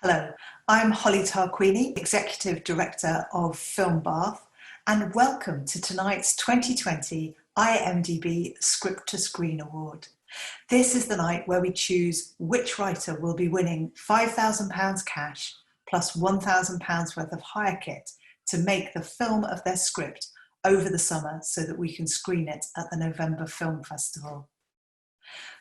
Hello, I'm Holly Tarquini, Executive Director of FilmBath, and welcome to tonight's 2020 IMDb Script to Screen Award. This is the night where we choose which writer will be winning £5,000 cash plus £1,000 worth of hire kit to make the film of their script over the summer so that we can screen it at the November Film Festival.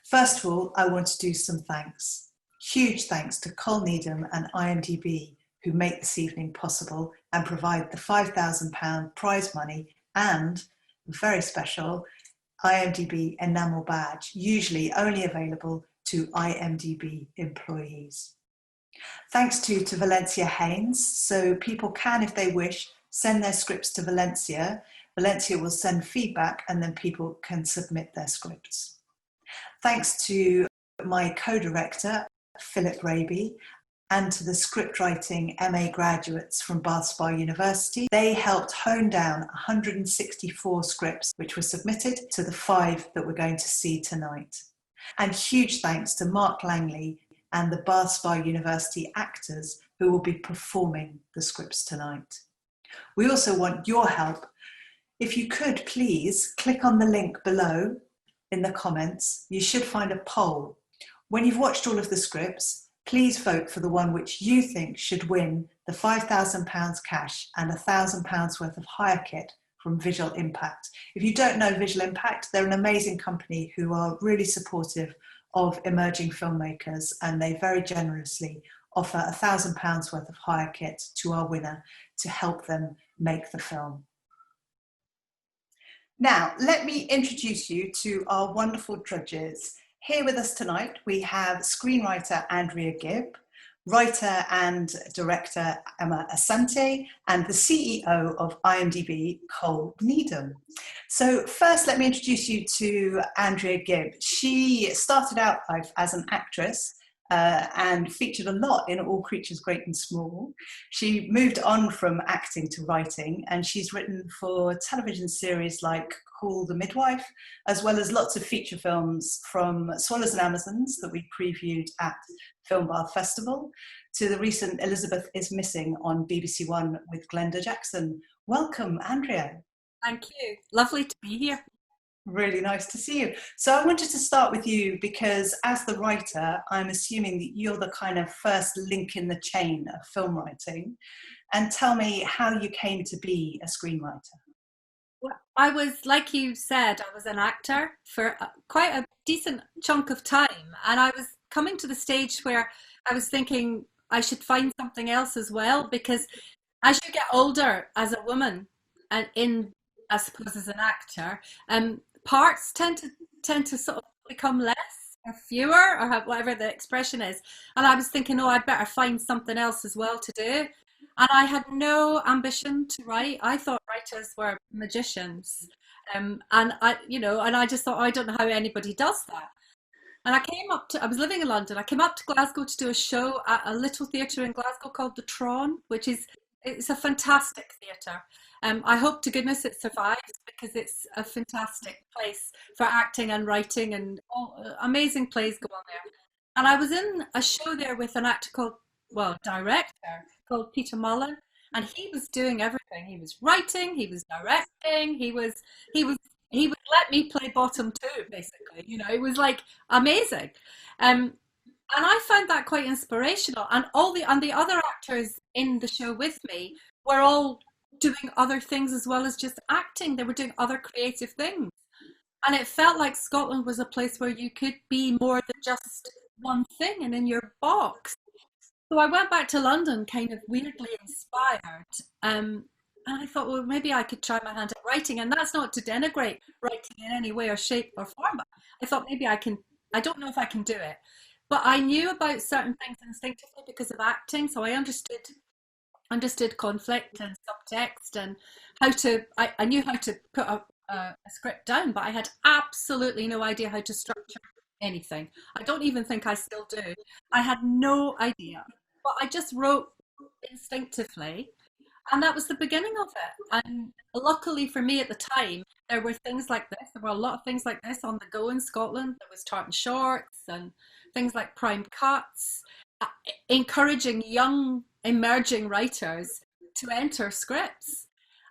First of all, I want to do some thanks. Huge thanks to Col Needham and IMDb who make this evening possible and provide the £5,000 prize money and, very special, IMDb enamel badge, usually only available to IMDb employees. Thanks to Valencia Haynes, so people can, if they wish, send their scripts to Valencia. Valencia will send feedback and then people can submit their scripts. Thanks to my co-director, Philip Raby, and to the scriptwriting MA graduates from Bath Spa University. They helped hone down 164 scripts which were submitted to the 5 that we're going to see tonight. And huge thanks to Mark Langley and the Bath Spa University actors who will be performing the scripts tonight. We also want your help. If you could please click on the link below in the comments. You should find a poll. When you've watched all of the scripts, please vote for the one which you think should win the £5,000 cash and £1,000 worth of hire kit from Visual Impact. If you don't know Visual Impact, they're an amazing company who are really supportive of emerging filmmakers, and they very generously offer £1,000 worth of hire kit to our winner to help them make the film. Now, let me introduce you to our wonderful judges. Here with us tonight, we have screenwriter Andrea Gibb, writer and director Amma Asante, and the CEO of IMDb, Col Needham. So first, let me introduce you to Andrea Gibb. She started out life as an actress and featured a lot in All Creatures Great and Small. She moved on from acting to writing, and she's written for television series like Call the Midwife, as well as lots of feature films from Swallows and Amazons that we previewed at FilmBath Festival, to the recent Elizabeth is Missing on BBC One with Glenda Jackson. Welcome, Andrea. Thank you. Lovely to be here. Really nice to see you. So I wanted to start with you because as the writer, I'm assuming that you're the kind of first link in the chain of film writing. And tell me how you came to be a screenwriter. Well, I was, like you said, I was an actor for quite a decent chunk of time. And I was coming to the stage where I was thinking I should find something else as well, because as you get older as a woman and I suppose as an actor, parts tend to sort of become less or fewer, or whatever the expression is. And I was thinking, oh, I'd better find something else as well to do. And I had no ambition to write. I thought writers were magicians, and I just thought, I don't know how anybody does that. And I was living in London. I came up to Glasgow to do a show at a little theatre in Glasgow called the Tron, it's a fantastic theatre. I hope to goodness it survives, because it's a fantastic place for acting and writing, and amazing plays go on there. And I was in a show there with an director called Peter Mullen, and he was doing everything. He was writing, he was directing, he would let me play bottom two, basically. It was like amazing. And I found that quite inspirational. And the other actors in the show with me were all doing other things as well as just acting. They were doing other creative things. And it felt like Scotland was a place where you could be more than just one thing and in your box. So I went back to London kind of weirdly inspired. And I thought, well, maybe I could try my hand at writing. And that's not to denigrate writing in any way or shape or form, but I thought maybe I don't know if I can do it. But I knew about certain things instinctively because of acting. So I understood conflict and subtext, and I knew how to put a script down, but I had absolutely no idea how to structure anything. I don't even think I still do. I had no idea, but I just wrote instinctively, and that was the beginning of it. And luckily for me at the time, there were things like this. There were a lot of things like this on the go in Scotland. There was Tartan Shorts and things like Prime Cuts. encouraging young emerging writers to enter scripts.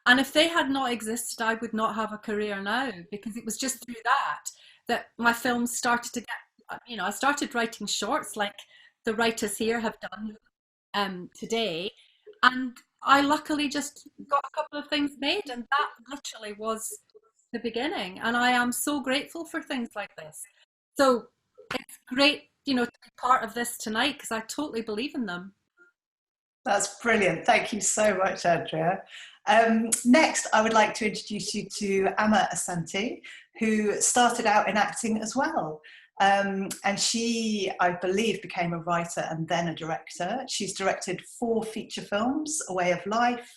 And if they had not existed, I would not have a career now, because it was just through that my films started to get, I started writing shorts like the writers here have done today. And I luckily just got a couple of things made, and that literally was the beginning. And I am so grateful for things like this. So it's great, to be part of this tonight, because I totally believe in them. That's brilliant. Thank you so much, Andrea. Next, I would like to introduce you to Amma Asante, who started out in acting as well. And she, I believe, became a writer and then a director. She's directed 4 feature films: A Way of Life,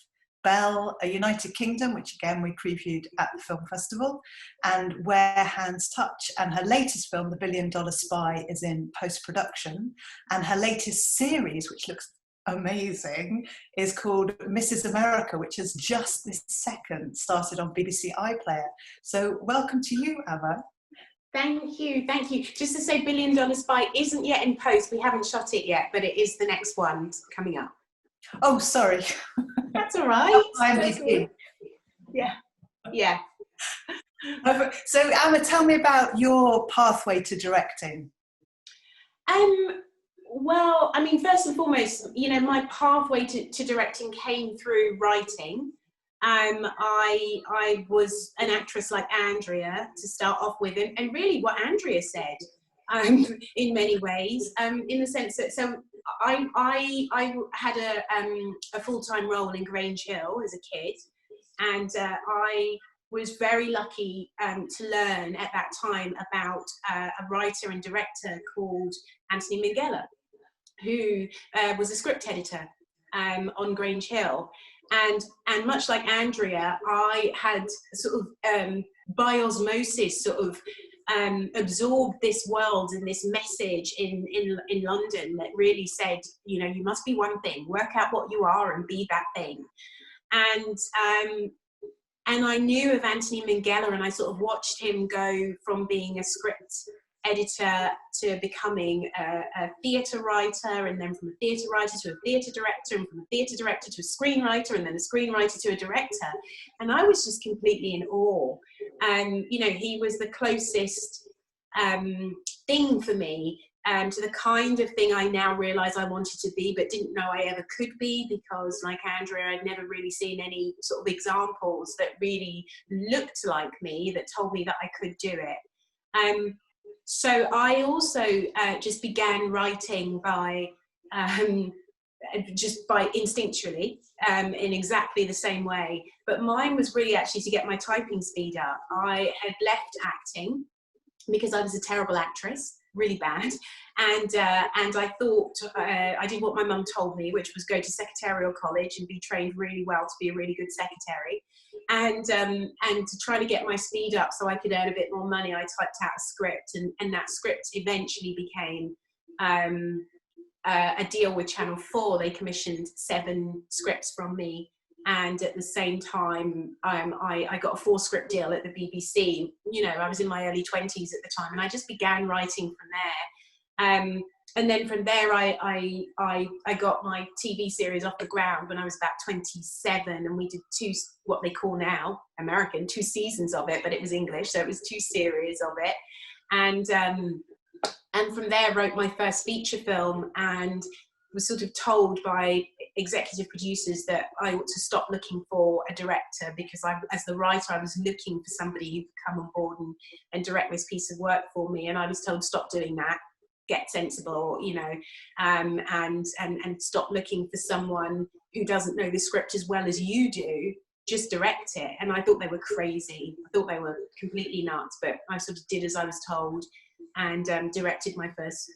Belle, A United Kingdom, which again we previewed at the film festival, and Where Hands Touch. And her latest film, The $1 Billion Spy, is in post-production. And her latest series, which looks amazing, is called Mrs. America, which has just this second started on BBC iPlayer. So welcome to you, Amma. Thank you. Just to say, $1 Billion Spy isn't yet in post. We haven't shot it yet, but it is the next one coming up. Oh, sorry. That's all right. IMDb. Yeah. So, Amma, tell me about your pathway to directing. Well, I mean, first and foremost, my pathway to directing came through writing. I was an actress like Andrea to start off with, and really what Andrea said, in many ways, in the sense that, so I had a full-time role in Grange Hill as a kid, and I was very lucky to learn at that time about a writer and director called Anthony Minghella, who was a script editor on Grange Hill. And much like Andrea, I had sort of by osmosis sort of absorbed this world and this message in London that really said, you must be one thing, work out what you are and be that thing. And I knew of Anthony Minghella, and I sort of watched him go from being a script editor to becoming a theatre writer, and then from a theatre writer to a theatre director, and from a theatre director to a screenwriter, and then a screenwriter to a director. And I was just completely in awe. He was the closest thing for me to the kind of thing I now realise I wanted to be, but didn't know I ever could be, because like Andrea, I'd never really seen any sort of examples that really looked like me, that told me that I could do it. So I also just began writing just by instinctually, in exactly the same way. But mine was really actually to get my typing speed up. I had left acting because I was a terrible actress, really bad. And I thought, I did what my mum told me, which was go to secretarial college and be trained really well to be a really good secretary. And to try to get my speed up so I could earn a bit more money, I typed out a script, and that script eventually became a deal with Channel 4. They commissioned 7 scripts from me, and at the same time I got a 4-script deal at the BBC. I was in my early 20s at the time, and I just began writing from there. And then from there, I got my TV series off the ground when I was about 27, and we did 2, what they call now American, 2 seasons of it, but it was English, so it was 2 series of it. And from there, wrote my first feature film, and was sort of told by executive producers that I ought to stop looking for a director, because as the writer, I was looking for somebody who could come on board and direct this piece of work for me. And I was told, stop doing that, get sensible, and stop looking for someone who doesn't know the script as well as you do, just direct it. And I thought they were crazy. I thought they were completely nuts, but I sort of did as I was told, and directed my first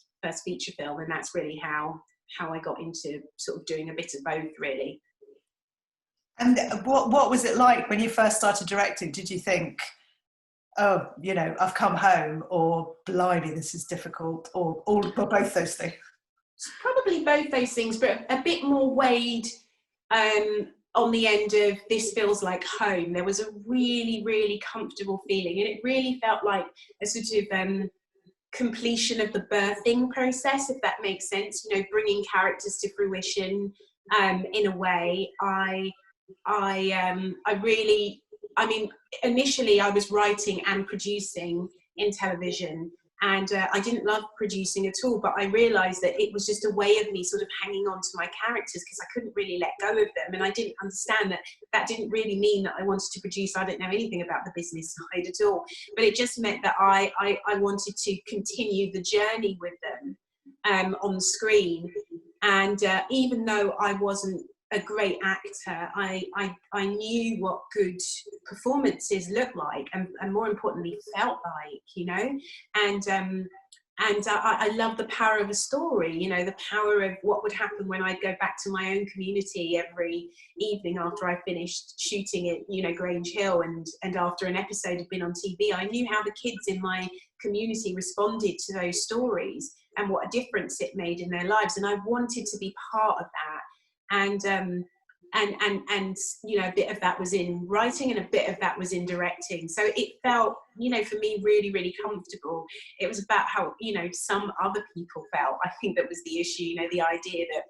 feature film. And that's really how I got into sort of doing a bit of both, really. And what was it like when you first started directing? Did you think, oh, I've come home, or blimey, this is difficult, or both those things? Probably both those things, but a bit more weighed on the end of this feels like home. There was a really, really comfortable feeling, and it really felt like a sort of completion of the birthing process, if that makes sense, you know, bringing characters to fruition. In a way, I really, I mean, initially I was writing and producing in television, and I didn't love producing at all, but I realised that it was just a way of me sort of hanging on to my characters, because I couldn't really let go of them, and I didn't understand that that didn't really mean that I wanted to produce. I didn't know anything about the business side at all, but it just meant that I wanted to continue the journey with them on screen. And even though I wasn't a great actor, I knew what good performances looked like, and more importantly felt like, you know. And I love the power of a story, you know, the power of what would happen when I'd go back to my own community every evening after I finished shooting at, you know, Grange Hill, and after an episode had been on TV. I knew how the kids in my community responded to those stories and what a difference it made in their lives, and I wanted to be part of that. And you know, a bit of that was in writing and a bit of that was in directing, so it felt, you know, for me really, really comfortable. It was about how, you know, some other people felt. I think that was the issue, you know, the idea that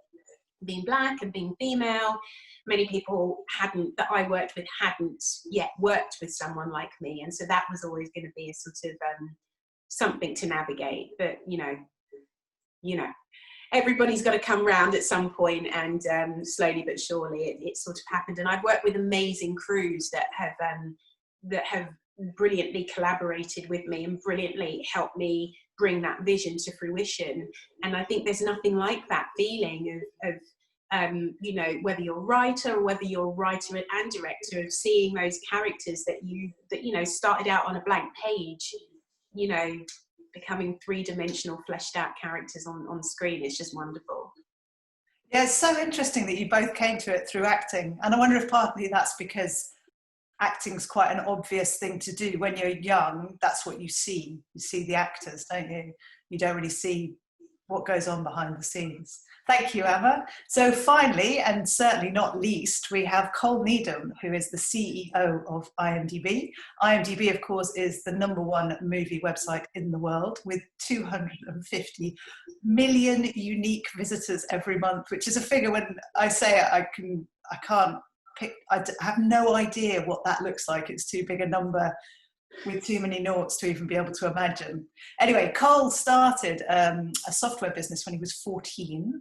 being black and being female, many people that I worked with hadn't yet worked with someone like me, and so that was always going to be a sort of something to navigate. But you know, everybody's got to come round at some point, and slowly but surely it sort of happened. And I've worked with amazing crews that have brilliantly collaborated with me and brilliantly helped me bring that vision to fruition. And I think there's nothing like that feeling of you know, whether you're a writer or whether you're a writer and director, of seeing those characters that you know started out on a blank page, you know, becoming three-dimensional, fleshed out characters on screen. It's just wonderful. Yeah, it's so interesting that you both came to it through acting. And I wonder if partly that's because acting's quite an obvious thing to do. When you're young, that's what you see. You see the actors, don't you? You don't really see what goes on behind the scenes. Thank you, Amma. So finally, and certainly not least, we have Col Needham, who is the CEO of IMDb. IMDb, of course, is the #1 movie website in the world, with 250 million unique visitors every month, which is a figure, when I say it, I can't pick, I have no idea what that looks like. It's too big a number with too many noughts to even be able to imagine. Anyway, Cole started a software business when he was 14,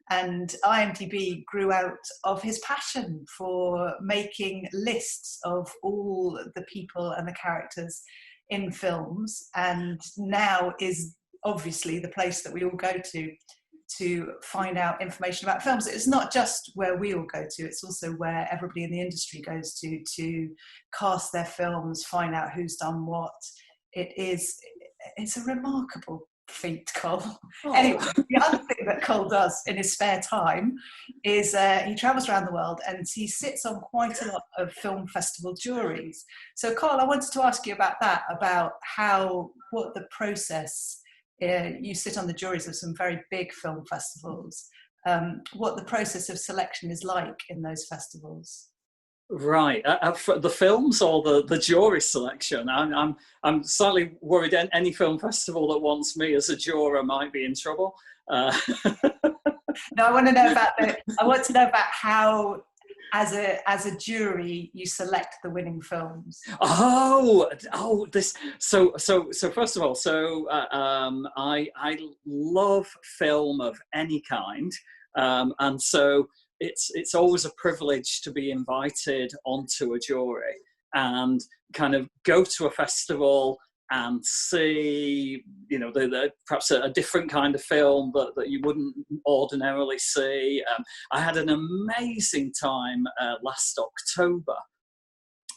and IMDb grew out of his passion for making lists of all the people and the characters in films, and now is obviously the place that we all go to find out information about films. It's not just where we all go to, it's also where everybody in the industry goes to cast their films, find out who's done what. It's a remarkable feat, Cole. Oh. Anyway, the other thing that Cole does in his spare time is he travels around the world and he sits on quite a lot of film festival juries. So Cole, I wanted to ask you about that, about what the process. You sit on the juries of some very big film festivals. What the process of selection is like in those festivals? Right, for the films or the jury selection? I'm slightly worried any film festival that wants me as a juror might be in trouble. No, I want to know about how, as a jury, you select the winning films. So first of all, I love film of any kind, and so it's always a privilege to be invited onto a jury and kind of go to a festival and see, you know, perhaps a different kind of film that you wouldn't ordinarily see. I had an amazing time last October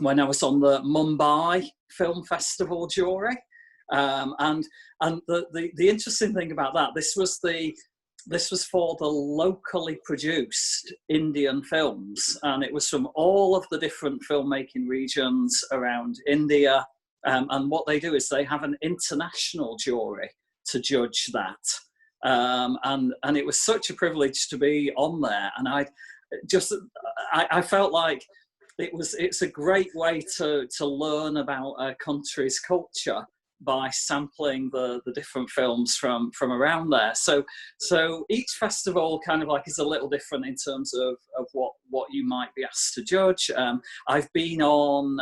when I was on the Mumbai Film Festival jury, and the interesting thing about that, this was for the locally produced Indian films, and it was from all of the different filmmaking regions around India. And what they do is they have an international jury to judge that. And it was such a privilege to be on there. And I felt like it's a great way to learn about a country's culture, by sampling the different films from around there. So each festival kind of like is a little different in terms of what you might be asked to judge. I've been on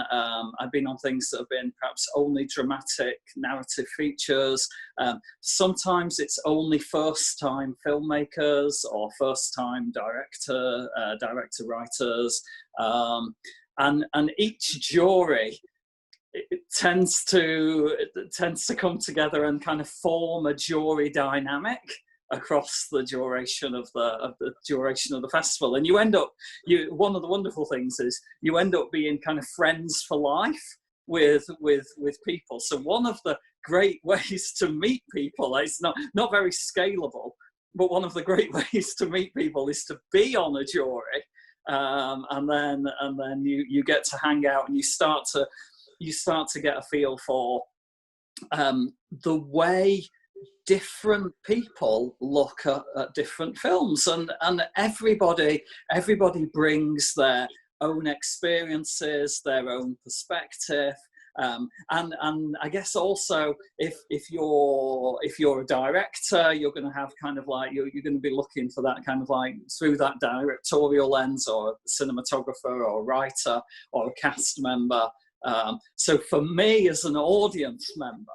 things that have been perhaps only dramatic narrative features. Sometimes it's only first-time filmmakers or first-time director writers, and each jury, it tends to come together and kind of form a jury dynamic across the duration of the festival. And one of the wonderful things is you end up being kind of friends for life with people. So one of the great ways to meet people, it's not very scalable, but one of the great ways to meet people is to be on a jury, and then you get to hang out and you start to get a feel for the way different people look at different films, and everybody brings their own experiences, their own perspective, and I guess also if you're a director, you're going to have kind of like you're going to be looking for that kind of like through that directorial lens, or a cinematographer or a writer or a cast member. So for me as an audience member,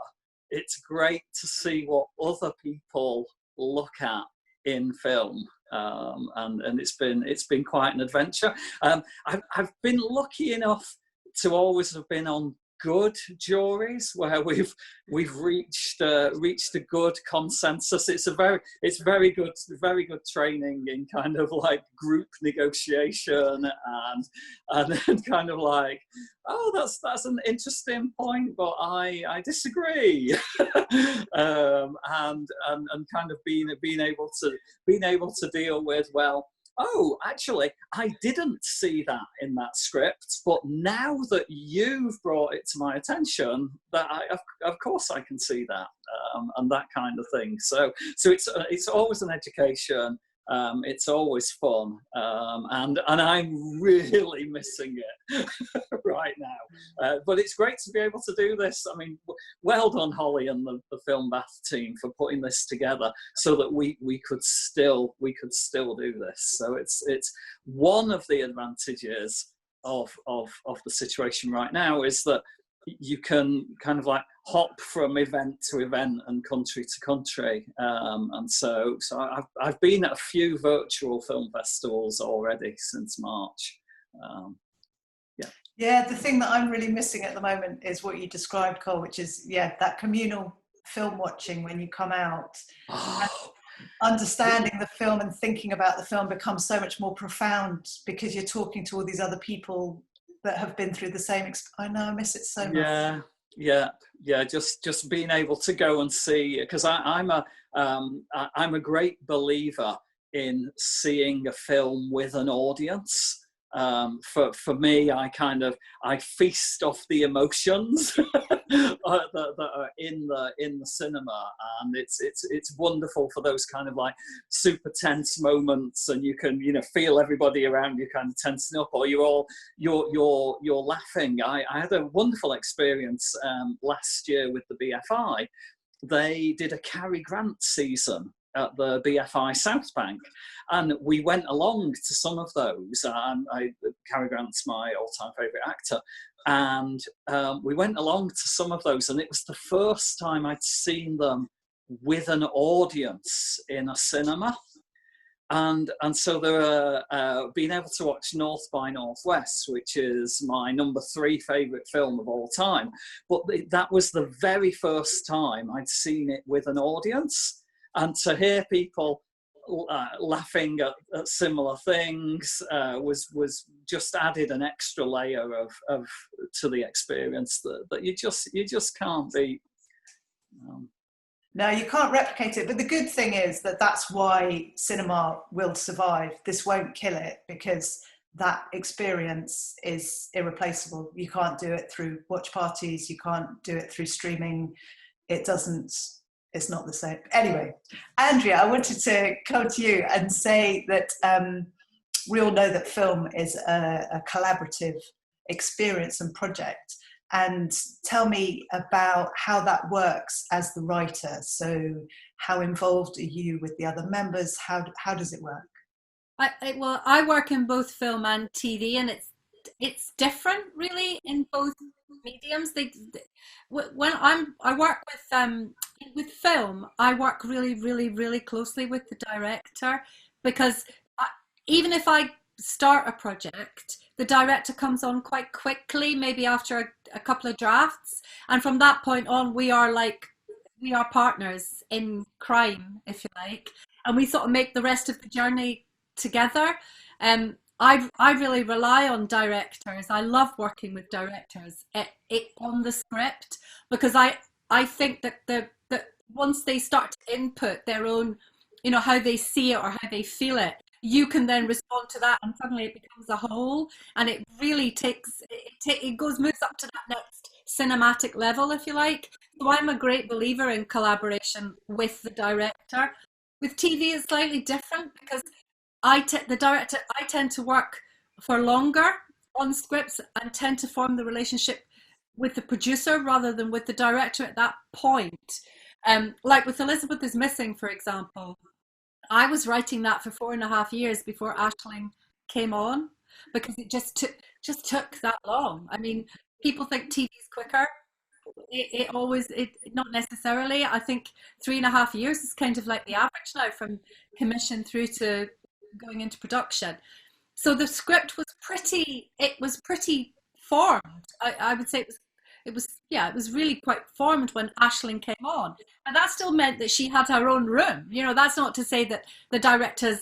it's great to see what other people look at in film, and it's been quite an adventure. I've been lucky enough to always have been on good juries where we've reached a good consensus. It's very good training in kind of like group negotiation and kind of like, oh, that's an interesting point, but I disagree, and kind of being able to deal with, well, oh, actually, I didn't see that in that script, but now that you've brought it to my attention, that of course I can see that, and that kind of thing. So it's always an education. It's always fun, and I'm really missing it right now. But it's great to be able to do this. I mean, well done, Holly and the FilmBath team, for putting this together so that we could still do this. So it's one of the advantages of the situation right now is that you can kind of like hop from event to event and country to country, and so I've been at a few virtual film festivals already since March. Yeah, the thing that I'm really missing at the moment is what you described, Cole, which is that communal film watching when you come out. Understanding the film and thinking about the film becomes so much more profound because you're talking to all these other people that have been through the same I know, I miss it so much. Yeah, just being able to go and see, because I'm a great believer in seeing a film with an audience. For me, I feast off the emotions that are in the cinema, and it's wonderful for those kind of like super tense moments, and you can feel everybody around you kind of tensing up, or you're laughing. I had a wonderful experience last year with the BFI. They did a Cary Grant season at the BFI South Bank, and we went along to some of those. Cary Grant's my all-time favourite actor, and we went along to some of those, and it was the first time I'd seen them with an audience in a cinema. And so there being able to watch North by Northwest, which is my #3 favourite film of all time, but that was the very first time I'd seen it with an audience. And to hear people laughing at similar things was just added an extra layer of to the experience that you just can't beat. No, you can't replicate it. But the good thing is that that's why cinema will survive. This won't kill it, because that experience is irreplaceable. You can't do it through watch parties. You can't do it through streaming. It's not the same. Anyway, Andrea, I wanted to come to you and say that we all know that film is a collaborative experience and project. and tell me about how that works as the writer. So how involved are you with the other members? How does it work? Well, I work in both film and TV, and it's different really in both mediums. When I work with film, I work really, really, really closely with the director, because even if I start a project, the director comes on quite quickly, maybe after a couple of drafts, and from that point on, we are partners in crime, if you like, and we sort of make the rest of the journey together. I really rely on directors. I love working with directors on the script, because I think that once they start to input their own, how they see it or how they feel it, you can then respond to that, and suddenly it becomes a whole, and it really moves up to that next cinematic level, if you like. So I'm a great believer in collaboration with the director. With TV, it's slightly different, because I tend to work for longer on scripts and tend to form the relationship with the producer rather than with the director at that point. Like with Elizabeth is Missing, for example, I was writing that for 4.5 years before Aisling came on, because it just took that long. I mean, people think TV is quicker. It not necessarily. I think 3.5 years is kind of like the average now, from commission through to going into production. So the script was pretty formed. I would say it was really quite formed when Aisling came on, and that still meant that she had her own room. That's not to say that the director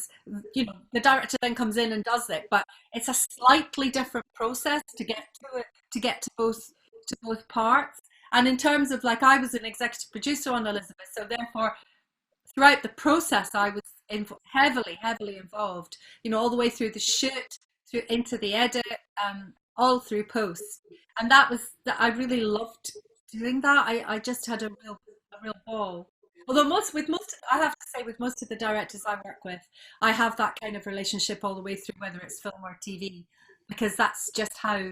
then comes in and does it, but it's a slightly different process to get to both parts. And in terms of, like, I was an executive producer on Elizabeth, so therefore throughout the process I was heavily involved, all the way through the shoot, through into the edit, all through post. And I really loved doing that. I just had a real ball. Although I have to say, with most of the directors I work with, I have that kind of relationship all the way through, whether it's film or TV, because that's just how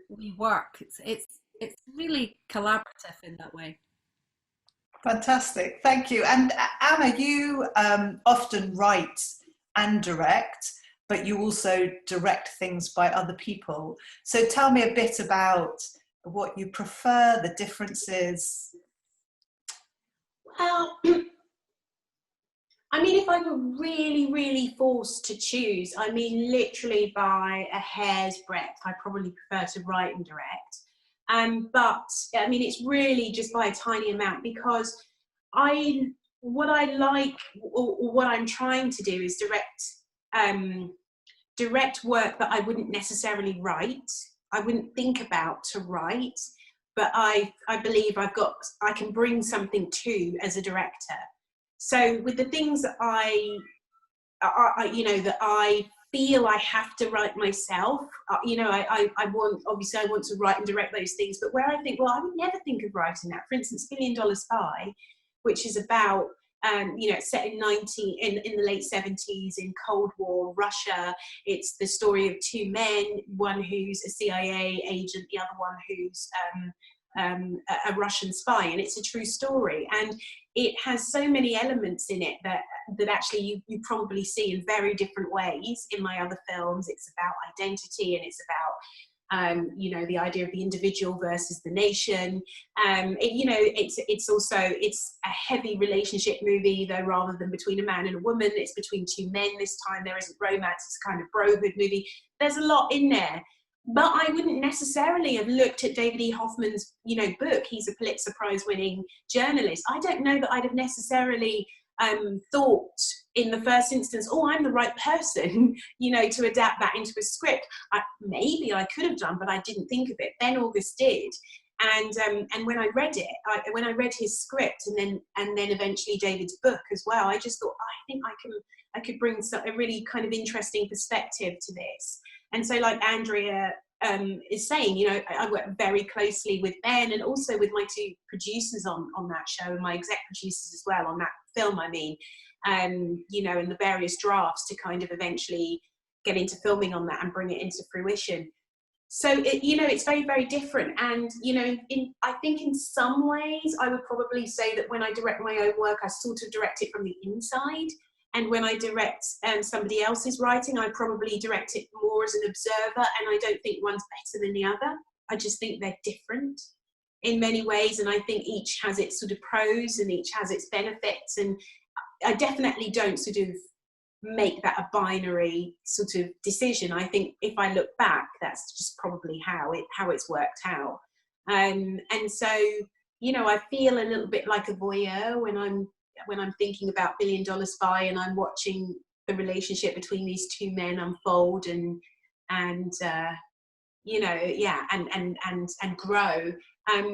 we work. It's really collaborative in that way. Fantastic, thank you. And Amma, you often write and direct, but you also direct things by other people. So tell me a bit about what you prefer, the differences. Well, I mean, if I were really, really forced to choose, I mean, literally by a hair's breadth, I probably prefer to write and direct. But I mean, it's really just by a tiny amount, because what I like, or what I'm trying to do, is direct work that I wouldn't necessarily write. I wouldn't think about to write, but I believe I can bring something to as a director. So with the things that I feel I have to write myself, I want to write and direct those things, but where I think, well, I would never think of writing that. For instance, $1 Billion Spy, which is about, set in the late 70s in Cold War Russia. It's the story of two men, one who's a CIA agent, the other one who's a Russian spy, and it's a true story. And it has so many elements in it that actually you probably see in very different ways in my other films. It's about identity, and it's about the idea of the individual versus the nation. It's a heavy relationship movie, though, rather than between a man and a woman. It's between two men this time. There isn't romance. It's kind of brohood movie. There's a lot in there. But I wouldn't necessarily have looked at David E. Hoffman's, book. He's a Pulitzer Prize winning journalist. I don't know that I'd have necessarily thought in the first instance, oh, I'm the right person, to adapt that into a script. Maybe I could have done, but I didn't think of it. Ben August did. And when I read it, when I read his script and then eventually David's book as well, I just thought, I think I could bring a really kind of interesting perspective to this. And so, like Andrea is saying, I work very closely with Ben, and also with my two producers on that show, and my exec producers as well on that film, in the various drafts to kind of eventually get into filming on that and bring it into fruition. So it's very, very different. And I think in some ways I would probably say that when I direct my own work, I sort of direct it from the inside, and when I direct somebody else's writing, I probably direct it more as an observer. And I don't think one's better than the other. I just think they're different in many ways, and I think each has its sort of pros and each has its benefits, and I definitely don't sort of make that a binary sort of decision. I think if I look back, that's just probably how it's worked out. And so I feel a little bit like a voyeur when I'm thinking about $1 Billion Spy, and I'm watching the relationship between these two men unfold and grow.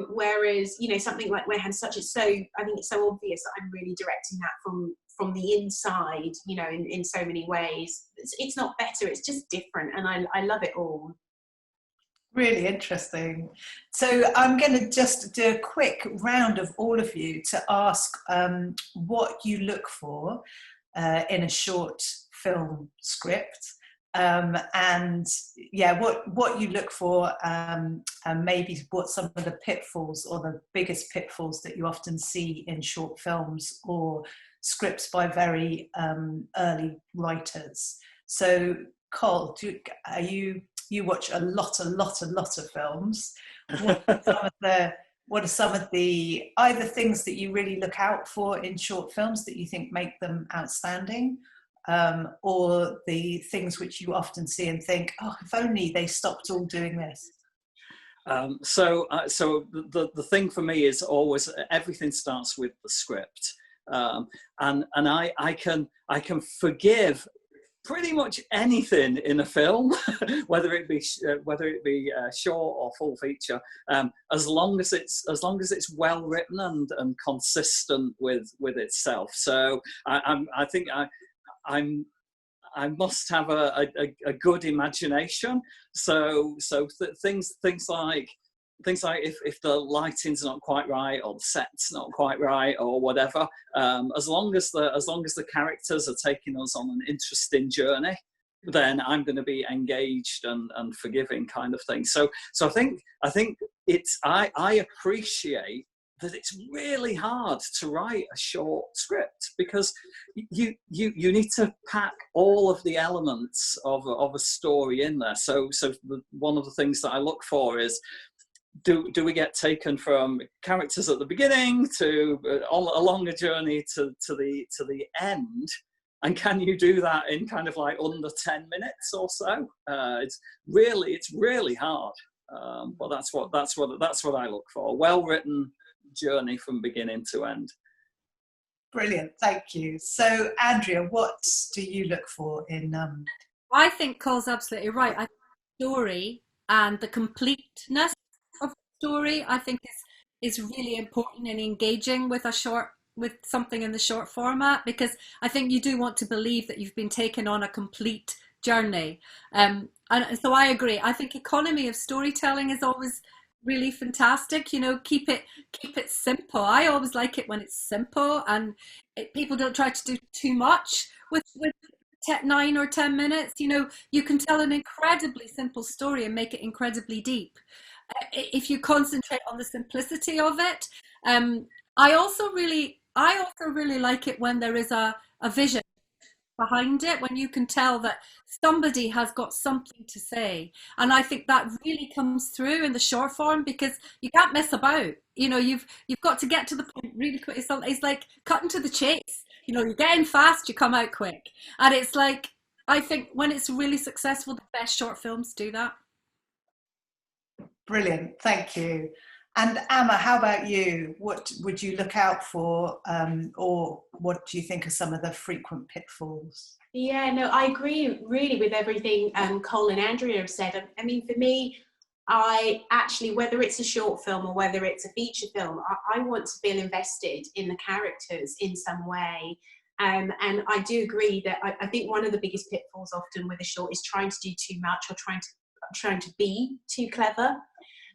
Whereas something like Warehouse Such is I think it's so obvious that I'm really directing that from the inside, in so many ways. It's not better, it's just different, and I love it all. Really interesting. So I'm going to just do a quick round of all of you to ask what you look for in a short film script. And yeah, what you look for, and maybe what some of the pitfalls or the biggest pitfalls that you often see in short films or scripts by very early writers. So Col, you watch a lot of films. What are some of the either things that you really look out for in short films that you think make them outstanding, or the things which you often see and think, oh, if only they stopped all doing this? So the thing for me is always everything starts with the script, and I can forgive pretty much anything in a film, whether it be short or full feature, as long as it's well written and consistent with itself. So I think I must have a good imagination. So things like if the lighting's not quite right or the set's not quite right or whatever, as long as the characters are taking us on an interesting journey, then I'm going to be engaged and forgiving, kind of thing. So I think I appreciate that it's really hard to write a short script, because you need to pack all of the elements of a story in there. So one of the things that I look for is, do we get taken from characters at the beginning to along a journey to the end, and can you do that in kind of like under 10 minutes or so? It's really hard, but that's what I look for. Well written journey from beginning to end. Brilliant, thank you. So Andrea, what do you look for in I think Col's absolutely right. I think the story and the completeness of the story, I think, is really important in engaging with something in the short format, because I think you do want to believe that you've been taken on a complete journey. And so I agree. I think economy of storytelling is always really fantastic. Keep it simple. I always like it when it's simple, and people don't try to do too much with 9 or 10 minutes. You can tell an incredibly simple story and make it incredibly deep if you concentrate on the simplicity of it. I also really like it when there is a vision behind it, when you can tell that somebody has got something to say. And I think that really comes through in the short form, because you can't mess about. You've got to get to the point really quick. It's like cutting to the chase. You get in fast, you come out quick. And it's like, I think when it's really successful, the best short films do that. Brilliant, thank you. And Amma, how about you? What would you look out for, or what do you think are some of the frequent pitfalls? Yeah, no, I agree really with everything Col and Andrea have said. I mean, for me, I actually, whether it's a short film or whether it's a feature film, I want to feel invested in the characters in some way. And I do agree that I think one of the biggest pitfalls often with a short is trying to do too much or trying to be too clever.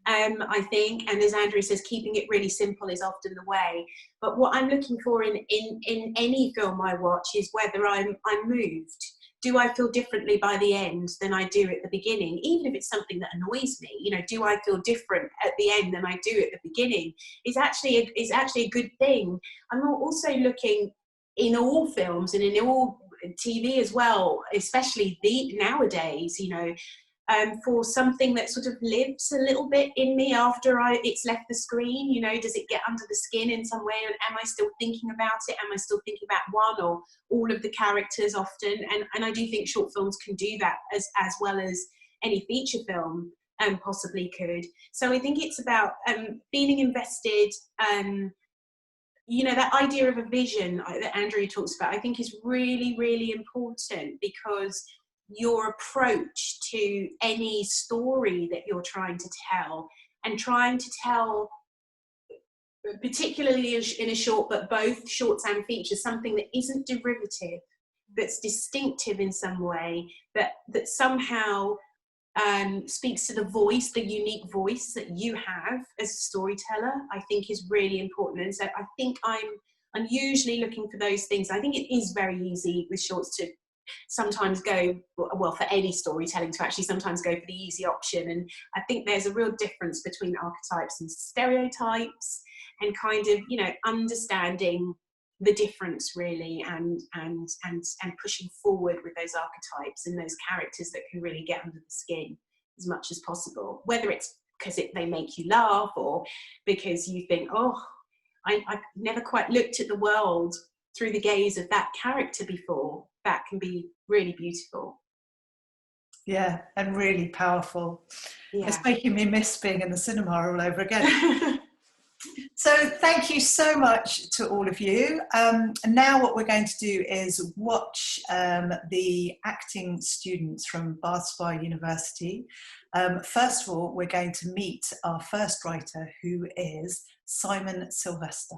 I think, and as Andrea says, keeping it really simple is often the way. But what I'm looking for in any film I watch is whether I'm moved. do I feel differently by the end than I do at the beginning? Even if it's something that annoys me, you know, do I feel different at the end than I do at the beginning? Is actually a good thing. I'm also looking in all films and in all TV as well, especially nowadays, you know, for something that sort of lives a little bit in me after it's left the screen. You know, does it get under the skin in some way? And am I still thinking about it? Am I still thinking about one or all of the characters often? And I do think short films can do that as well as any feature film possibly could. So I think it's about feeling invested. You know, that idea of a vision that Andrea talks about, I think is really, really important, because your approach to any story that you're trying to tell, particularly in a short, but both shorts and features, something that isn't derivative, that's distinctive in some way, that somehow speaks to the voice, the unique voice that you have as a storyteller, I think is really important. And so I think I'm usually looking for those things. I think it is very easy with shorts to sometimes go, well, for any storytelling, to actually sometimes go for the easy option. And I think there's a real difference between archetypes and stereotypes, and kind of, you know, understanding the difference really, and pushing forward with those archetypes and those characters that can really get under the skin as much as possible, whether it's because they make you laugh, or because you think, oh, I never quite looked at the world through the gaze of that character before. That can be really beautiful. Yeah, and really powerful. Yeah. It's making me miss being in the cinema all over again. So thank you so much to all of you. Now what we're going to do is watch the acting students from Bath Spa University. First of all, we're going to meet our first writer, who is Simon Sylvester.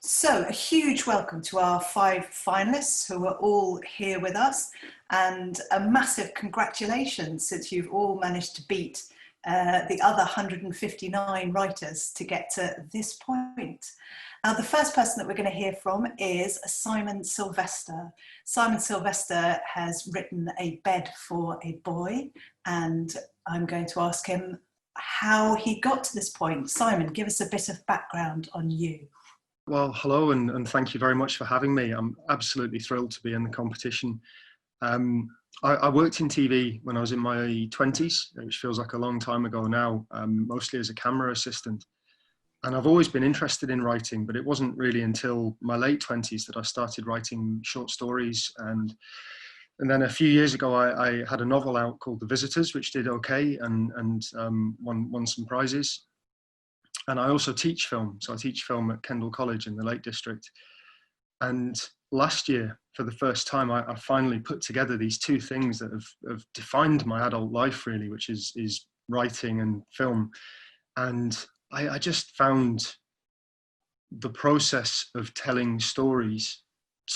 So a huge welcome to our 5 finalists who are all here with us, and a massive congratulations, since you've all managed to beat the other 159 writers to get to this point. Now, the first person that we're going to hear from is Simon Sylvester. Simon Sylvester has written A Bed for a Boy, and I'm going to ask him how he got to this point. Simon, give us a bit of background on you. Well, hello, and thank you very much for having me. I'm absolutely thrilled to be in the competition. I worked in TV when I was in my 20s, which feels like a long time ago now, mostly as a camera assistant. And I've always been interested in writing, but it wasn't really until my late 20s that I started writing short stories. And then a few years ago, I had a novel out called The Visitors, which did okay and won some prizes. And I also teach film. So I teach film at Kendal College in the Lake District. And last year, for the first time, I finally put together these two things that have defined my adult life, really, which is writing and film. And I just found the process of telling stories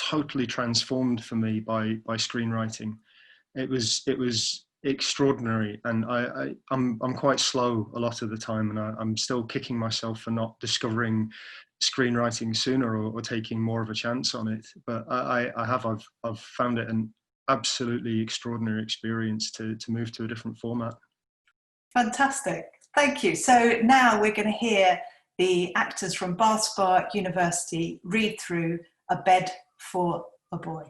totally transformed for me by screenwriting. It was extraordinary, and I'm quite slow a lot of the time, and I'm still kicking myself for not discovering screenwriting sooner or taking more of a chance on it. But I've found it an absolutely extraordinary experience to move to a different format. Fantastic, thank you. So now we're going to hear the actors from Bath Spa University read through A Bed for a Boy.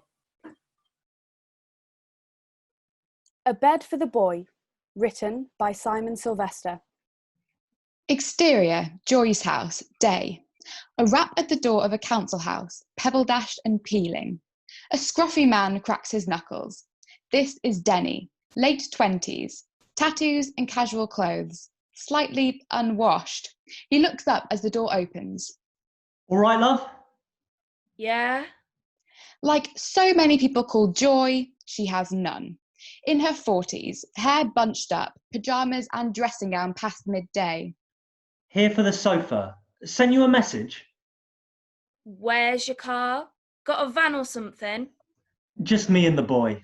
A Bed for the Boy, written by Simon Sylvester. Exterior, Joy's house, day. A rap at the door of a council house, pebble-dashed and peeling. A scruffy man cracks his knuckles. This is Denny, late 20s, tattoos and casual clothes, slightly unwashed. He looks up as the door opens. All right, love? Yeah? Like so many people called Joy, she has none. In her 40s, hair bunched up, pyjamas and dressing gown past midday. Here for the sofa. Send you a message? Where's your car? Got a van or something? Just me and the boy.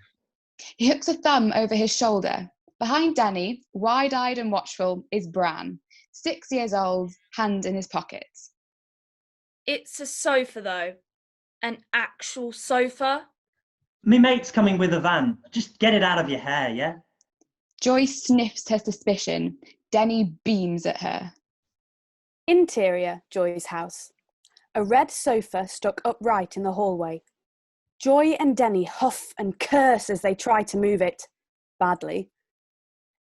He hooks a thumb over his shoulder. Behind Danny, wide-eyed and watchful, is Bran, 6 years old, hand in his pockets. It's a sofa though. An actual sofa? Me mate's coming with a van. Just get it out of your hair, yeah? Joy sniffs her suspicion. Denny beams at her. Interior, Joy's house. A red sofa stuck upright in the hallway. Joy and Denny huff and curse as they try to move it. Badly.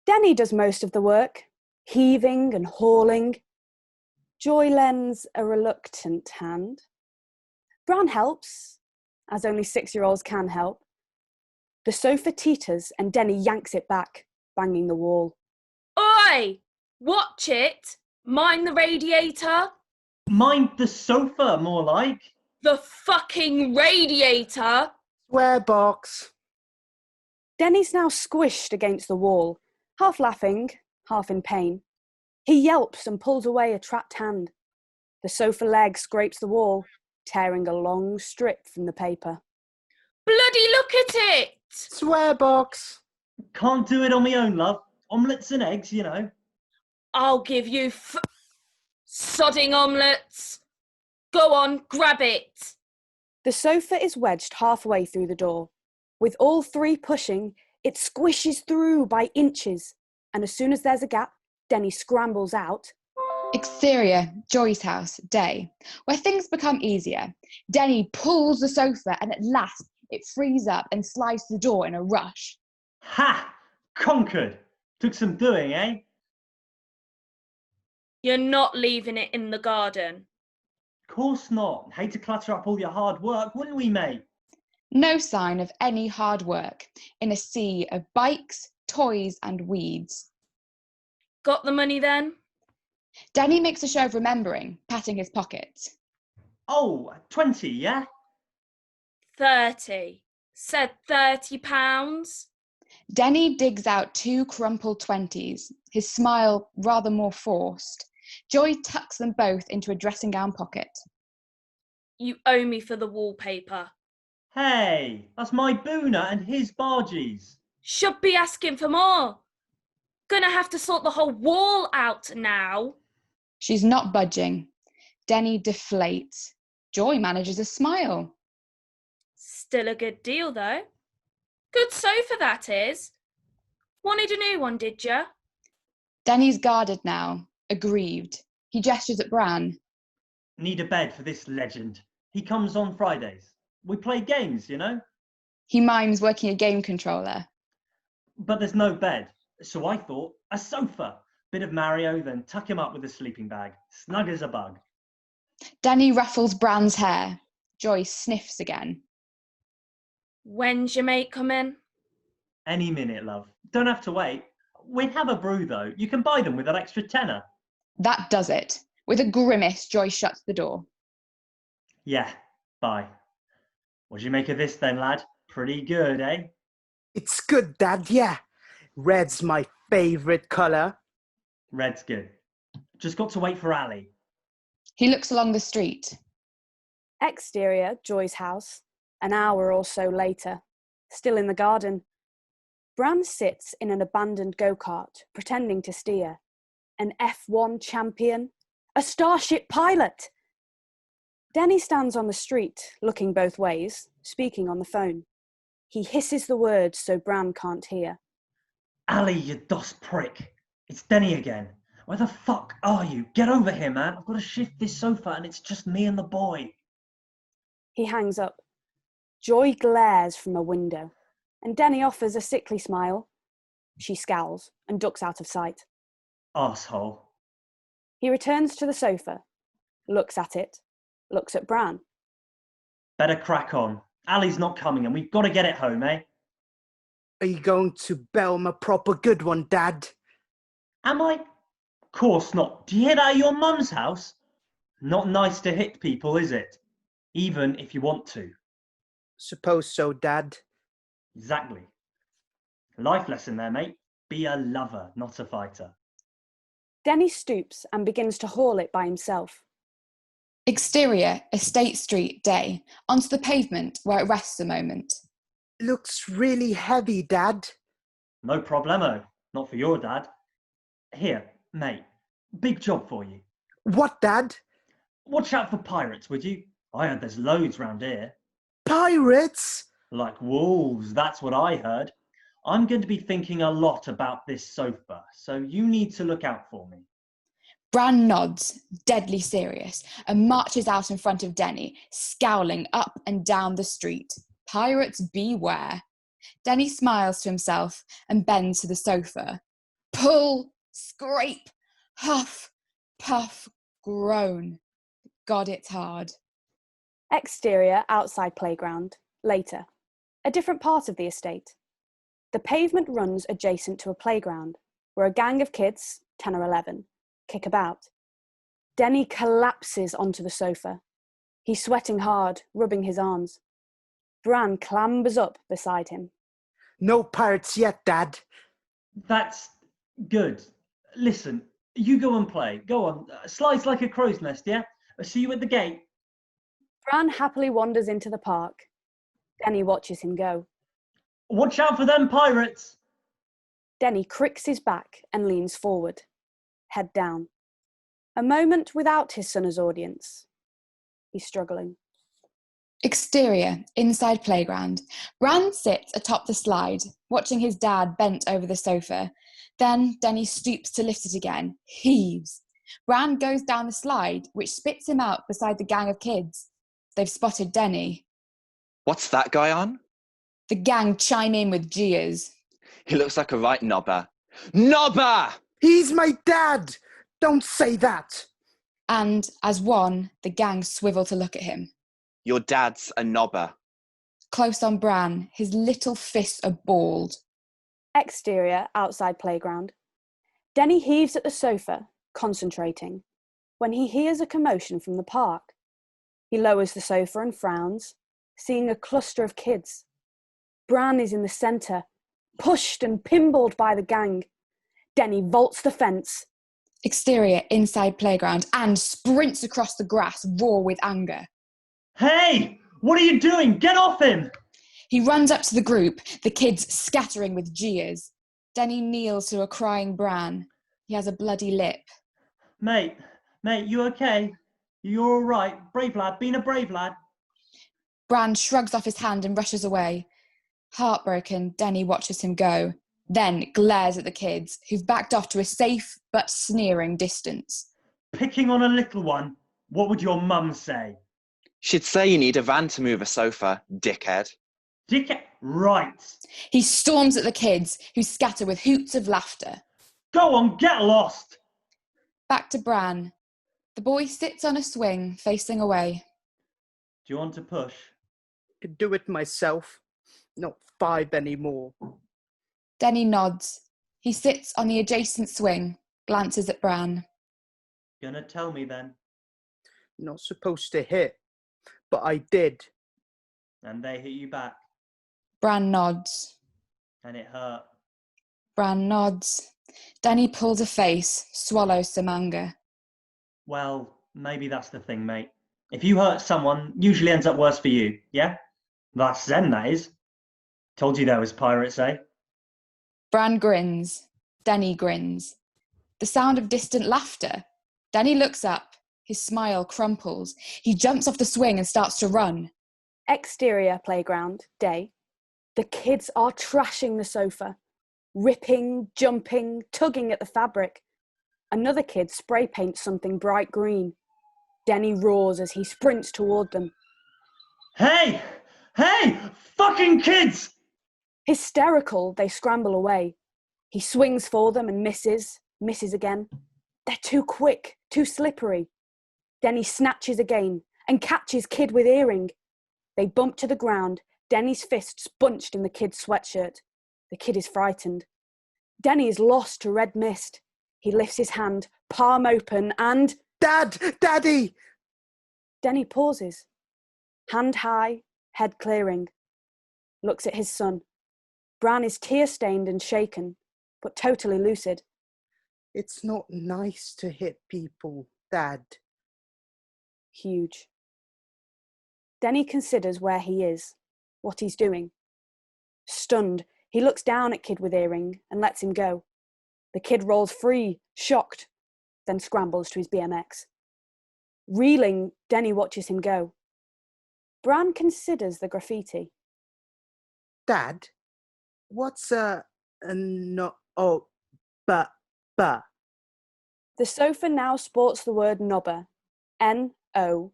Denny does most of the work, heaving and hauling. Joy lends a reluctant hand. Bran helps, as only 6-year-olds can help. The sofa teeters and Denny yanks it back, banging the wall. Oi! Watch it! Mind the radiator! Mind the sofa, more like. The fucking radiator! Swear box. Denny's now squished against the wall, half laughing, half in pain. He yelps and pulls away a trapped hand. The sofa leg scrapes the wall, tearing a long strip from the paper. Bloody look at it! Swear box. Can't do it on my own, love. Omelettes and eggs, you know. I'll give you sodding omelettes. Go on, grab it. The sofa is wedged halfway through the door. With all three pushing, it squishes through by inches, and as soon as there's a gap, Denny scrambles out. Exterior, Joy's house, day, where things become easier. Denny pulls the sofa and at last it frees up and slides to the door in a rush. Ha! Conquered. Took some doing, eh? You're not leaving it in the garden. Course not. Hate to clutter up all your hard work, wouldn't we, mate? No sign of any hard work in a sea of bikes, toys and weeds. Got the money then? Denny makes a show of remembering, patting his pockets. Oh, 20, yeah? 30. Said £30. Denny digs out 2 crumpled 20s, his smile rather more forced. Joy tucks them both into a dressing gown pocket. You owe me for the wallpaper. Hey, that's my booner and his bargees. Should be asking for more. Gonna have to sort the whole wall out now. She's not budging. Denny deflates. Joy manages a smile. Still a good deal though. Good sofa that is. Wanted a new one, did ya? Denny's guarded now, aggrieved. He gestures at Bran. Need a bed for this legend. He comes on Fridays. We play games, you know? He mimes working a game controller. But there's no bed. So I thought, a sofa. Bit of Mario, then tuck him up with a sleeping bag. Snug as a bug. Denny ruffles Bran's hair. Joy sniffs again. When's your mate come in? Any minute, love. Don't have to wait. We'd have a brew, though. You can buy them with an extra tenner. That does it. With a grimace, Joy shuts the door. Yeah, bye. What do you make of this then, lad? Pretty good, eh? It's good, Dad, yeah. Red's my favourite colour. Red's good. Just got to wait for Ali. He looks along the street. Exterior, Joy's house. An hour or so later, still in the garden. Bran sits in an abandoned go-kart, pretending to steer. An F1 champion. A starship pilot. Denny stands on the street, looking both ways, speaking on the phone. He hisses the words so Bran can't hear. Ali, you dos prick. It's Denny again. Where the fuck are you? Get over here, man. I've got to shift this sofa and it's just me and the boy. He hangs up. Joy glares from a window, and Denny offers a sickly smile. She scowls and ducks out of sight. Arsehole. He returns to the sofa, looks at it, looks at Bran. Better crack on. Ali's not coming and we've got to get it home, eh? Are you going to bell him a proper good one, Dad? Am I? Course not. Do you hear that at your mum's house? Not nice to hit people, is it? Even if you want to. Suppose so, Dad. Exactly. Life lesson there, mate. Be a lover, not a fighter. Denny stoops and begins to haul it by himself. Exterior, Estate Street, day, onto the pavement where it rests a moment. Looks really heavy, Dad. No problemo. Not for your dad. Here, mate. Big job for you. What, Dad? Watch out for pirates, would you? I heard there's loads round here. Pirates? Like wolves, that's what I heard. I'm going to be thinking a lot about this sofa, so you need to look out for me. Bran nods, deadly serious, and marches out in front of Denny, scowling up and down the street. Pirates beware. Denny smiles to himself and bends to the sofa. Pull, scrape, huff, puff, groan. God, it's hard. Exterior outside playground. Later. A different part of the estate. The pavement runs adjacent to a playground where a gang of kids, 10 or 11, kick about. Denny collapses onto the sofa. He's sweating hard, rubbing his arms. Bran clambers up beside him. No pirates yet, Dad. That's good. Listen, you go and play. Go on. Slides like a crow's nest, yeah? I'll see you at the gate. Bran happily wanders into the park. Denny watches him go. Watch out for them pirates! Denny cricks his back and leans forward, head down. A moment without his son as audience. He's struggling. Exterior, inside playground. Bran sits atop the slide, watching his dad bent over the sofa. Then Denny stoops to lift it again, heaves. Bran goes down the slide, which spits him out beside the gang of kids. They've spotted Denny. What's that guy on? The gang chime in with jeers. He looks like a right knobber. Knobber! He's my dad! Don't say that! And, as one, the gang swivel to look at him. Your dad's a knobber. Close on Bran, his little fists are balled. Exterior, outside playground. Denny heaves at the sofa, concentrating, when he hears a commotion from the park. He lowers the sofa and frowns, seeing a cluster of kids. Bran is in the centre, pushed and pinballed by the gang. Denny vaults the fence. Exterior, inside playground, and sprints across the grass, raw with anger. Hey! What are you doing? Get off him! He runs up to the group, the kids scattering with jeers. Denny kneels to a crying Bran. He has a bloody lip. Mate, you okay? You're all right. Brave lad, been a brave lad. Bran shrugs off his hand and rushes away. Heartbroken, Denny watches him go, then glares at the kids, who've backed off to a safe but sneering distance. Picking on a little one? What would your mum say? She'd say you need a van to move a sofa, dickhead. Dickhead? Right. He storms at the kids, who scatter with hoots of laughter. Go on, get lost! Back to Bran. The boy sits on a swing, facing away. Do you want to push? Could do it myself. Not 5 anymore. Denny nods. He sits on the adjacent swing, glances at Bran. Gonna tell me then? Not supposed to hit, but I did. And they hit you back? Bran nods. And it hurt? Bran nods. Denny pulls a face, swallows some anger. Well, maybe that's the thing, mate. If you hurt someone, usually ends up worse for you, yeah? That's Zen, that is. Told you there was pirates, eh? Bran grins. Denny grins. The sound of distant laughter. Denny looks up. His smile crumples. He jumps off the swing and starts to run. Exterior playground, day. The kids are trashing the sofa, ripping, jumping, tugging at the fabric. Another kid spray paints something bright green. Denny roars as he sprints toward them. Hey! Hey! Fucking kids! Hysterical, they scramble away. He swings for them and misses again. They're too quick, too slippery. Denny snatches again and catches kid with earring. They bump to the ground, Denny's fists bunched in the kid's sweatshirt. The kid is frightened. Denny is lost to red mist. He lifts his hand, palm open, and... Dad! Daddy! Denny pauses. Hand high, head clearing. Looks at his son. Bran is tear-stained and shaken, but totally lucid. It's not nice to hit people, Dad. Huge. Denny considers where he is, what he's doing. Stunned, he looks down at kid with earring and lets him go. The kid rolls free, shocked, then scrambles to his BMX. Reeling, Denny watches him go. Bran considers the graffiti. Dad, what's no? Oh, but. The sofa now sports the word nobber, N-O-B-B-E-R,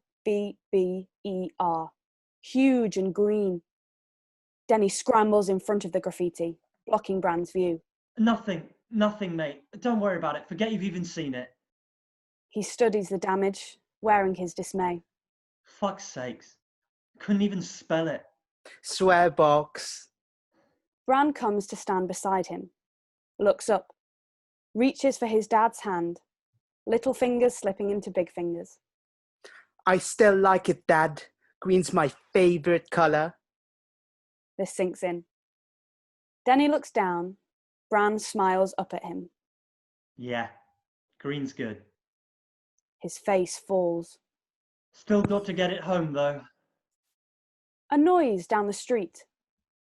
huge and green. Denny scrambles in front of the graffiti, blocking Bran's view. Nothing, mate. Don't worry about it. Forget you've even seen it. He studies the damage, wearing his dismay. Fuck's sakes. Couldn't even spell it. Swear box. Bran comes to stand beside him, looks up, reaches for his dad's hand, little fingers slipping into big fingers. I still like it, Dad. Green's my favourite colour. This sinks in. Denny looks down. Bran smiles up at him. Yeah, green's good. His face falls. Still got to get it home, though. A noise down the street.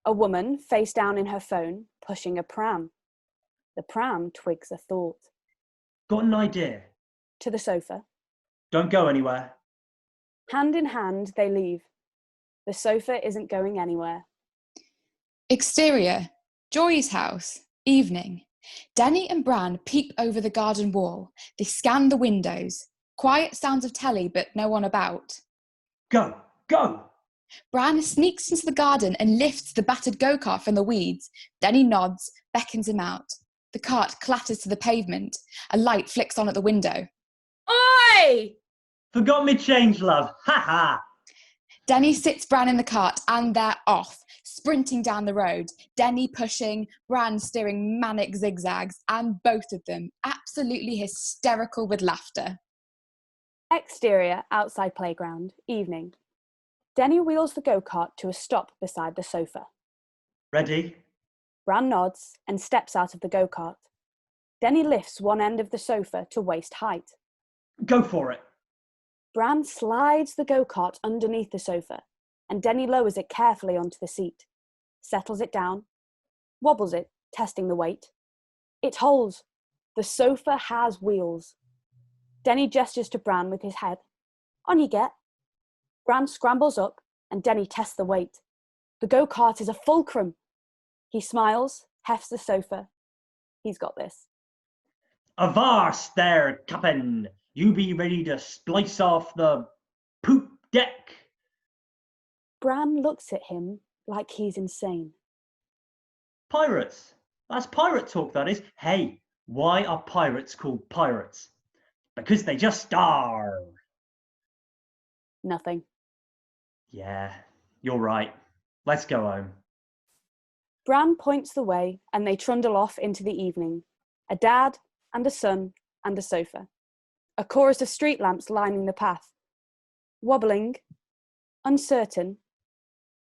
A woman, face down in her phone, pushing a pram. The pram twigs a thought. Got an idea. To the sofa. Don't go anywhere. Hand in hand, they leave. The sofa isn't going anywhere. Exterior, Joy's house, evening. Denny and Bran peep over the garden wall. They scan the windows. Quiet sounds of telly, but no one about. Go! Bran sneaks into the garden and lifts the battered go-kart from the weeds. Denny nods, beckons him out. The cart clatters to the pavement. A light flicks on at the window. Oi! Forgot me change, love. Ha ha! Denny sits Bran in the cart and they're off, sprinting down the road. Denny pushing, Bran steering manic zigzags, and both of them absolutely hysterical with laughter. Exterior, outside playground, evening. Denny wheels the go-kart to a stop beside the sofa. Ready? Bran nods and steps out of the go-kart. Denny lifts one end of the sofa to waist height. Go for it. Bran slides the go-kart underneath the sofa, and Denny lowers it carefully onto the seat, settles it down, wobbles it, testing the weight. It holds. The sofa has wheels. Denny gestures to Bran with his head. On you get. Bran scrambles up, and Denny tests the weight. The go-kart is a fulcrum. He smiles, hefts the sofa. He's got this. Avast there, Captain! You be ready to splice off the poop deck. Bran looks at him like he's insane. Pirates. That's pirate talk, that is. Hey, why are pirates called pirates? Because they just starve. Nothing. Yeah, you're right. Let's go home. Bran points the way and they trundle off into the evening. A dad and a son and a sofa. A chorus of street lamps lining the path. Wobbling, uncertain,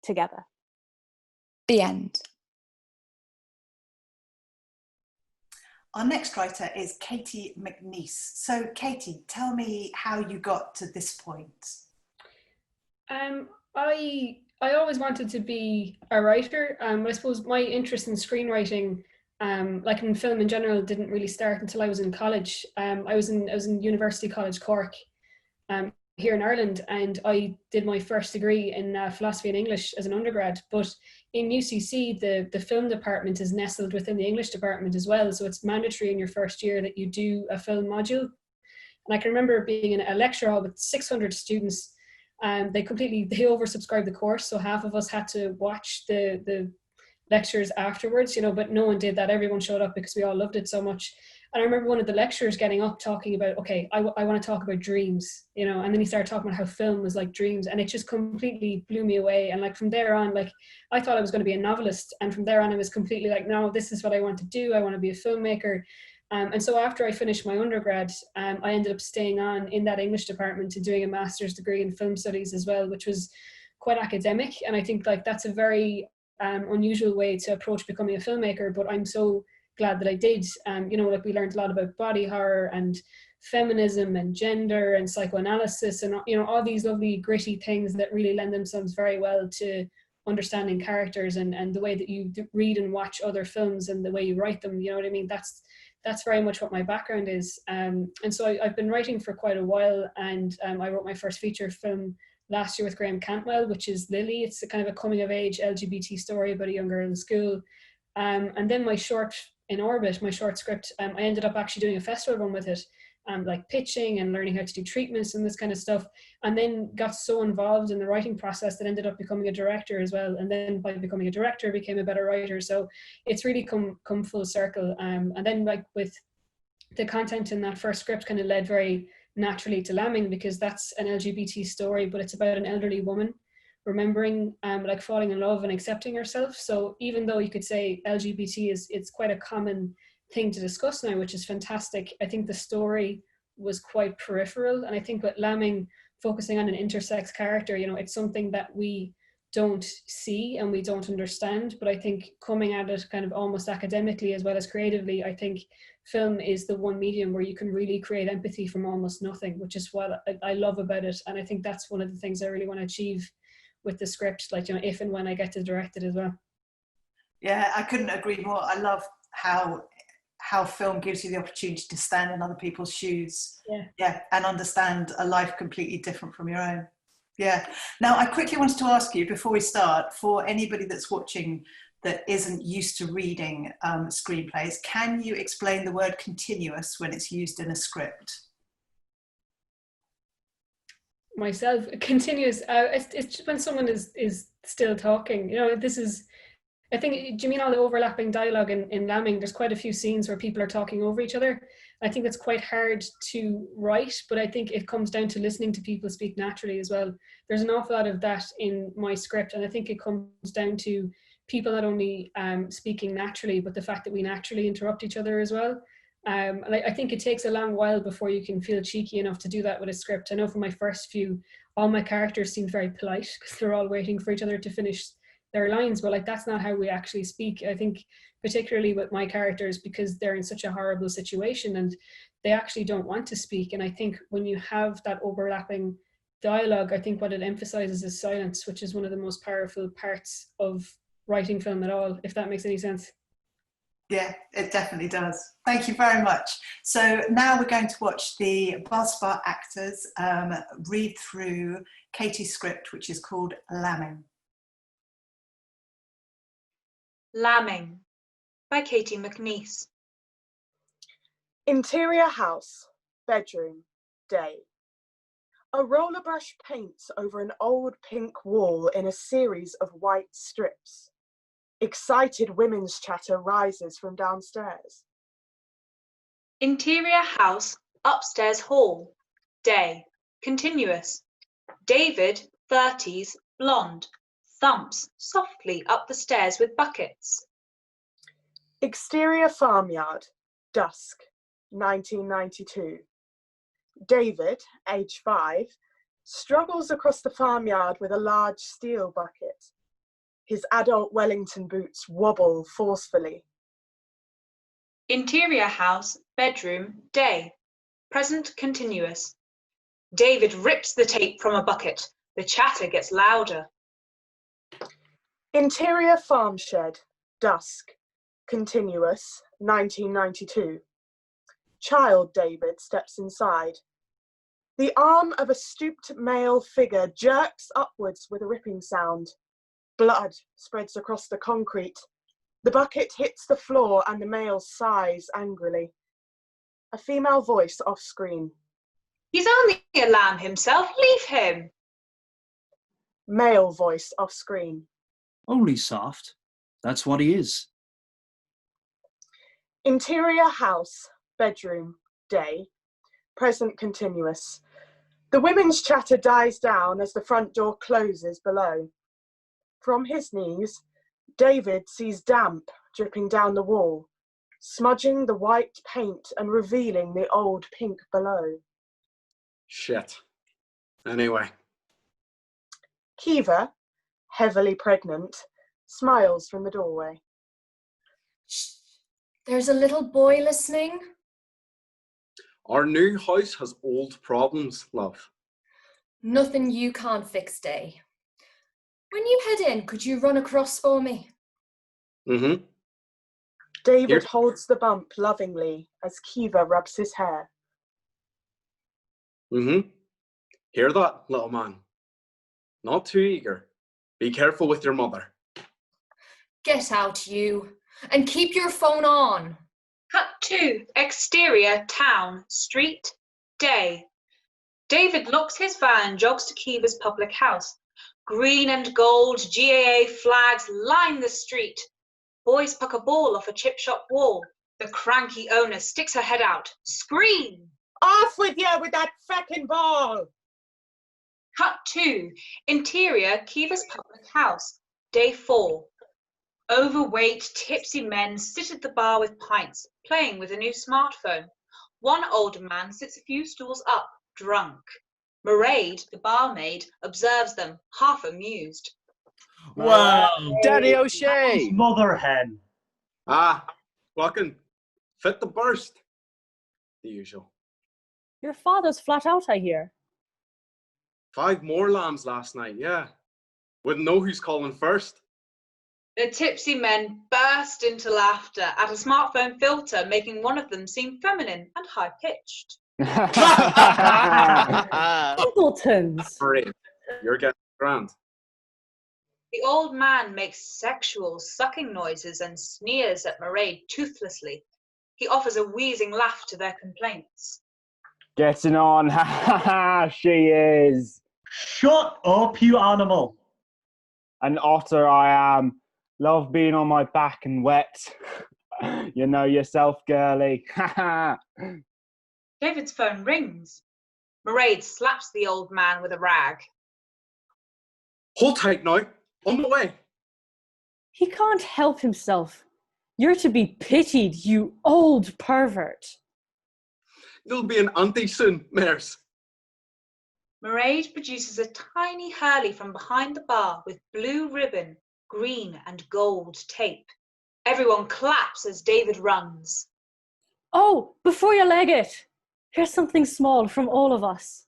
together. The end. Our next writer is Katie McNeice. So Katie, tell me how you got to this point. I always wanted to be a writer. I suppose my interest in screenwriting, like in film in general, didn't really start until I was in college. I was in University College Cork, here in Ireland, and I did my first degree in philosophy and English as an undergrad. But in UCC, the film department is nestled within the English department as well, so it's mandatory in your first year that you do a film module. And I can remember being in a lecture hall with 600 students. They oversubscribed the course, so half of us had to watch the lectures afterwards, but no one did that. Everyone showed up because we all loved it so much. And I remember one of the lecturers getting up talking about, okay, I want to talk about dreams, and then he started talking about how film was like dreams, and it just completely blew me away. And like from there on, like I thought I was going to be a novelist, and from there on I was completely like, no, this is what I want to do. I want to be a filmmaker. And so after I finished my undergrad, I ended up staying on in that English department and doing a master's degree in film studies as well, which was quite academic. And I think like that's a very unusual way to approach becoming a filmmaker, but I'm so glad that I did. Like we learned a lot about body horror and feminism and gender and psychoanalysis and all these lovely gritty things that really lend themselves very well to understanding characters and the way that you read and watch other films and the way you write them. You know what I mean? That's very much what my background is. And so I've been writing for quite a while, and I wrote my first feature film last year with Graham Cantwell, which is Lily. It's a kind of a coming of age LGBT story about a young girl in school. And then my short In Orbit, my short script, I ended up actually doing a festival run with it, like pitching and learning how to do treatments and this kind of stuff, and then got so involved in the writing process that ended up becoming a director as well, and then by becoming a director became a better writer. So it's really come full circle. And then like with the content in that first script kind of led very naturally to Lambing, because that's an LGBT story, but it's about an elderly woman remembering like falling in love and accepting herself. So even though you could say LGBT it's quite a common thing to discuss now, which is fantastic, I think the story was quite peripheral. And I think with Lambing focusing on an intersex character, you know, it's something that we don't see and we don't understand. But I think coming at it kind of almost academically as well as creatively, I think film is the one medium where you can really create empathy from almost nothing, which is what I love about it. And I think that's one of the things I really want to achieve with the script, like, you know, if and when I get to direct it as well. Yeah, I couldn't agree more. I love how film gives you the opportunity to stand in other people's shoes. Yeah, and understand a life completely different from your own. Yeah. Now, I quickly wanted to ask you before we start, for anybody that's watching that isn't used to reading screenplays, can you explain the word continuous when it's used in a script? Myself, continuous, it's when someone is still talking, you know. This is, I think, do you mean all the overlapping dialogue in Lambing? There's quite a few scenes where people are talking over each other. I think it's quite hard to write, but I think it comes down to listening to people speak naturally as well. There's an awful lot of that in my script, and I think it comes down to people not only speaking naturally, but the fact that we naturally interrupt each other as well. And I think it takes a long while before you can feel cheeky enough to do that with a script. I know for my first few, all my characters seemed very polite because they're all waiting for each other to finish their lines, but like that's not how we actually speak. I think particularly with my characters, because they're in such a horrible situation and they actually don't want to speak. And I think when you have that overlapping dialogue, I think what it emphasizes is silence, which is one of the most powerful parts of writing film at all, if that makes any sense. Yeah, it definitely does. Thank you very much. So now we're going to watch the Buzzbar actors read through Katie's script, which is called Lambing. Lambing by Katie McNeice. Interior house, bedroom, day. A roller brush paints over an old pink wall in a series of white strips. Excited women's chatter rises from downstairs. Interior house, upstairs hall, day, continuous. David, 30s, blonde, thumps softly up the stairs with buckets. Exterior farmyard, dusk, 1992. David, age 5, struggles across the farmyard with a large steel bucket. His adult Wellington boots wobble forcefully. Interior house, bedroom, day, present continuous. David rips the tape from a bucket. The chatter gets louder. Interior farm shed, dusk, continuous, 1992. Child David steps inside. The arm of a stooped male figure jerks upwards with a ripping sound. Blood spreads across the concrete. The bucket hits the floor and the male sighs angrily. A female voice off screen. He's only a lamb himself, leave him. Male voice off screen. Only soft. That's what he is. Interior house, bedroom, day, present continuous. The women's chatter dies down as the front door closes below. From his knees, David sees damp dripping down the wall, smudging the white paint and revealing the old pink below. Shit. Anyway. Kiva, heavily pregnant, smiles from the doorway. There's a little boy listening. Our new house has old problems, love. Nothing you can't fix, Day. When you head in, could you run across for me? Mm-hmm. David holds the bump lovingly as Kiva rubs his hair. Mm-hmm. Hear that, little man? Not too eager. Be careful with your mother. Get out, you, and keep your phone on. Cut 2. Exterior, town, street, day. David locks his van and jogs to Kiva's public house. Green and gold GAA flags line the street. Boys puck a ball off a chip shop wall. The cranky owner sticks her head out. Scream! Off with you with that feckin' ball! Cut 2. Interior, Kiva's public house. Day 4. Overweight, tipsy men sit at the bar with pints, playing with a new smartphone. One older man sits a few stools up, drunk. Mairead, the barmaid, observes them, half amused. Wow, Daddy O'Shea! Mother hen. Ah, fucking fit the burst. The usual. Your father's flat out, I hear. 5 more lambs last night, yeah. Wouldn't know who's calling first. The tipsy men burst into laughter at a smartphone filter, making one of them seem feminine and high-pitched. Simpletons! Great. You're getting grand. The old man makes sexual sucking noises and sneers at Mairead toothlessly. He offers a wheezing laugh to their complaints. Getting on, ha ha ha, she is. Shut up, you animal. An otter I am. Love being on my back and wet. You know yourself, girly. Ha ha. David's phone rings. Mairead slaps the old man with a rag. Hold tight now. On the way. He can't help himself. You're to be pitied, you old pervert. You'll be an auntie soon, Mares. Mairead produces a tiny hurley from behind the bar with blue ribbon, green and gold tape. Everyone claps as David runs. Oh, before you leg it, here's something small from all of us.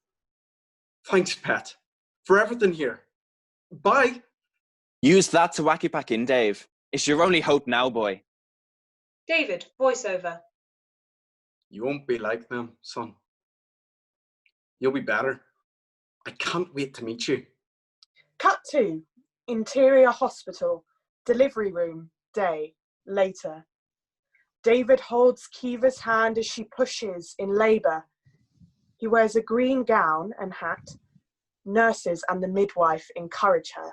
Thanks, Pet, for everything here. Bye. Use that to wacky pack in, Dave. It's your only hope now, boy. David, voiceover. You won't be like them, son. You'll be better. I can't wait to meet you. Cut 2. Interior hospital. Delivery room. Day. Later. David holds Kiva's hand as she pushes in labour. He wears a green gown and hat. Nurses and the midwife encourage her.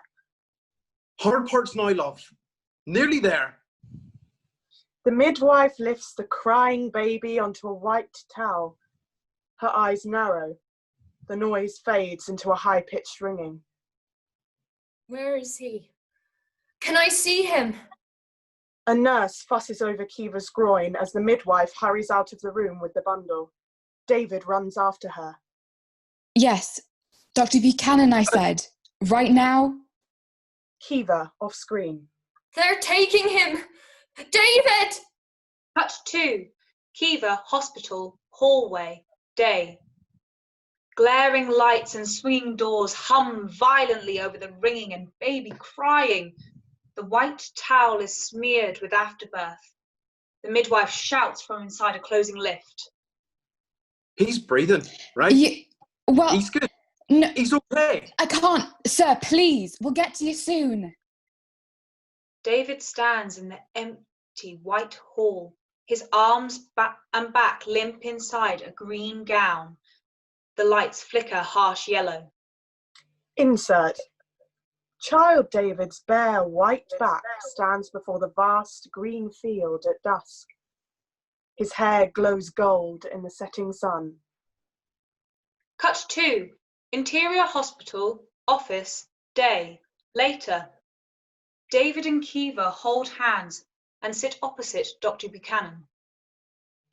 Hard parts now, love. Nearly there. The midwife lifts the crying baby onto a white towel. Her eyes narrow. The noise fades into a high-pitched ringing. Where is he? Can I see him? A nurse fusses over Kiva's groin as the midwife hurries out of the room with the bundle. David runs after her. Yes, Dr. Buchanan, I said. Right now? Kiva, off screen. They're taking him! David! Cut 2. Kiva, hospital, hallway, day. Glaring lights and swinging doors hum violently over the ringing and baby crying. The white towel is smeared with afterbirth. The midwife shouts from inside a closing lift. He's breathing, right? Well, he's good. No, he's okay. I can't. Sir, please. We'll get to you soon. David stands in the empty white hall, his arms and back limp inside a green gown. The lights flicker harsh yellow. Insert. Child David's bare white back stands before the vast green field at dusk. His hair glows gold in the setting sun. Cut 2. Interior hospital, office, day, later. David and Kiva hold hands and sit opposite Dr. Buchanan.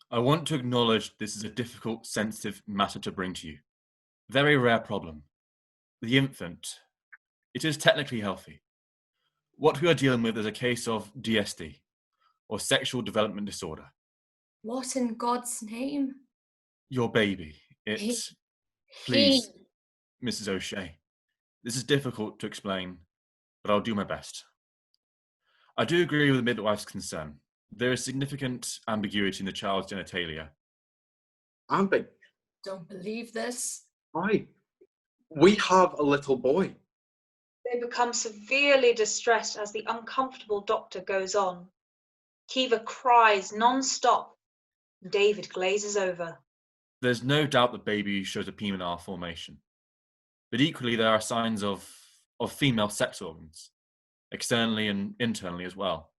I want to acknowledge this is a difficult, sensitive matter to bring to you. Very rare problem. The infant, it is technically healthy. What we are dealing with is a case of DSD, or sexual development disorder. What in God's name? Your baby, it's... Please, Mrs. O'Shea, this is difficult to explain, but I'll do my best. I do agree with the midwife's concern. There is significant ambiguity in the child's genitalia. Don't believe this. Why? We have a little boy. They become severely distressed as the uncomfortable doctor goes on. Kiva cries non-stop. David glazes over. There's no doubt the baby shows a pulmonar formation, but equally there are signs of female sex organs, externally and internally as well.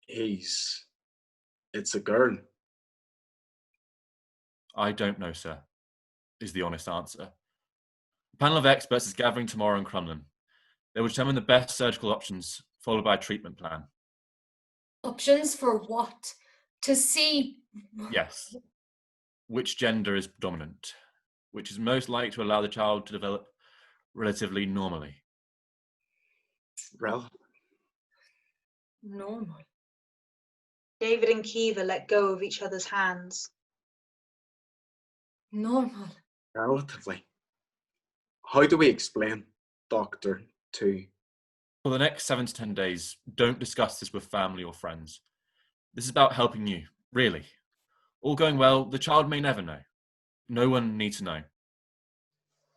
It's a girl. I don't know, sir, is the honest answer. A panel of experts is gathering tomorrow in Crumlin. They will determine the best surgical options, followed by a treatment plan. Options for what? To see... Yes. Which gender is dominant? Which is most likely to allow the child to develop relatively normally? Normal. David and Kiva let go of each other's hands. Normal. Relatively. How do we explain, Doctor, to... For the next 7 to 10 days, don't discuss this with family or friends. This is about helping you, really. All going well, the child may never know. No one needs to know.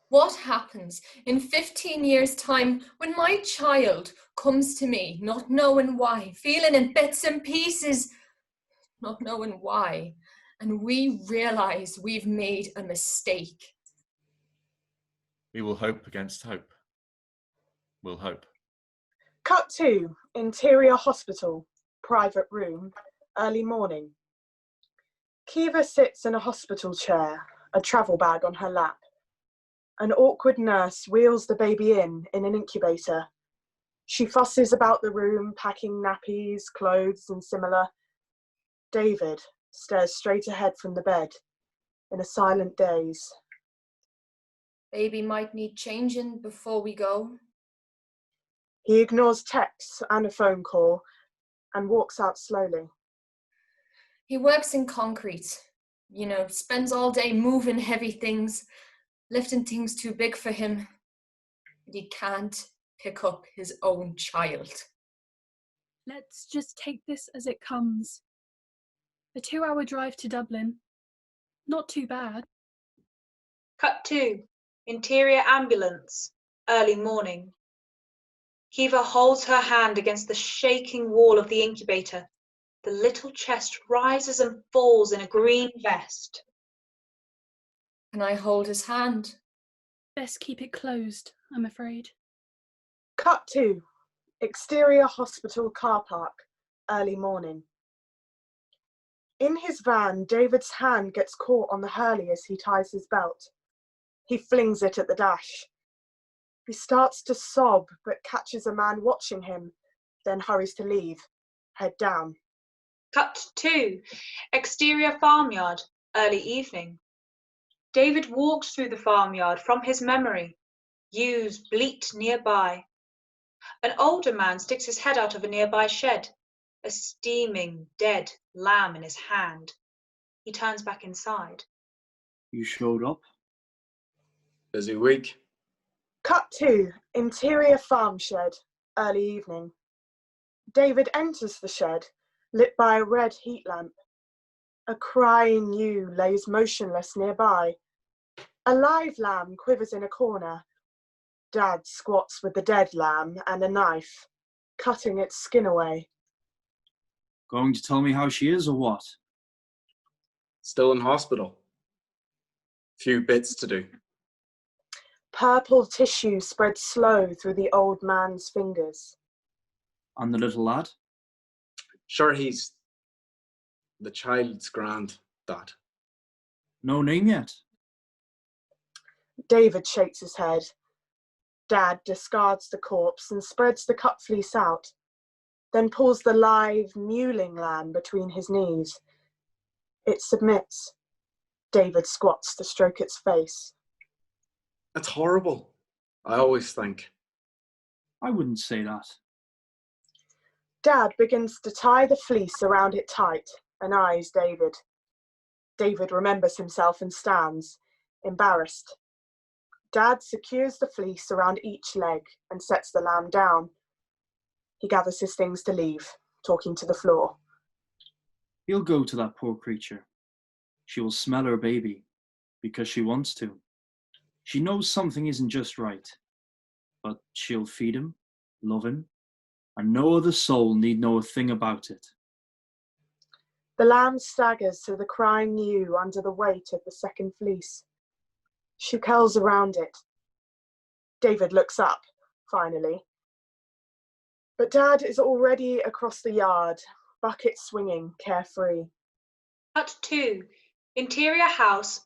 What happens in 15 years' time when my child comes to me, not knowing why, feeling in bits and pieces, not knowing why, and we realise we've made a mistake? We will hope against hope. We'll hope. Cut 2, interior hospital, private room, early morning. Kiva sits in a hospital chair, a travel bag on her lap. An awkward nurse wheels the baby in an incubator. She fusses about the room, packing nappies, clothes and similar. David stares straight ahead from the bed, in a silent daze. Baby might need changing before we go. He ignores texts and a phone call and walks out slowly. He works in concrete, spends all day moving heavy things, lifting things too big for him. He can't pick up his own child. Let's just take this as it comes. A 2-hour drive to Dublin. Not too bad. Cut 2, interior ambulance, early morning. Kiva holds her hand against the shaking wall of the incubator. The little chest rises and falls in a green vest. Can I hold his hand? Best keep it closed, I'm afraid. Cut 2, exterior hospital car park, early morning. In his van, David's hand gets caught on the hurley as he ties his belt. He flings it at the dash. He starts to sob, but catches a man watching him, then hurries to leave, head down. Cut 2, exterior farmyard, early evening. David walks through the farmyard from his memory. Ewes bleat nearby. An older man sticks his head out of a nearby shed, a steaming, dead lamb in his hand. He turns back inside. You showed up? Busy week. Cut 2, interior farm shed, early evening. David enters the shed, lit by a red heat lamp. A crying ewe lays motionless nearby. A live lamb quivers in a corner. Dad squats with the dead lamb and a knife, cutting its skin away. Going to tell me how she is or what? Still in hospital. Few bits to do. Purple tissue spreads slow through the old man's fingers. And the little lad? Sure, he's the child's grand, Dad. No name yet? David shakes his head. Dad discards the corpse and spreads the cut fleece out, then pulls the live, mewling lamb between his knees. It submits. David squats to stroke its face. It's horrible, I always think. I wouldn't say that. Dad begins to tie the fleece around it tight and eyes David. David remembers himself and stands, embarrassed. Dad secures the fleece around each leg and sets the lamb down. He gathers his things to leave, talking to the floor. He'll go to that poor creature. She will smell her baby, because she wants to. She knows something isn't just right. but she'll feed him, love him, and no other soul need know a thing about it. The lamb staggers to the crying ewe under the weight of the second fleece. She curls around it. David looks up, finally. But Dad is already across the yard, bucket swinging, carefree. Cut 2. Interior house,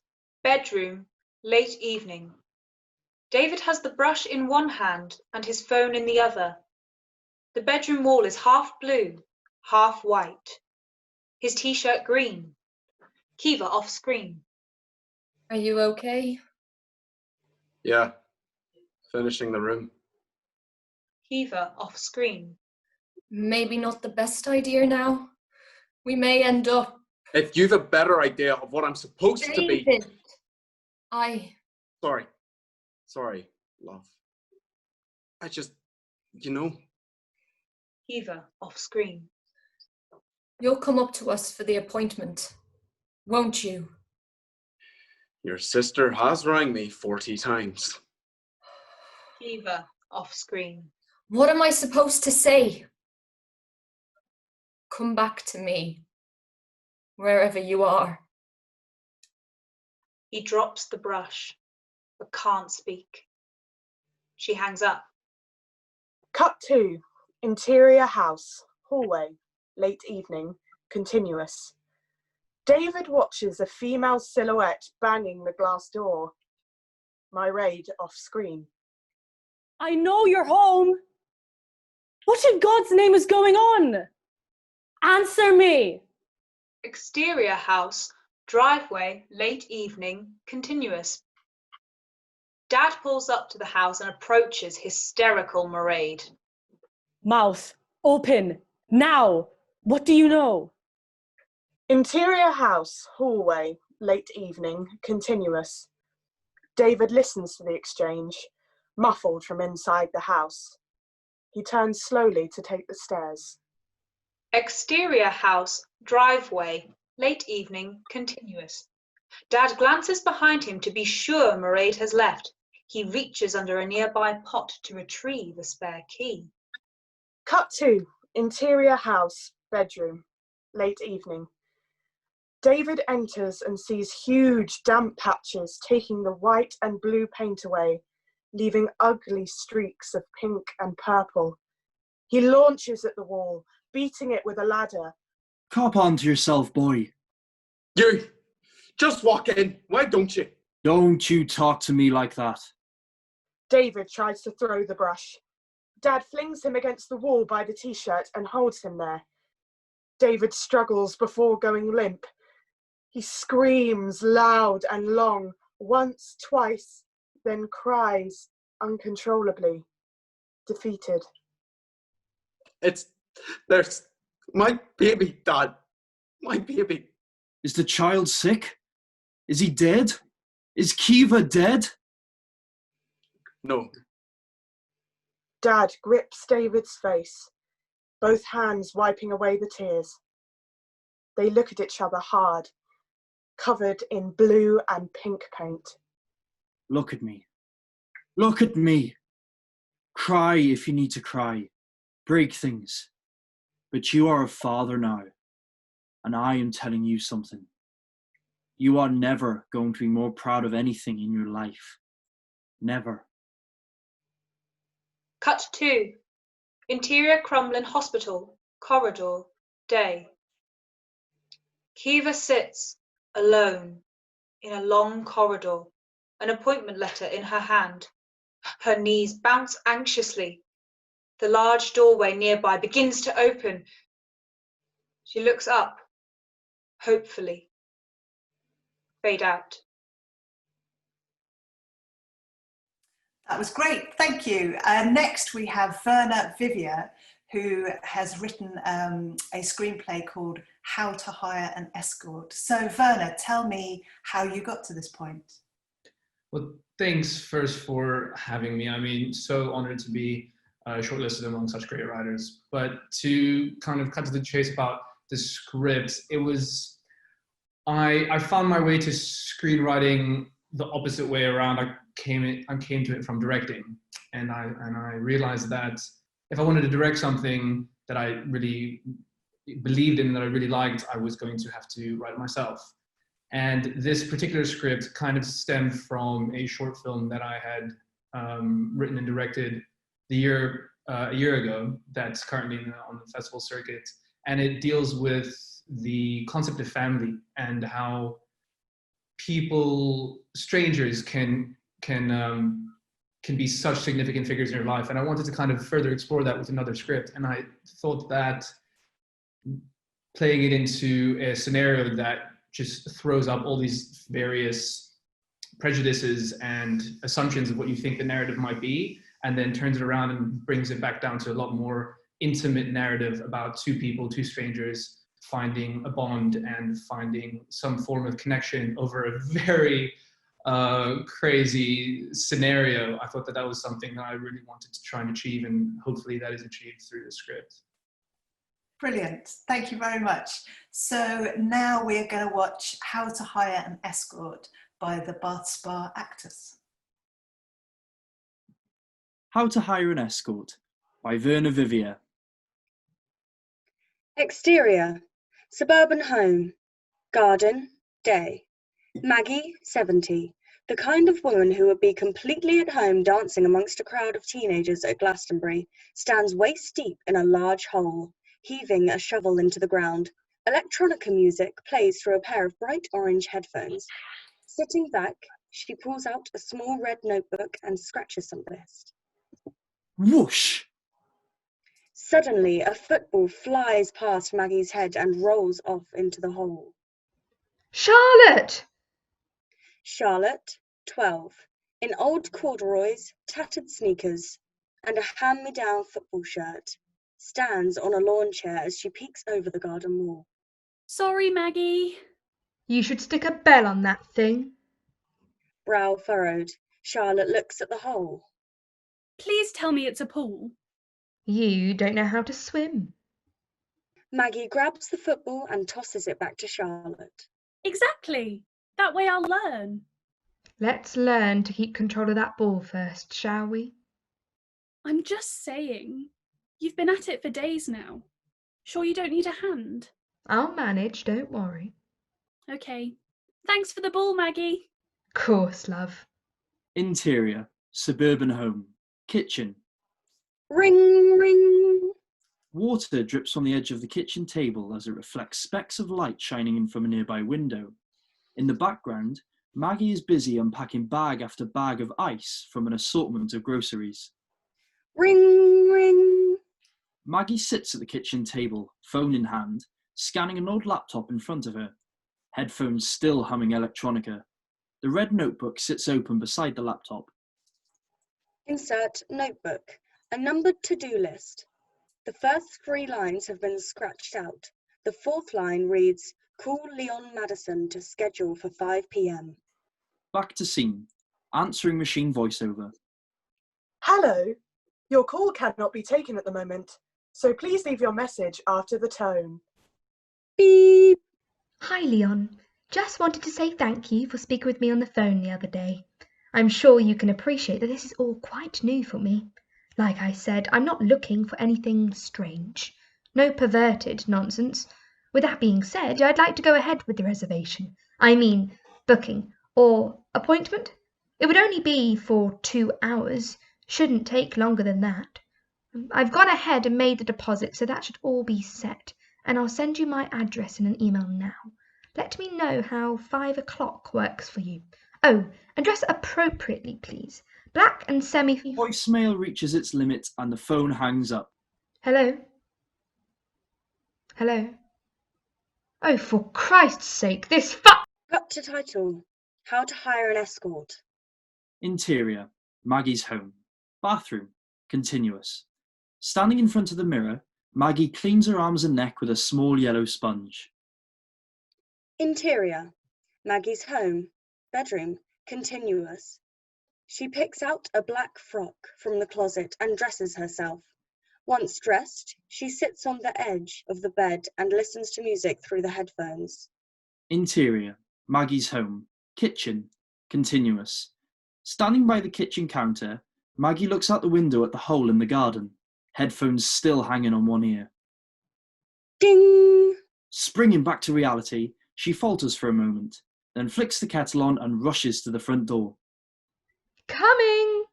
bedroom, late evening. David has the brush in one hand and his phone in the other. The bedroom wall is half blue, half white. His t-shirt green. Kiva off screen. Are you okay? Yeah, finishing the room. Kiva off screen. Maybe not the best idea now. We may end up... If you've a better idea of what I'm supposed to be... David! Sorry, love. I just, you know... Kiva off screen. You'll come up to us for the appointment, won't you? Your sister has rang me 40 times. Kiva off screen. What am I supposed to say? Come back to me, wherever you are. He drops the brush, but can't speak. She hangs up. Cut 2. Interior house, hallway, late evening, continuous. David watches a female silhouette banging the glass door. My raid off screen. I know you're home. What in God's name is going on? Answer me. Exterior house, driveway, late evening, continuous. Dad pulls up to the house and approaches hysterical Mairead. Mouth, open, now. What do you know? Interior house, hallway, late evening, continuous. David listens to the exchange, muffled from inside the house. He turns slowly to take the stairs. Exterior house, driveway, late evening, continuous. Dad glances behind him to be sure Mairead has left. He reaches under a nearby pot to retrieve a spare key. Cut 2. Interior house, bedroom, late evening. David enters and sees huge damp patches taking the white and blue paint away, leaving ugly streaks of pink and purple. He launches at the wall, beating it with a ladder. Cop on to yourself, boy. You! Just walk in, why don't you? Don't you talk to me like that. David tries to throw the brush. Dad flings him against the wall by the t-shirt and holds him there. David struggles before going limp. He screams loud and long, once, twice, then cries uncontrollably, defeated. There's my baby, Dad. My baby. Is the child sick? Is he dead? Is Kiva dead? No. Dad grips David's face, both hands wiping away the tears. They look at each other hard, covered in blue and pink paint. Look at me. Look at me. Cry if you need to cry. Break things. But you are a father now, and I am telling you something. You are never going to be more proud of anything in your life. Never. Cut 2. Interior Crumlin Hospital, corridor, day. Kiva sits, alone, in a long corridor, an appointment letter in her hand. Her knees bounce anxiously. The large doorway nearby begins to open. She looks up, hopefully. Fade out. That was great, thank you. Next we have Werner Vivier, who has written a screenplay called How to Hire an Escort. So Werner, tell me how you got to this point. Well, thanks first for having me. I mean, so honored to be shortlisted among such great writers. But to kind of cut to the chase about the script, it was, I found my way to screenwriting the opposite way around. I came to it from directing, and I realized that if I wanted to direct something that I really believed in, that I really liked, I was going to have to write it myself. And this particular script kind of stemmed from a short film that I had written and directed a year ago that's currently on the festival circuit. And it deals with the concept of family and how strangers can be such significant figures in your life. And I wanted to kind of further explore that with another script. And I thought that playing it into a scenario that just throws up all these various prejudices and assumptions of what you think the narrative might be, and then turns it around and brings it back down to a lot more intimate narrative about two strangers, finding a bond and finding some form of connection over a very crazy scenario. I thought that was something that I really wanted to try and achieve, and hopefully that is achieved through the script. Brilliant, thank you very much. So now we're going to watch How to Hire an Escort by the Bath Spa actors. How to Hire an Escort by Werner Vivier. Exterior, suburban home, garden, day. Maggie, 70, the kind of woman who would be completely at home dancing amongst a crowd of teenagers at Glastonbury, stands waist deep in a large hole, heaving a shovel into the ground. Electronica music plays through a pair of bright orange headphones. Sitting back, she pulls out a small red notebook and scratches some list. Whoosh! Suddenly, a football flies past Maggie's head and rolls off into the hole. Charlotte! Charlotte, 12, in old corduroys, tattered sneakers, and a hand-me-down football shirt, stands on a lawn chair as she peeks over the garden wall. Sorry, Maggie. You should stick a bell on that thing. Brow furrowed, Charlotte looks at the hole. Please tell me it's a pool. You don't know how to swim. Maggie grabs the football and tosses it back to Charlotte. Exactly. That way I'll learn. Let's learn to keep control of that ball first, shall we? I'm just saying. You've been at it for days now. Sure you don't need a hand? I'll manage, don't worry. Okay. Thanks for the ball, Maggie. Course, love. Interior, suburban home, kitchen. Ring, ring. Water drips on the edge of the kitchen table as it reflects specks of light shining in from a nearby window. In the background, Maggie is busy unpacking bag after bag of ice from an assortment of groceries. Ring, ring. Maggie sits at the kitchen table, phone in hand, scanning an old laptop in front of her. Headphones still humming electronica. The red notebook sits open beside the laptop. Insert notebook, a numbered to-do list. The first 3 lines have been scratched out. The 4th line reads, call Leon Madison to schedule for 5 p.m. Back to scene. Answering machine voiceover. Hello. Your call cannot be taken at the moment, so please leave your message after the tone. Beep. Hi, Leon. Just wanted to say thank you for speaking with me on the phone the other day. I'm sure you can appreciate that this is all quite new for me. Like I said, I'm not looking for anything strange. No perverted nonsense. With that being said, I'd like to go ahead with the reservation. I mean, booking or appointment. It would only be for 2 hours. Shouldn't take longer than that. I've gone ahead and made the deposit, so that should all be set. And I'll send you my address in an email now. Let me know how 5 o'clock works for you. Oh, and dress appropriately, please. Black and semi... Voicemail reaches its limit and the phone hangs up. Hello? Hello? Oh, for Christ's sake, this Cut to title, How to Hire an Escort. Interior, Maggie's home. Bathroom, continuous. Standing in front of the mirror, Maggie cleans her arms and neck with a small yellow sponge. Interior, Maggie's home. Bedroom, continuous. She picks out a black frock from the closet and dresses herself. Once dressed, she sits on the edge of the bed and listens to music through the headphones. Interior, Maggie's home. Kitchen, continuous. Standing by the kitchen counter, Maggie looks out the window at the hole in the garden, headphones still hanging on one ear. Ding! Springing back to reality, she falters for a moment, then flicks the kettle on and rushes to the front door. Coming!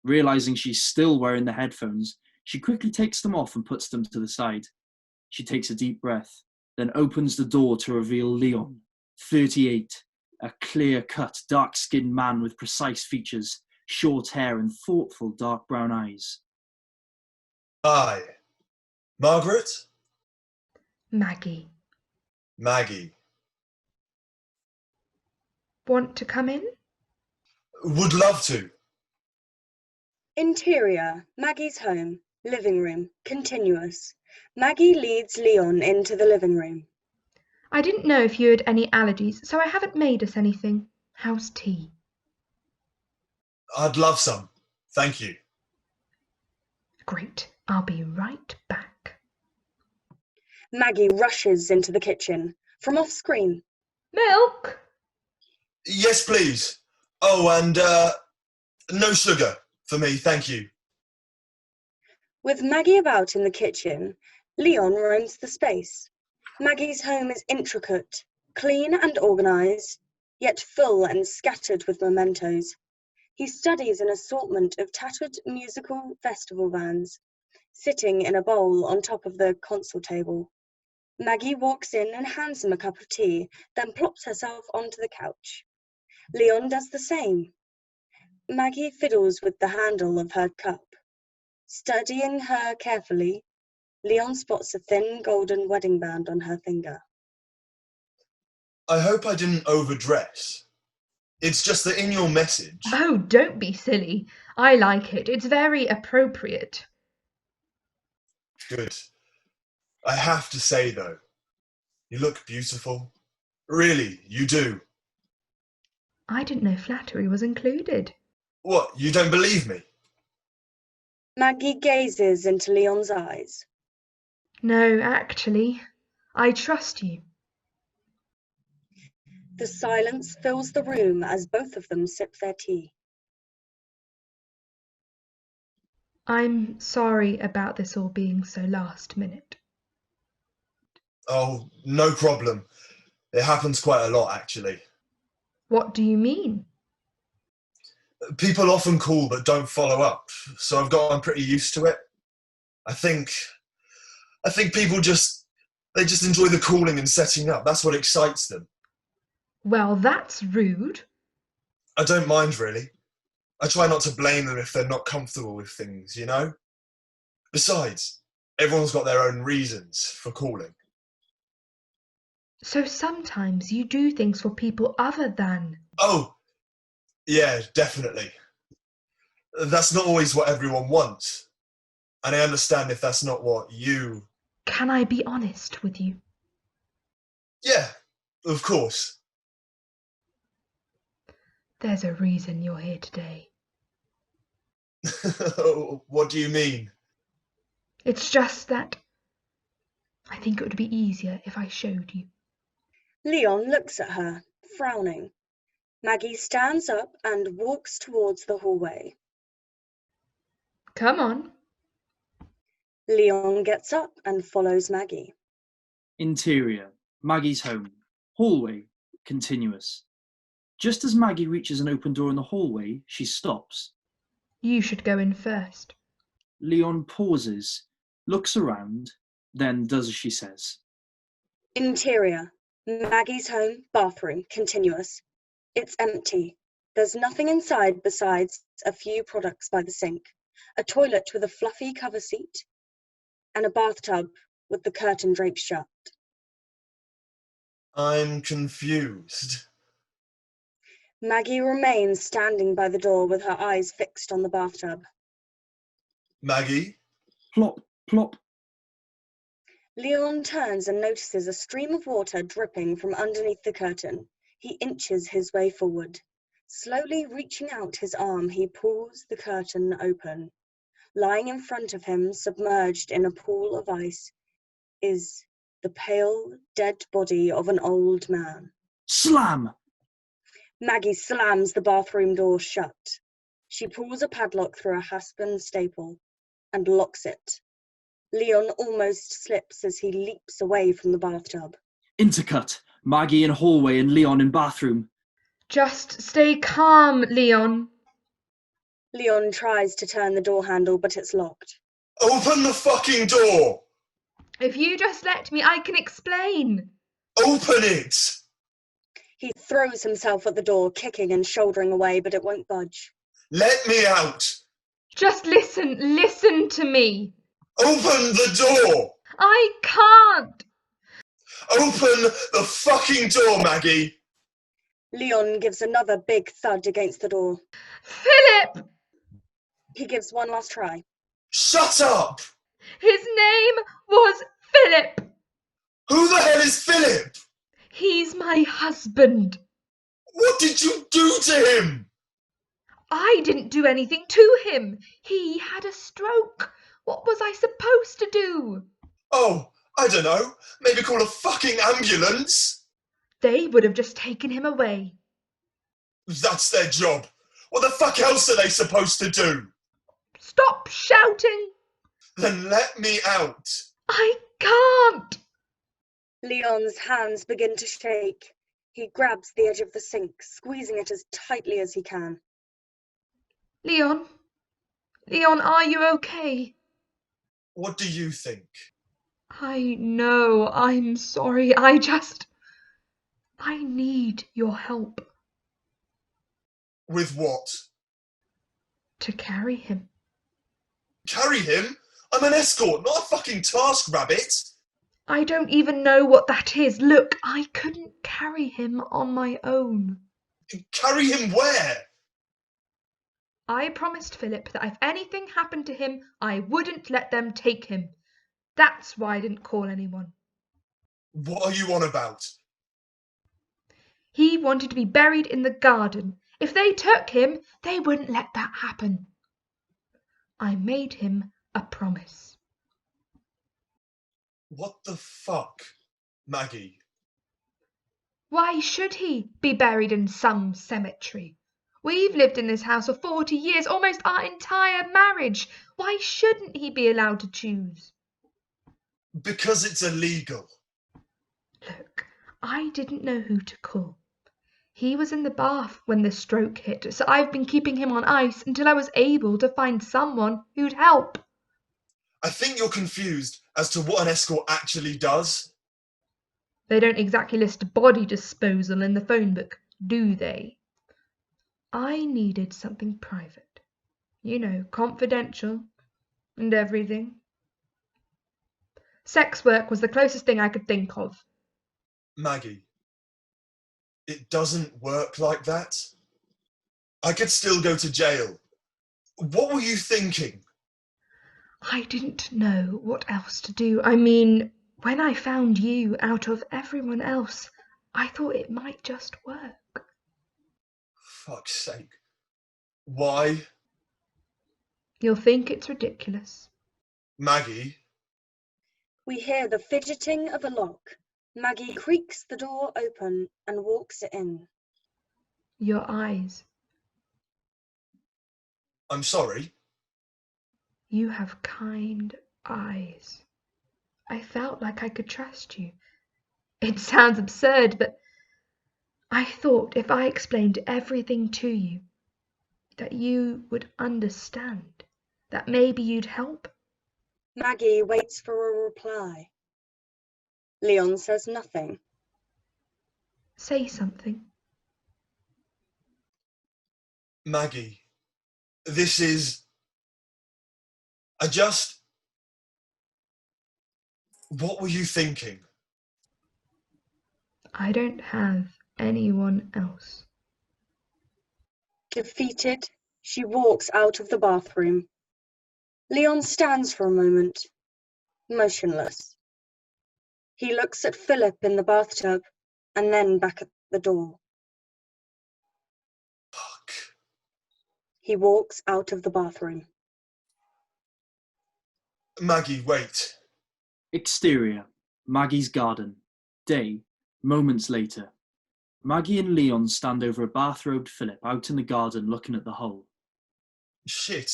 Realizing she's still wearing the headphones, she quickly takes them off and puts them to the side. She takes a deep breath, then opens the door to reveal Leon, 38, a clear-cut, dark-skinned man with precise features, short hair and thoughtful dark brown eyes. Hi. Margaret? Maggie. Maggie. Want to come in? Would love to. Interior, Maggie's home, living room, continuous. Maggie leads Leon into the living room. I didn't know if you had any allergies, so I haven't made us anything. How's tea? I'd love some. Thank you. Great. I'll be right back. Maggie rushes into the kitchen, from off screen. Milk? Yes, please. Oh, and no sugar for me, thank you. With Maggie about in the kitchen, Leon roams the space. Maggie's home is intricate, clean and organised, yet full and scattered with mementos. He studies an assortment of tattered musical festival vans, sitting in a bowl on top of the console table. Maggie walks in and hands him a cup of tea, then plops herself onto the couch. Leon does the same. Maggie fiddles with the handle of her cup. Studying her carefully, Leon spots a thin golden wedding band on her finger. I hope I didn't overdress. It's just that in your message... Oh, don't be silly. I like it. It's very appropriate. Good. I have to say, though, you look beautiful. Really, you do. I didn't know flattery was included. What, you don't believe me? Maggie gazes into Leon's eyes. No, actually, I trust you. The silence fills the room as both of them sip their tea. I'm sorry about this all being so last minute. Oh, no problem. It happens quite a lot, actually. What do you mean? People often call but don't follow up, so I've gotten pretty used to it. I think people just enjoy the calling and setting up. That's what excites them. Well, that's rude. I don't mind, really. I try not to blame them if they're not comfortable with things, you know? Besides, everyone's got their own reasons for calling. So sometimes you do things for people other than... Oh, yeah, definitely. That's not always what everyone wants. And I understand if that's not what you... Can I be honest with you? Yeah, of course. There's a reason you're here today. What do you mean? It's just that I think it would be easier if I showed you. Leon looks at her, frowning. Maggie stands up and walks towards the hallway. Come on. Leon gets up and follows Maggie. Interior, Maggie's home, hallway, continuous. Just as Maggie reaches an open door in the hallway, she stops. You should go in first. Leon pauses, looks around, then does as she says. Interior, Maggie's home, bathroom, continuous. It's empty. There's nothing inside besides a few products by the sink, a toilet with a fluffy cover seat, and a bathtub with the curtain draped shut. I'm confused. Maggie remains standing by the door with her eyes fixed on the bathtub. Maggie? Plop, plop. Leon turns and notices a stream of water dripping from underneath the curtain. He inches his way forward. Slowly reaching out his arm, he pulls the curtain open. Lying in front of him, submerged in a pool of ice, is the pale, dead body of an old man. Slam! Maggie slams the bathroom door shut. She pulls a padlock through a hasp staple and locks it. Leon almost slips as he leaps away from the bathtub. Intercut. Maggie in hallway and Leon in bathroom. Just stay calm, Leon. Leon tries to turn the door handle, but it's locked. Open the fucking door! If you just let me, I can explain. Open it! He throws himself at the door, kicking and shouldering away, but it won't budge. Let me out! Just listen to me. Open the door! I can't. Open the fucking door, Maggie! Leon gives another big thud against the door. Philip! He gives one last try. Shut up! His name was Philip. Who the hell is Philip? He's my husband. What did you do to him? I didn't do anything to him. He had a stroke. What was I supposed to do? Oh, I don't know. Maybe call a fucking ambulance? They would have just taken him away. That's their job. What the fuck else are they supposed to do? Stop shouting. Then let me out. I can't. Leon's hands begin to shake. He grabs the edge of the sink, squeezing it as tightly as he can. Leon, are you okay? What do you think? I know, I'm sorry. I need your help. With what? To carry him. Carry him? I'm an escort, not a fucking task rabbit. I don't even know what that is. Look, I couldn't carry him on my own. Carry him where? I promised Philip that if anything happened to him, I wouldn't let them take him. That's why I didn't call anyone. What are you on about? He wanted to be buried in the garden. If they took him, they wouldn't let that happen. I made him a promise. What the fuck, Maggie? Why should he be buried in some cemetery? We've lived in this house for 40 years, almost our entire marriage. Why shouldn't he be allowed to choose? Because it's illegal. Look, I didn't know who to call. He was in the bath when the stroke hit, so I've been keeping him on ice until I was able to find someone who'd help. I think you're confused as to what an escort actually does. They don't exactly list body disposal in the phone book, do they? I needed something private. You know, confidential and everything. Sex work was the closest thing I could think of. Maggie, it doesn't work like that. I could still go to jail. What were you thinking? I didn't know what else to do. I mean, when I found you out of everyone else, I thought it might just work. Fuck's sake. Why? You'll think it's ridiculous. Maggie? We hear the fidgeting of a lock. Maggie creaks the door open and walks it in. Your eyes. I'm sorry. You have kind eyes. I felt like I could trust you. It sounds absurd, but I thought if I explained everything to you, that you would understand, that maybe you'd help. Maggie waits for a reply. Leon says nothing. Say something. Maggie, this is... What were you thinking? I don't have anyone else. Defeated, she walks out of the bathroom. Leon stands for a moment, motionless. He looks at Philip in the bathtub and then back at the door. Fuck. He walks out of the bathroom. Maggie, wait. Exterior. Maggie's garden. Day. Moments later. Maggie and Leon stand over a bathrobed Philip out in the garden looking at the hole. Shit.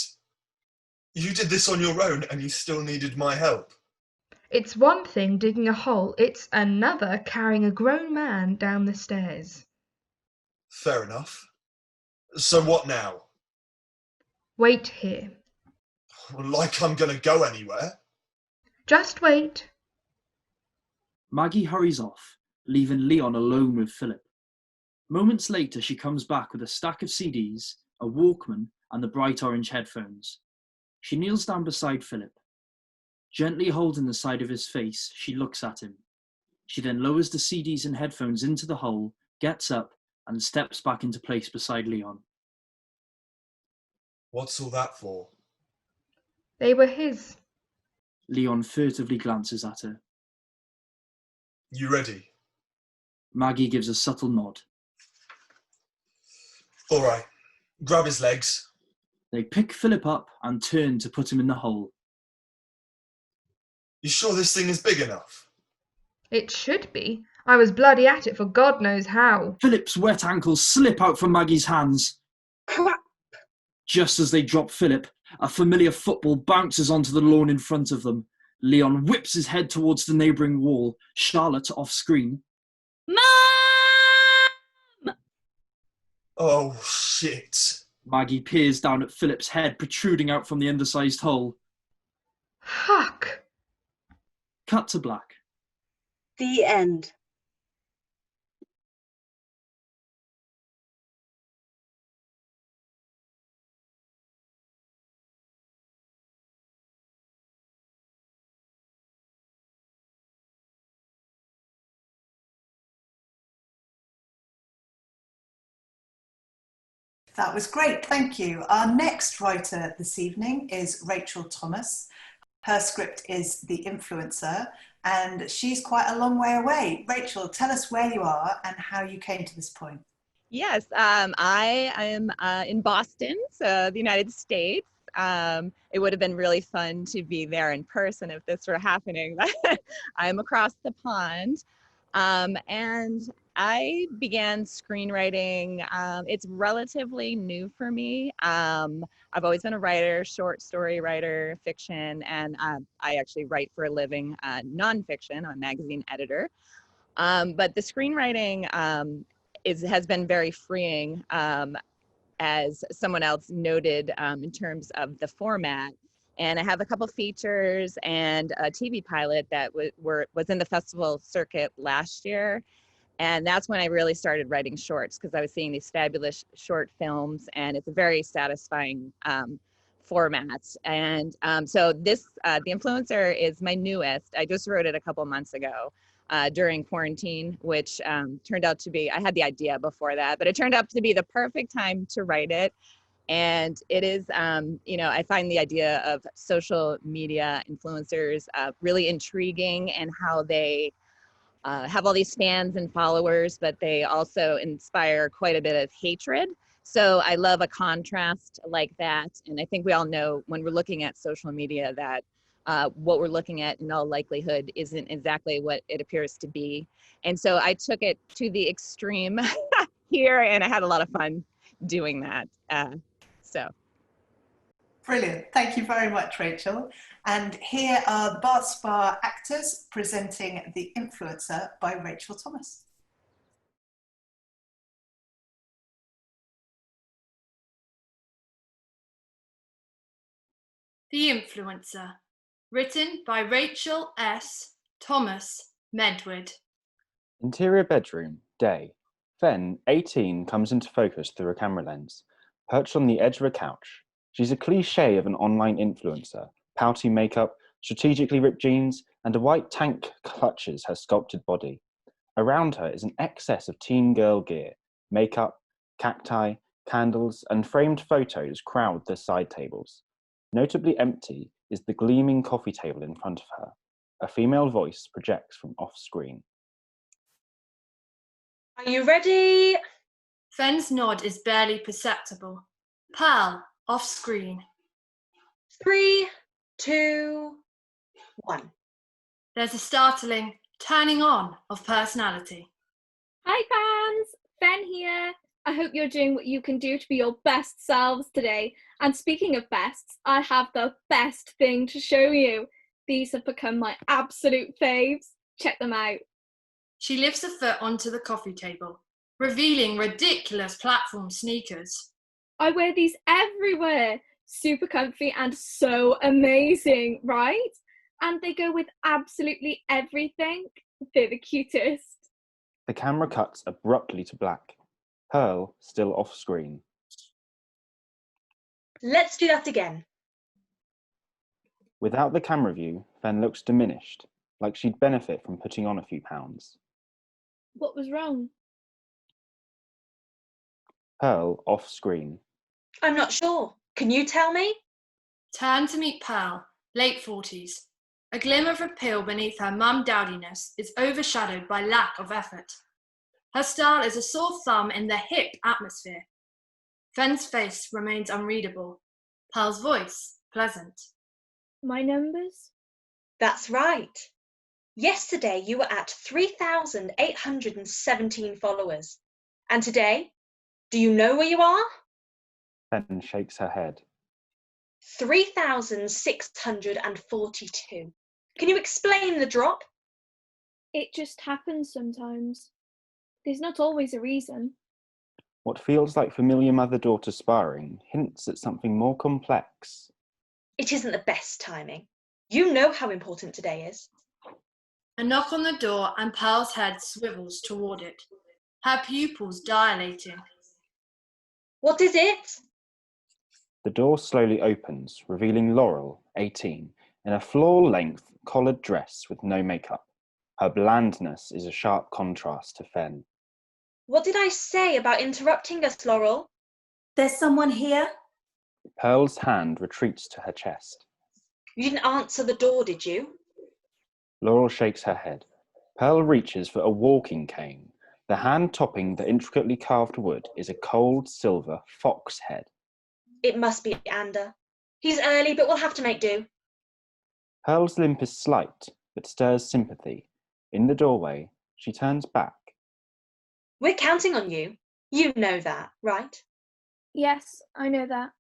You did this on your own and you still needed my help. It's one thing digging a hole, it's another carrying a grown man down the stairs. Fair enough. So what now? Wait here. Like I'm gonna go anywhere. Just wait. Maggie hurries off, leaving Leon alone with Philip. Moments later, she comes back with a stack of CDs, a Walkman, and the bright orange headphones. She kneels down beside Philip. Gently holding the side of his face, she looks at him. She then lowers the CDs and headphones into the hole, gets up, and steps back into place beside Leon. What's all that for? They were his. Leon furtively glances at her. You ready? Maggie gives a subtle nod. All right, grab his legs. They pick Philip up and turn to put him in the hole. You sure this thing is big enough? It should be. I was bloody at it for God knows how. Philip's wet ankles slip out from Maggie's hands. Crap! Just as they drop Philip, a familiar football bounces onto the lawn in front of them. Leon whips his head towards the neighbouring wall, Charlotte off screen. Mom! Oh, shit. Maggie peers down at Philip's head protruding out from the undersized hole. Fuck! Cut to black. The end. That was great, thank you. Our next writer this evening is Rachel Thomas. Her script is The Influencer, and she's quite a long way away. Rachel, tell us where you are and how you came to this point. Yes, I am in Boston, so the United States. It would have been really fun to be there in person if this were happening, but I'm across the pond. And I began screenwriting. It's relatively new for me. I've always been a writer, short story writer, fiction, and I actually write for a living nonfiction. I'm a magazine editor. But the screenwriting has been very freeing, as someone else noted, in terms of the format. And I have a couple features and a TV pilot that was in the festival circuit last year. And that's when I really started writing shorts, because I was seeing these fabulous short films, and it's a very satisfying format. And so this, The Influencer, is my newest. I just wrote it a couple months ago during quarantine, which turned out to be, I had the idea before that, but it turned out to be the perfect time to write it. And it is, I find the idea of social media influencers really intriguing, and how they have all these fans and followers, but they also inspire quite a bit of hatred. So I love a contrast like that. And I think we all know when we're looking at social media that what we're looking at in all likelihood isn't exactly what it appears to be. And so I took it to the extreme here, and I had a lot of fun doing that. Brilliant. Thank you very much, Rachel. And here are the Bath Spa actors presenting The Influencer by Rachel Thomas. The Influencer, written by Rachel S. Thomas-Medwid. Interior bedroom, day. Then, 18 comes into focus through a camera lens, perched on the edge of a couch. She's a cliche of an online influencer. Pouty makeup, strategically ripped jeans, and a white tank clutches her sculpted body. Around her is an excess of teen girl gear. Makeup, cacti, candles, and framed photos crowd the side tables. Notably empty is the gleaming coffee table in front of her. A female voice projects from off-screen. Are you ready? Fenn's nod is barely perceptible. Pearl, off screen. 3, 2, 1. There's a startling turning on of personality. Hi fans! Fen here. I hope you're doing what you can do to be your best selves today. And speaking of bests, I have the best thing to show you. These have become my absolute faves. Check them out. She lifts a foot onto the coffee table, revealing ridiculous platform sneakers. I wear these everywhere. Super comfy and so amazing, right? And they go with absolutely everything. They're the cutest. The camera cuts abruptly to black. Pearl still off screen. Let's do that again. Without the camera view, Fen looks diminished, like she'd benefit from putting on a few pounds. What was wrong? Pearl off screen. I'm not sure. Can you tell me? Turn to meet Pearl, late 40s. A glimmer of appeal beneath her mum dowdiness is overshadowed by lack of effort. Her style is a sore thumb in the hip atmosphere. Fen's face remains unreadable. Pearl's voice, pleasant. My numbers? That's right. Yesterday you were at 3,817 followers. And today, do you know where you are? Fen shakes her head. 3,642. Can you explain the drop? It just happens sometimes. There's not always a reason. What feels like familiar mother-daughter sparring hints at something more complex. It isn't the best timing. You know how important today is. A knock on the door and Pearl's head swivels toward it, her pupils dilating. What is it? The door slowly opens, revealing Laurel, 18, in a floor-length collared dress with no makeup. Her blandness is a sharp contrast to Fen. What did I say about interrupting us, Laurel? There's someone here? Pearl's hand retreats to her chest. You didn't answer the door, did you? Laurel shakes her head. Pearl reaches for a walking cane. The hand topping the intricately carved wood is a cold silver fox head. It must be Ander. He's early, but we'll have to make do. Pearl's limp is slight, but stirs sympathy. In the doorway, she turns back. We're counting on you. You know that, right? Yes, I know that.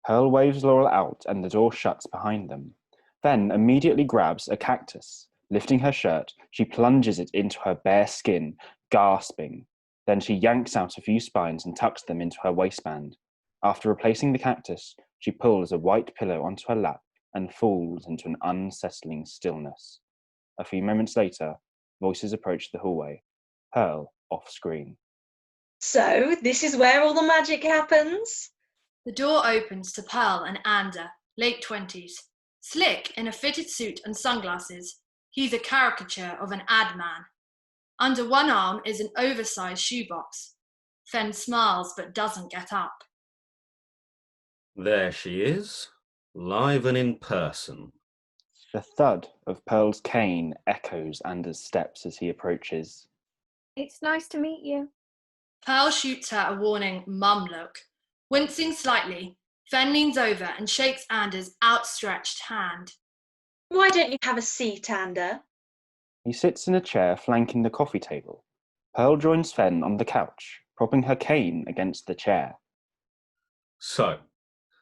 Pearl waves Laurel out and the door shuts behind them. Then immediately grabs a cactus. Lifting her shirt, she plunges it into her bare skin, gasping. Then she yanks out a few spines and tucks them into her waistband. After replacing the cactus, she pulls a white pillow onto her lap and falls into an unsettling stillness. A few moments later, voices approach the hallway. Pearl off screen. So, this is where all the magic happens? The door opens to Pearl and Ander, late 20s. Slick in a fitted suit and sunglasses, he's a caricature of an ad man. Under one arm is an oversized shoebox. Fen smiles but doesn't get up. There she is, live and in person. The thud of Pearl's cane echoes Ander's steps as he approaches. It's nice to meet you. Pearl shoots her a warning mum look. Wincing slightly, Fen leans over and shakes Ander's outstretched hand. Why don't you have a seat, Ander? He sits in a chair flanking the coffee table. Pearl joins Fen on the couch, propping her cane against the chair. So,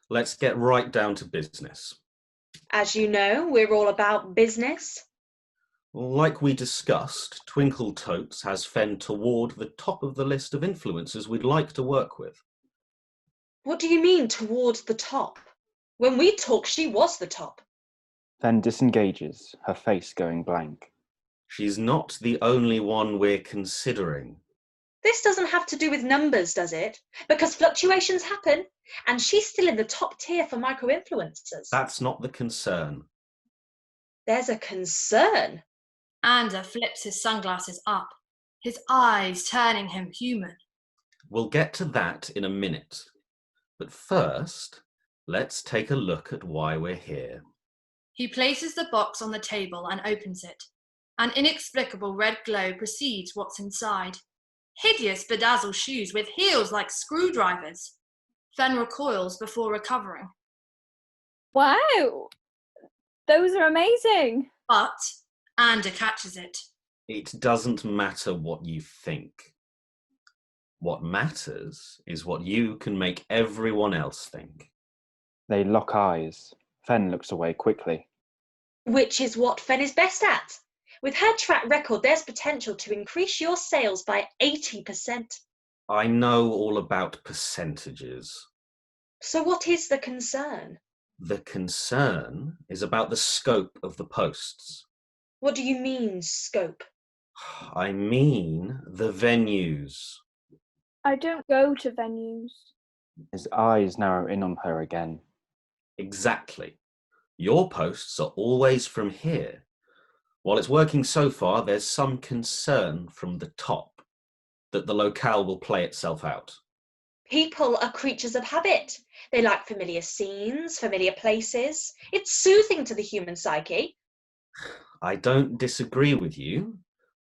let's get right down to business. As you know, we're all about business. Like we discussed, Twinkle Totes has Fen toward the top of the list of influencers we'd like to work with. What do you mean, towards the top? When we talked, she was the top. Fen disengages, her face going blank. She's not the only one we're considering. This doesn't have to do with numbers, does it? Because fluctuations happen, and she's still in the top tier for micro-influencers. That's not the concern. There's a concern. Ander flips his sunglasses up, his eyes turning him human. We'll get to that in a minute. But first, let's take a look at why we're here. He places the box on the table and opens it. An inexplicable red glow precedes what's inside. Hideous bedazzled shoes with heels like screwdrivers. Fen recoils before recovering. Wow! Those are amazing! But Ander catches it. It doesn't matter what you think. What matters is what you can make everyone else think. They lock eyes. Fen looks away quickly. Which is what Fen is best at. With her track record, there's potential to increase your sales by 80%. I know all about percentages. So what is the concern? The concern is about the scope of the posts. What do you mean, scope? I mean the venues. I don't go to venues. His eyes narrow in on her again. Exactly. Your posts are always from here. While it's working so far, there's some concern from the top that the locale will play itself out. People are creatures of habit. They like familiar scenes, familiar places. It's soothing to the human psyche. I don't disagree with you,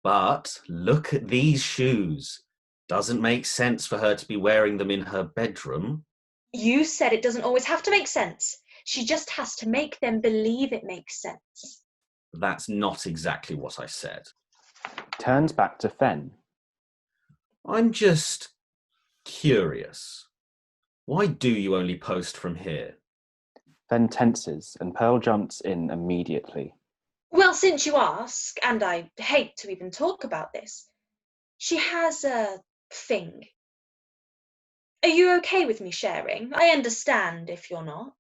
but look at these shoes. Doesn't make sense for her to be wearing them in her bedroom. You said it doesn't always have to make sense. She just has to make them believe it makes sense. That's not exactly what I said. Turns back to Fen. I'm just curious. Why do you only post from here? Fen tenses and Pearl jumps in immediately. Well, since you ask, and I hate to even talk about this, she has a thing. Are you okay with me sharing? I understand if you're not.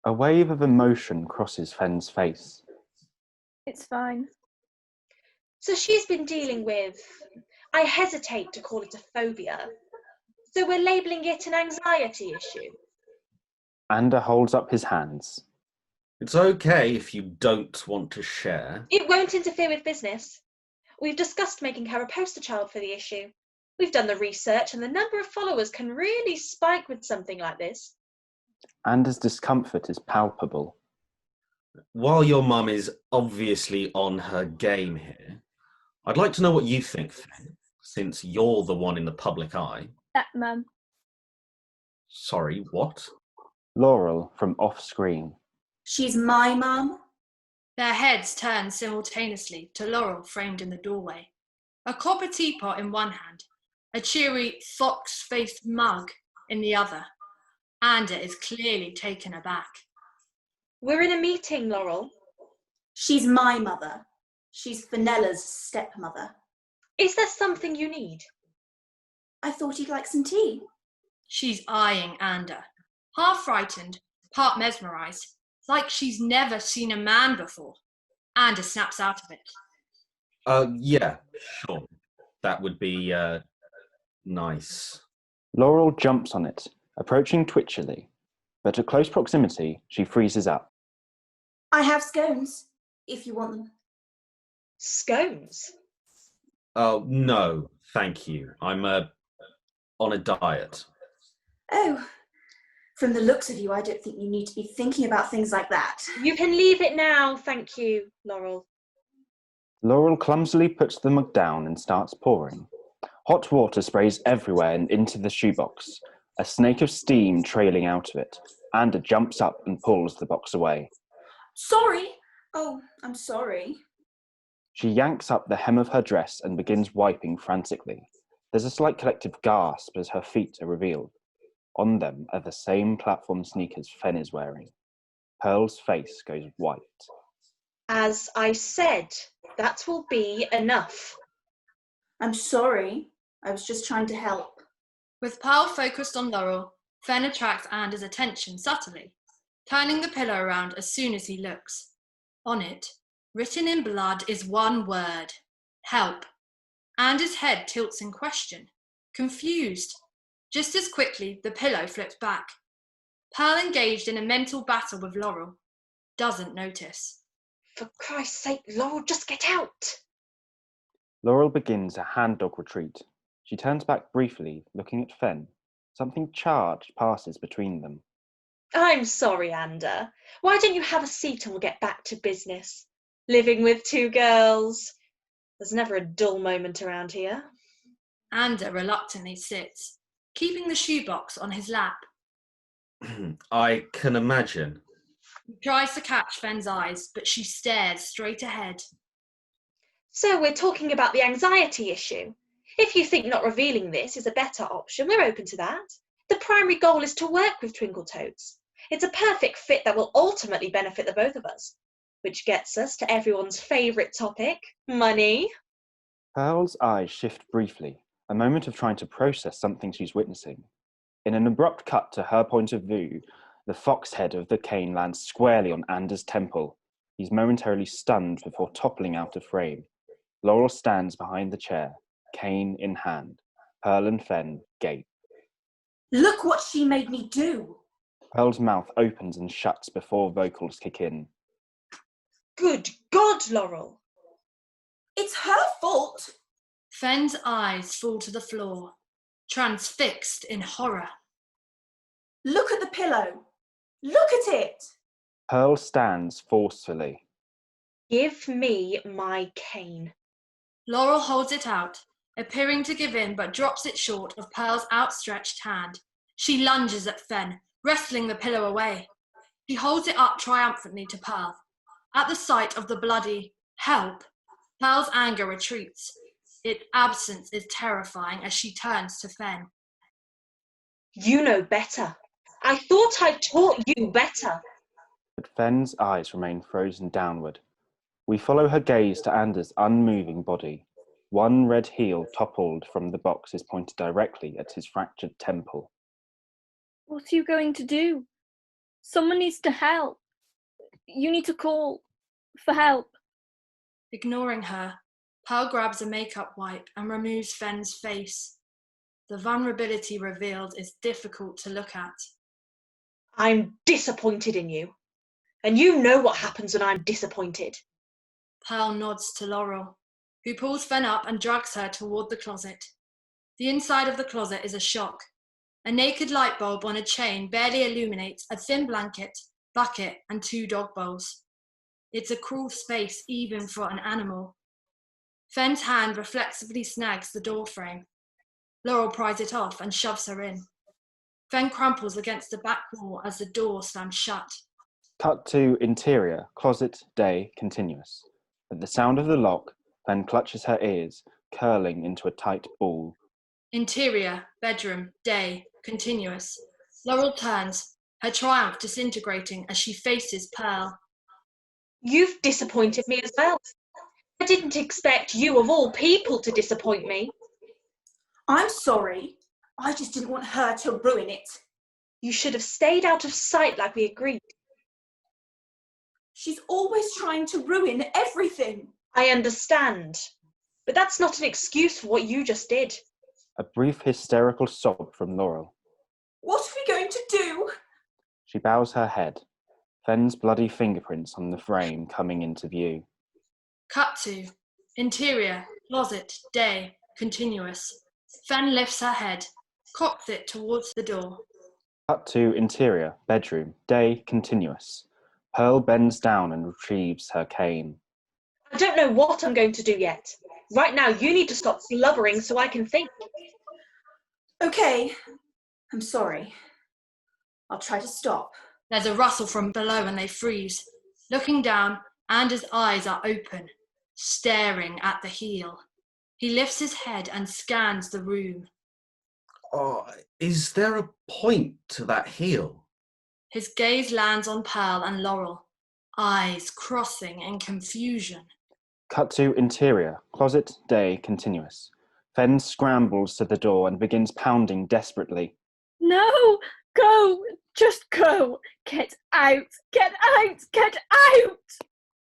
A wave of emotion crosses Fen's face. It's fine. So she's been dealing with, I hesitate to call it a phobia, so we're labelling it an anxiety issue. Ander holds up his hands. It's okay if you don't want to share. It won't interfere with business. We've discussed making her a poster child for the issue. We've done the research and the number of followers can really spike with something like this. Ander's discomfort is palpable. While your mum is obviously on her game here, I'd like to know what you think, since you're the one in the public eye. That mum. Sorry, what? Laurel from off-screen. She's my mum. Their heads turn simultaneously to Laurel framed in the doorway, a copper teapot in one hand, a cheery fox-faced mug in the other. Ander is clearly taken aback. We're in a meeting, Laurel. She's my mother. She's Fenella's stepmother. Is there something you need? I thought you'd like some tea. She's eyeing Ander, half frightened, part mesmerised, like she's never seen a man before. Ander snaps out of it. Yeah, sure. That would be, nice. Laurel jumps on it, approaching twitchily, but at close proximity, she freezes up. I have scones, if you want them. Scones? Oh, no, thank you. I'm, on a diet. Oh, from the looks of you, I don't think you need to be thinking about things like that. You can leave it now, thank you, Laurel. Laurel clumsily puts the mug down and starts pouring. Hot water sprays everywhere and into the shoebox, a snake of steam trailing out of it. Ander jumps up and pulls the box away. Sorry. Oh, I'm sorry. She yanks up the hem of her dress and begins wiping frantically. There's a slight collective gasp as her feet are revealed. On them are the same platform sneakers Fen is wearing. Pearl's face goes white. As I said, that will be enough. I'm sorry. I was just trying to help. With Pearl focused on Laurel, Fen attracts Ander's attention subtly, turning the pillow around as soon as he looks. On it, written in blood, is one word: help. Ander's head tilts in question, confused. Just as quickly, the pillow flips back. Pearl, engaged in a mental battle with Laurel, doesn't notice. For Christ's sake, Laurel, just get out! Laurel begins a hand-dog retreat. She turns back briefly, looking at Fen. Something charged passes between them. I'm sorry, Ander. Why don't you have a seat and we'll get back to business? Living with two girls. There's never a dull moment around here. Ander reluctantly sits, keeping the shoebox on his lap. I can imagine. He tries to catch Fen's eyes, but she stares straight ahead. So we're talking about the anxiety issue. If you think not revealing this is a better option, we're open to that. The primary goal is to work with Twinkle Toads. It's a perfect fit that will ultimately benefit the both of us. Which gets us to everyone's favourite topic, money. Pearl's eyes shift briefly, a moment of trying to process something she's witnessing. In an abrupt cut to her point of view, the fox head of the cane lands squarely on Anders' temple. He's momentarily stunned before toppling out of frame. Laurel stands behind the chair, cane in hand. Pearl and Fen gape. Look what she made me do. Pearl's mouth opens and shuts before vocals kick in. Good God, Laurel. It's her fault. Fen's eyes fall to the floor, transfixed in horror. Look at the pillow. Look at it. Pearl stands forcefully. Give me my cane. Laurel holds it out, appearing to give in, but drops it short of Pearl's outstretched hand. She lunges at Fen, wrestling the pillow away. He holds it up triumphantly to Pearl. At the sight of the bloody help, Pearl's anger retreats. Its absence is terrifying as she turns to Fen. You know better. I thought I taught you better. But Fen's eyes remain frozen downward. We follow her gaze to Anders' unmoving body. One red heel toppled from the box is pointed directly at his fractured temple. What are you going to do? Someone needs to help. You need to call for help. Ignoring her, Pearl grabs a makeup wipe and removes Fen's face. The vulnerability revealed is difficult to look at. I'm disappointed in you. And you know what happens when I'm disappointed. Pearl nods to Laurel, who pulls Fen up and drags her toward the closet. The inside of the closet is a shock. A naked light bulb on a chain barely illuminates a thin blanket, bucket, and 2 dog bowls. It's a cruel space even for an animal. Fen's hand reflexively snags the door frame. Laurel pries it off and shoves her in. Fen crumples against the back wall as the door slams shut. Cut to interior, closet, day, continuous. At the sound of the lock, Fen clutches her ears, curling into a tight ball. Interior, bedroom, day, continuous. Laurel turns, her triumph disintegrating as she faces Pearl. You've disappointed me as well. I didn't expect you of all people to disappoint me. I'm sorry. I just didn't want her to ruin it. You should have stayed out of sight like we agreed. She's always trying to ruin everything. I understand. But that's not an excuse for what you just did. A brief hysterical sob from Laurel. What are we going to do? She bows her head. Fen's bloody fingerprints on the frame coming into view. Cut to interior, closet, day, continuous. Fen lifts her head, cocks it towards the door. Cut to interior, bedroom, day, continuous. Pearl bends down and retrieves her cane. I don't know what I'm going to do yet. Right now, you need to stop blubbering so I can think. Okay, I'm sorry. I'll try to stop. There's a rustle from below and they freeze. Looking down, Anders' eyes are open, staring at the heel. He lifts his head and scans the room. Oh, is there a point to that heel? His gaze lands on Pearl and Laurel, eyes crossing in confusion. Cut to interior, closet, day, continuous. Fen scrambles to the door and begins pounding desperately. No! Go! Just go! Get out! Get out! Get out!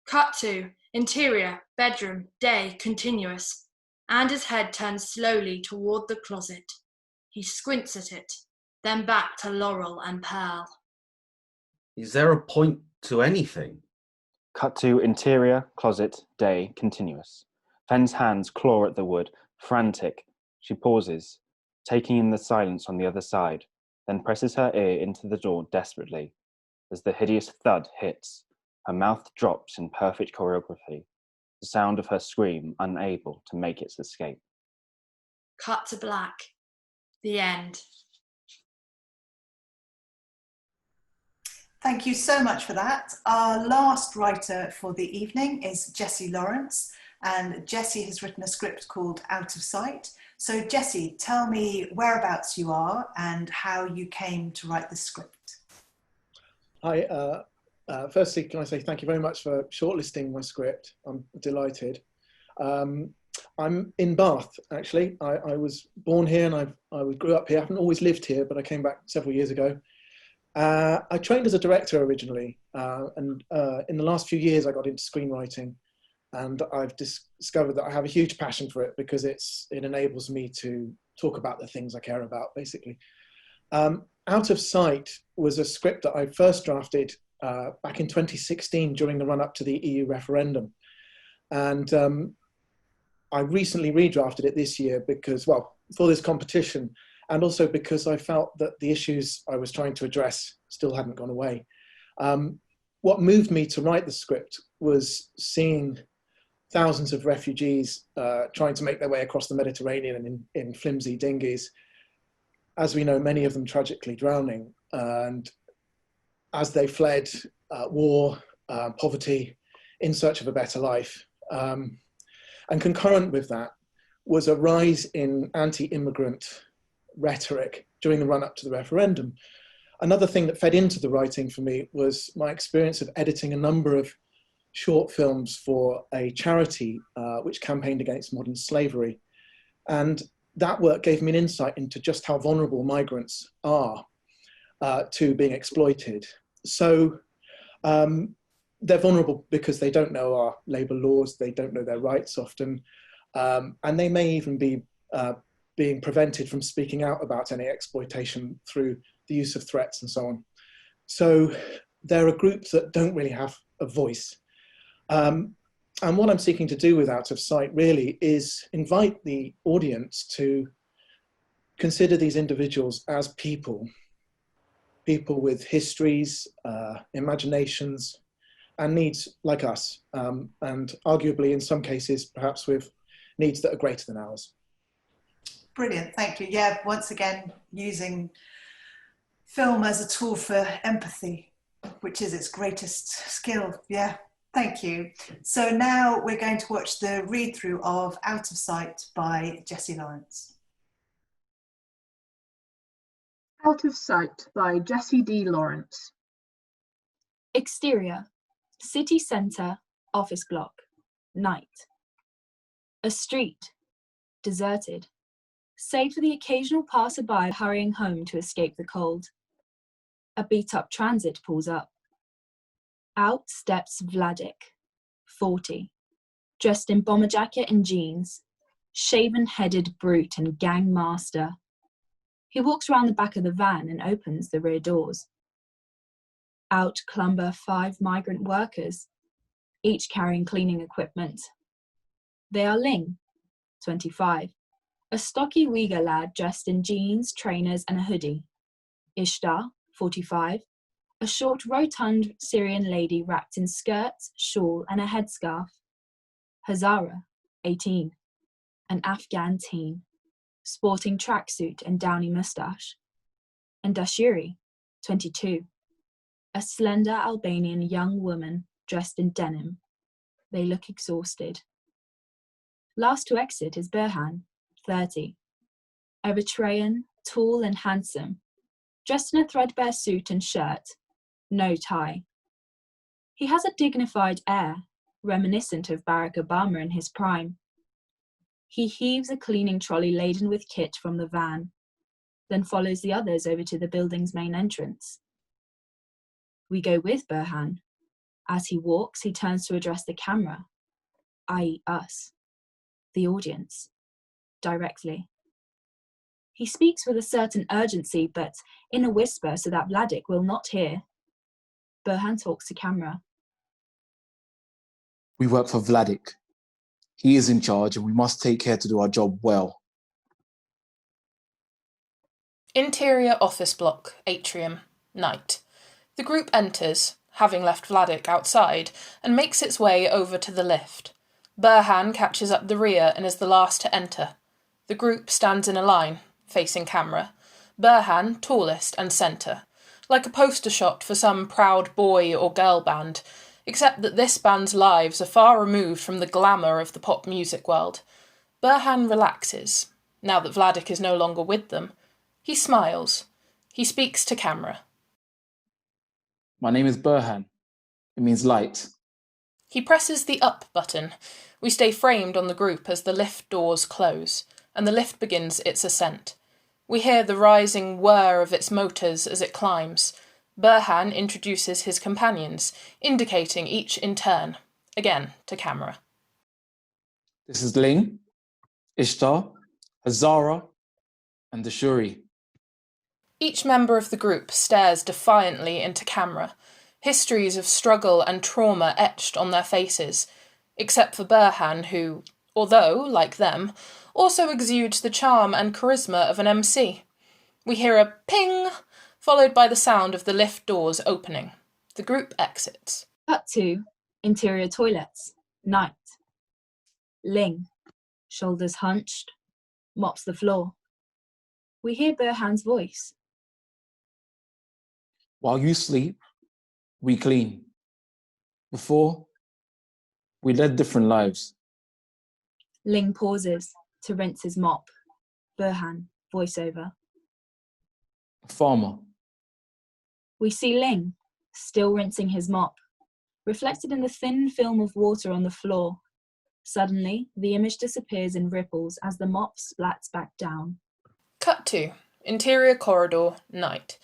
Cut to interior, bedroom, day, continuous. Anders' head turns slowly toward the closet. He squints at it, then back to Laurel and Pearl. Is there a point to anything? Cut to interior, closet, day, continuous. Fen's hands claw at the wood, frantic. She pauses, taking in the silence on the other side, then presses her ear into the door desperately. As the hideous thud hits, her mouth drops in perfect choreography, the sound of her scream unable to make its escape. Cut to black. The end. Thank you so much for that. Our last writer for the evening is Jessie Lawrence, and Jessie has written a script called Out of Sight. So Jessie, tell me whereabouts you are and how you came to write the script. Hi, firstly, can I say thank you very much for shortlisting my script. I'm delighted. I'm in Bath, actually. I was born here and I grew up here. I haven't always lived here, but I came back several years ago. I trained as a director originally, and in the last few years I got into screenwriting, and I've discovered that I have a huge passion for it because it enables me to talk about the things I care about, basically. Out of Sight was a script that I first drafted back in 2016 during the run-up to the EU referendum. And I recently redrafted it this year because, well, for this competition, and also because I felt that the issues I was trying to address still hadn't gone away. What moved me to write the script was seeing thousands of refugees trying to make their way across the Mediterranean in flimsy dinghies. As we know, many of them tragically drowning. And as they fled war, poverty, in search of a better life. And concurrent with that was a rise in anti-immigrant rhetoric during the run-up to the referendum. Another thing that fed into the writing for me was my experience of editing a number of short films for a charity which campaigned against modern slavery. And that work gave me an insight into just how vulnerable migrants are to being exploited. So they're vulnerable because they don't know our labour laws, they don't know their rights often, and they may even be being prevented from speaking out about any exploitation through the use of threats and so on. So there are groups that don't really have a voice. And what I'm seeking to do with Out of Sight really is invite the audience to consider these individuals as people with histories, imaginations, and needs like us, and arguably in some cases, perhaps with needs that are greater than ours. Brilliant, thank you. Yeah, once again, using film as a tool for empathy, which is its greatest skill. Yeah, thank you. So now we're going to watch the read-through of Out of Sight by Jessie Lawrence. Out of Sight by Jessie D. Lawrence. Exterior, city centre, office block, night. A street, deserted, save for the occasional passerby hurrying home to escape the cold. A beat-up transit pulls up. Out steps Vladik, 40, dressed in bomber jacket and jeans, shaven-headed brute and gang master. He walks around the back of the van and opens the rear doors. Out clumber 5 migrant workers, each carrying cleaning equipment. They are Ling, 25, a stocky Uyghur lad dressed in jeans, trainers and a hoodie. Ishtar, 45, a short, rotund Syrian lady wrapped in skirts, shawl and a headscarf. Hazara, 18, an Afghan teen, sporting tracksuit and downy moustache. And Dashiri, 22, a slender Albanian young woman dressed in denim. They look exhausted. Last to exit is Berhan, 30, Eritrean, tall and handsome, dressed in a threadbare suit and shirt, no tie. He has a dignified air, reminiscent of Barack Obama in his prime. He heaves a cleaning trolley laden with kit from the van, then follows the others over to the building's main entrance. We go with Berhan. As he walks, he turns to address the camera, i.e. us, the audience, directly. He speaks with a certain urgency, but in a whisper so that Vladik will not hear. Berhan talks to camera. We work for Vladik. He is in charge and we must take care to do our job well. Interior office block, atrium, night. The group enters, having left Vladik outside, and makes its way over to the lift. Berhan catches up the rear and is the last to enter. The group stands in a line, facing camera. Berhan, tallest and centre. Like a poster shot for some proud boy or girl band, except that this band's lives are far removed from the glamour of the pop music world. Burhan relaxes, now that Vladik is no longer with them. He smiles. He speaks to camera. My name is Burhan. It means light. He presses the up button. We stay framed on the group as the lift doors close, and the lift begins its ascent. We hear the rising whir of its motors as it climbs. Burhan introduces his companions, indicating each in turn, again to camera. This is Ling, Ishtar, Hazara, and Dashuri. Each member of the group stares defiantly into camera, histories of struggle and trauma etched on their faces, except for Burhan who, although, like them, also exudes the charm and charisma of an MC. We hear a ping, followed by the sound of the lift doors opening. The group exits. Cut to interior toilets, night. Ling, shoulders hunched, mops the floor. We hear Burhan's voice. While you sleep, we clean. Before, we led different lives. Ling pauses to rinse his mop. Burhan, voiceover. A farmer. We see Ling, still rinsing his mop, reflected in the thin film of water on the floor. Suddenly, the image disappears in ripples as the mop splats back down. Cut to interior corridor, night.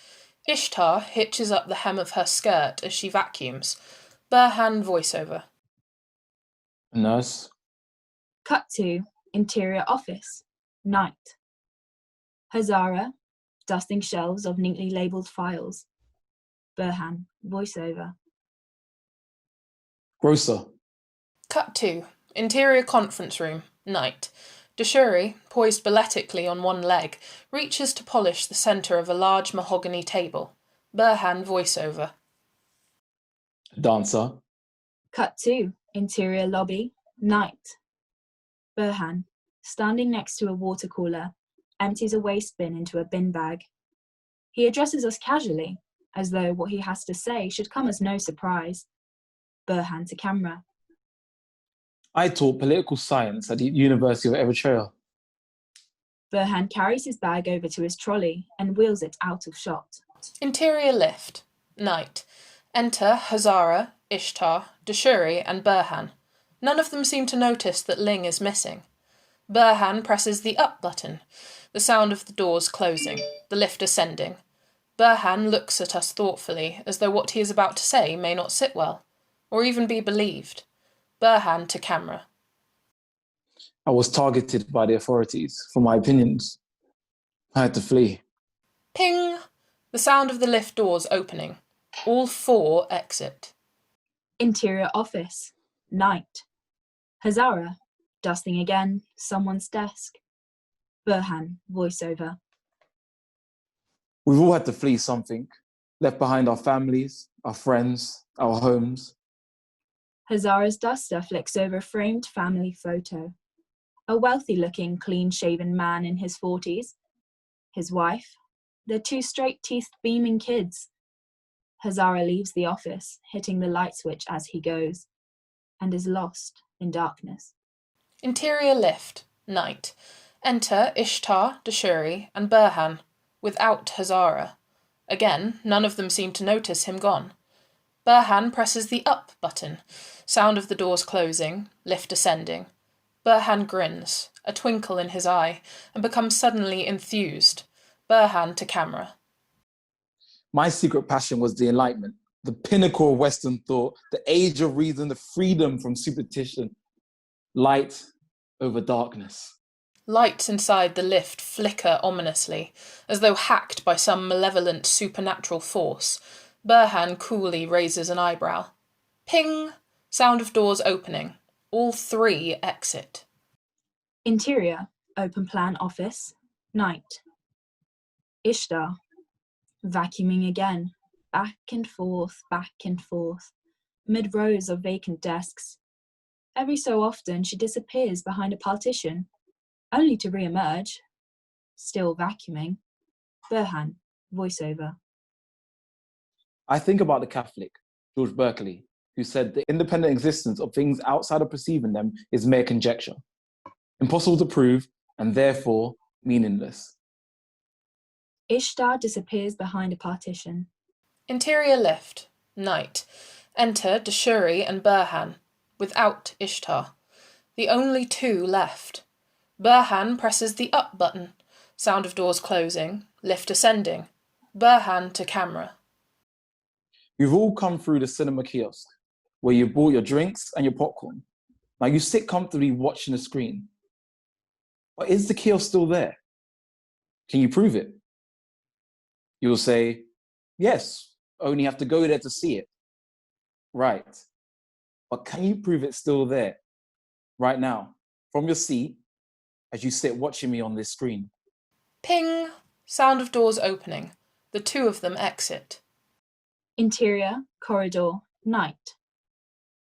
Ishtar hitches up the hem of her skirt as she vacuums. Burhan voiceover. A nurse. Cut to interior office, night. Hazara, dusting shelves of neatly labelled files. Burhan voiceover. Grocer. Cut to interior conference room, night. Dashuri, poised balletically on one leg, reaches to polish the centre of a large mahogany table. Burhan voiceover. Dancer. Cut to interior lobby, night. Burhan, standing next to a water cooler, empties a waste bin into a bin bag. He addresses us casually, as though what he has to say should come as no surprise. Burhan to camera. I taught political science at the University of Eritrea. Burhan carries his bag over to his trolley and wheels it out of shot. Interior lift, night. Enter Hazara, Ishtar, Dashuri and Burhan. None of them seem to notice that Ling is missing. Burhan presses the up button, the sound of the doors closing, the lift ascending. Burhan looks at us thoughtfully, as though what he is about to say may not sit well, or even be believed. Burhan to camera. I was targeted by the authorities for my opinions. I had to flee. Ping! The sound of the lift doors opening. All four exit. Interior office, night. Hazara, dusting again, someone's desk. Burhan, voiceover. We've all had to flee something, left behind our families, our friends, our homes. Hazara's duster flicks over a framed family photo. A wealthy-looking, clean-shaven man in his 40s. His wife, their two straight-teethed beaming kids. Hazara leaves the office, hitting the light switch as he goes, and is lost in darkness. Interior lift, night. Enter Ishtar, Dashuri and Burhan, without Hazara. Again, none of them seem to notice him gone. Burhan presses the up button, sound of the doors closing, lift ascending. Burhan grins, a twinkle in his eye, and becomes suddenly enthused. Burhan to camera. My secret passion was the Enlightenment, the pinnacle of Western thought, the age of reason, the freedom from superstition. Light over darkness. Lights inside the lift flicker ominously, as though hacked by some malevolent supernatural force. Burhan coolly raises an eyebrow. Ping! Sound of doors opening. All three exit. Interior, open plan office, night. Ishtar, vacuuming again, back and forth, mid rows of vacant desks. Every so often she disappears behind a partition, only to re-emerge, still vacuuming. Burhan, voiceover. I think about the Catholic, George Berkeley, who who said the independent existence of things outside of perceiving them is mere conjecture, impossible to prove, and therefore meaningless. Ishtar disappears behind a partition. Interior lift. Night. Enter Dashuri and Burhan, without Ishtar. The only two left. Burhan presses the up button. Sound of doors closing. Lift ascending. Burhan to camera. You've all come through the cinema kiosk, where you've bought your drinks and your popcorn. Now you sit comfortably watching the screen. But is the kiosk still there? Can you prove it? You'll say, yes, only have to go there to see it. Right. But can you prove it's still there? Right now, from your seat, as you sit watching me on this screen. Ping! Sound of doors opening. The two of them exit. Interior, corridor, night.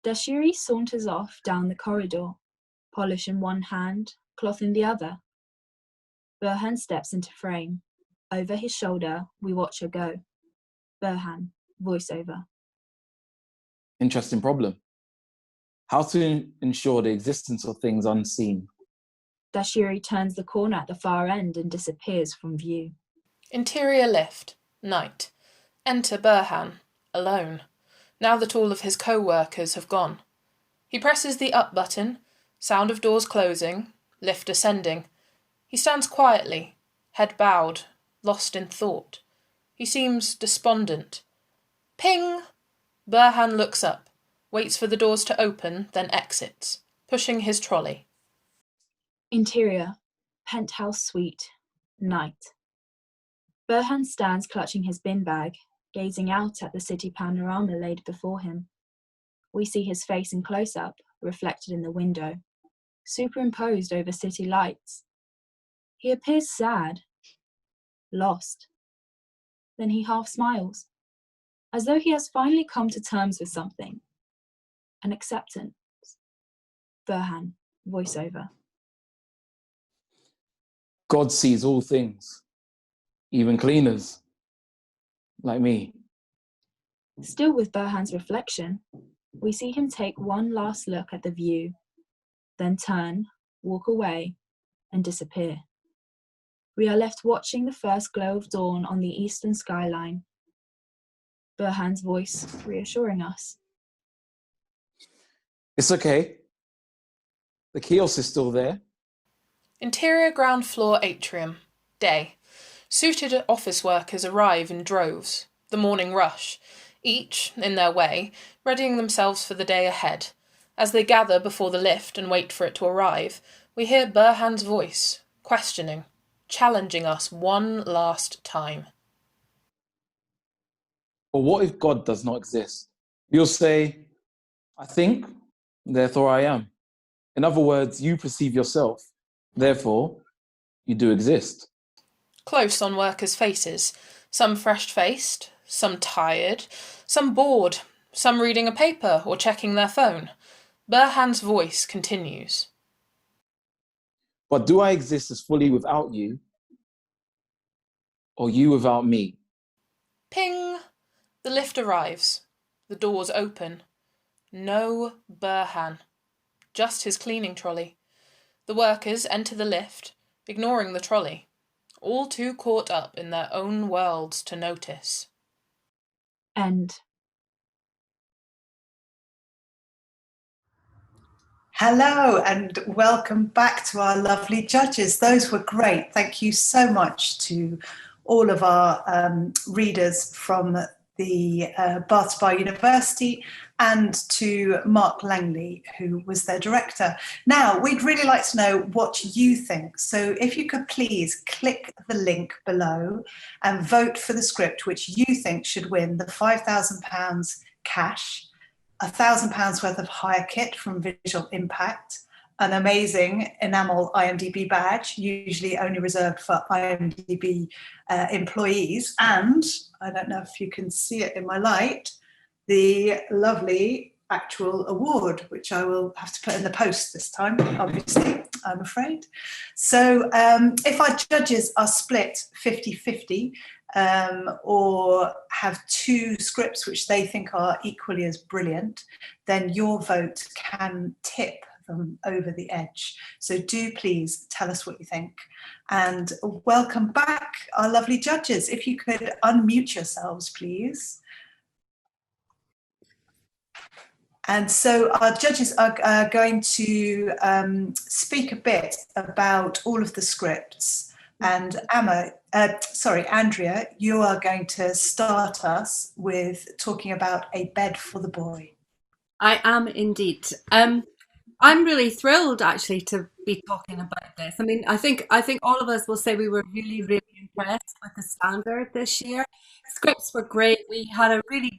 Dashuri saunters off down the corridor, polish in one hand, cloth in the other. Burhan steps into frame. Over his shoulder, we watch her go. Burhan, voiceover. Interesting problem. How to ensure the existence of things unseen. Dashuri turns the corner at the far end and disappears from view. Interior lift. Night. Enter Burhan, alone, now that all of his co-workers have gone. He presses the up button, sound of doors closing, lift ascending. He stands quietly, head bowed, lost in thought. He seems despondent. Ping! Burhan looks up, waits for the doors to open, then exits, pushing his trolley. Interior, penthouse suite, night. Burhan stands clutching his bin bag, gazing out at the city panorama laid before him. We see his face in close-up, reflected in the window, superimposed over city lights. He appears sad, lost. Then he half smiles, as though he has finally come to terms with something. An acceptance. Burhan, voiceover. God sees all things, even cleaners, like me. Still with Burhan's reflection, we see him take one last look at the view, then turn, walk away, and disappear. We are left watching the first glow of dawn on the eastern skyline. Burhan's voice reassuring us. It's okay. The kiosk is still there. Interior ground floor atrium. Day. Suited office workers arrive in droves. The morning rush. Each, in their way, readying themselves for the day ahead. As they gather before the lift and wait for it to arrive, we hear Burhan's voice, questioning, challenging us one last time. But what if God does not exist? You'll say, I think, therefore I am. In other words, you perceive yourself. Therefore, you do exist. Close on workers' faces, some fresh-faced, some tired, some bored, some reading a paper or checking their phone. Burhan's voice continues. But do I exist as fully without you, or you without me? Ping! The lift arrives. The doors open. No Burhan. Just his cleaning trolley. The workers enter the lift, ignoring the trolley, all too caught up in their own worlds to notice. End. Hello and welcome back to our lovely judges. Those were great. Thank you so much to all of our readers from the Bath Bar University and to Mark Langley, who was their director. Now, we'd really like to know what you think. So if you could please click the link below and vote for the script which you think should win the £5,000 cash, £1,000 worth of hire kit from Visual Impact, an amazing enamel IMDb badge, usually only reserved for IMDb employees, and I don't know if you can see it in my light, the lovely actual award, which I will have to put in the post this time, obviously, I'm afraid. So if our judges are split 50-50, or have two scripts which they think are equally as brilliant, then your vote can tip them over the edge. So do please tell us what you think. And welcome back, our lovely judges. If you could unmute yourselves, please. And so our judges are going to speak a bit about all of the scripts. And Andrea, you are going to start us with talking about A Bed for the Boy. I am indeed. I'm really thrilled actually to be talking about this. I mean, I think all of us will say we were really, really impressed with the standard this year. Scripts were great. We had a really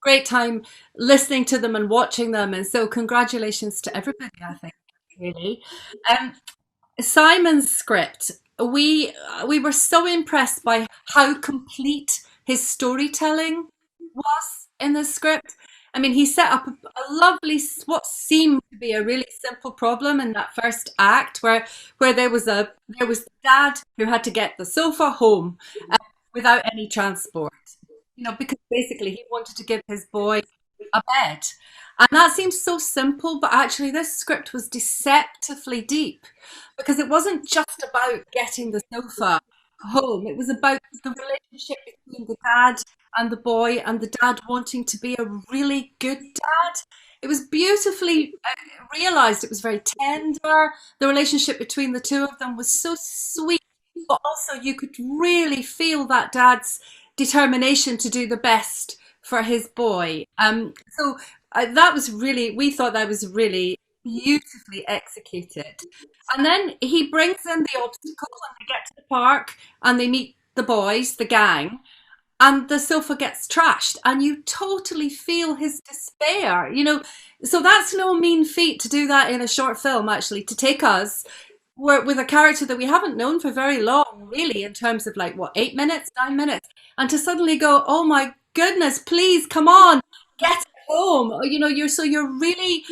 great time listening to them and watching them, and so congratulations to everybody, I think, really. Simon's script, we were so impressed by how complete his storytelling was in the script. I mean, he set up a lovely, what seemed to be a really simple problem in that first act, where there was the dad who had to get the sofa home without any transport, you know, because basically he wanted to give his boy a bed. And that seems so simple, but actually this script was deceptively deep, because it wasn't just about getting the sofa home. It was about the relationship between the dad and the boy, and the dad wanting to be a really good dad. It was beautifully realized. It was very tender. The relationship between the two of them was so sweet, but also you could really feel that dad's determination to do the best for his boy. So that was really, we thought that was really beautifully executed. And then he brings in the obstacle and they get to the park and they meet the boys, the gang, and the sofa gets trashed, and you totally feel his despair, you know. So that's no mean feat to do that in a short film, actually, to take us with a character that we haven't known for very long, really, in terms of like, what, 8 minutes, 9 minutes, and to suddenly go, oh my goodness, please, come on, get home. You know, you're really,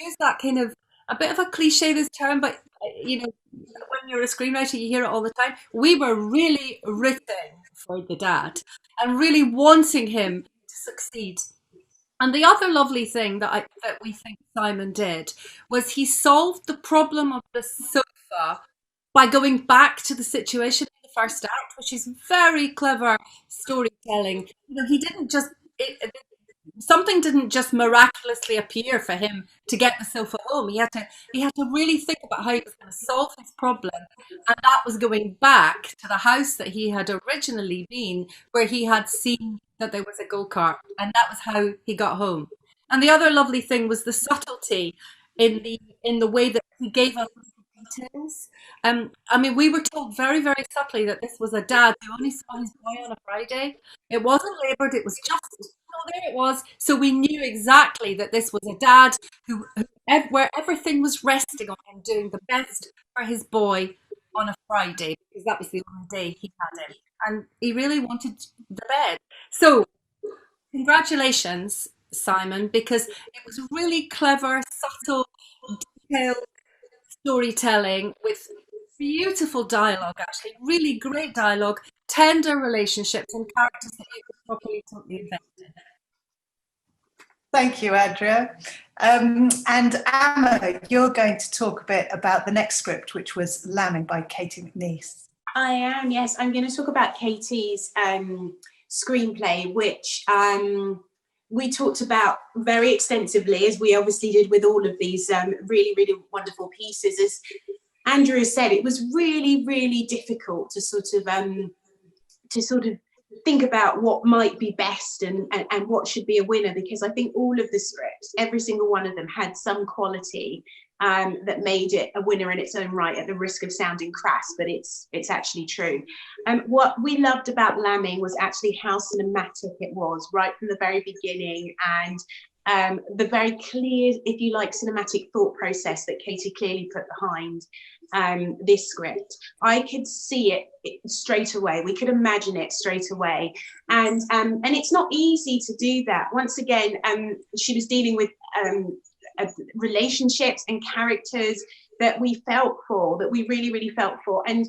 use that kind of, a bit of a cliche, this term, but you know, when you're a screenwriter, you hear it all the time. We were really rooting for the dad and really wanting him to succeed. And the other lovely thing that we think Simon did was he solved the problem of the sofa by going back to the situation in the first act, which is very clever storytelling. You know, he didn't just something didn't just miraculously appear for him to get the sofa home. He had to really think about how he was going to solve his problem, and that was going back to the house that he had originally been, where he had seen that there was a go-kart, and that was how he got home. And the other lovely thing was the subtlety in the way that he gave us details. I mean, we were told very, very subtly that this was a dad who only saw his boy on a Friday. It wasn't laboured, it was just, oh, there it was. So we knew exactly that this was a dad where everything was resting on him doing the best for his boy on a Friday, because that was the only day he had him. And he really wanted the bed. So congratulations, Simon, because it was really clever, subtle, detailed storytelling with beautiful dialogue, actually, really great dialogue, tender relationships and characters that you could properly totally invest in. Thank you, Andrea. And Amma, you're going to talk a bit about the next script, which was Lambing by Katie McNeice. I am, yes. I'm going to talk about Katie's screenplay, which we talked about very extensively, as we obviously did with all of these really, really wonderful pieces. As Andrea said, it was really, really difficult to sort of think about what might be best and what should be a winner, because I think all of the scripts, every single one of them, had some quality that made it a winner in its own right, at the risk of sounding crass, but it's actually true. What we loved about Lambing was actually how cinematic it was right from the very beginning, and the very clear, if you like, cinematic thought process that Katie clearly put behind this script. I could see it straight away. We could imagine it straight away, and it's not easy to do that. Once again, she was dealing with relationships and characters that we felt for, that we really, really felt for, and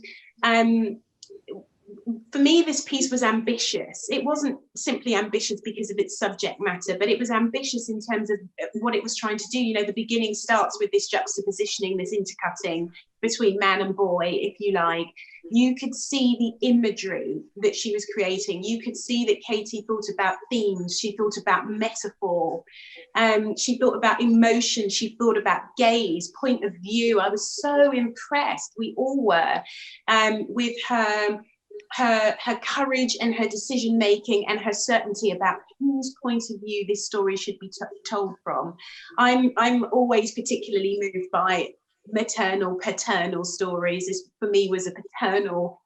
for me, this piece was ambitious. It wasn't simply ambitious because of its subject matter, but it was ambitious in terms of what it was trying to do. You know, the beginning starts with this juxtapositioning, this intercutting between man and boy, if you like. You could see the imagery that she was creating. You could see that Katie thought about themes. She thought about metaphor. She thought about emotion. She thought about gaze, point of view. I was so impressed. We all were, with her courage and her decision making and her certainty about whose point of view this story should be told from. I'm always particularly moved by maternal paternal stories. This for me was a paternal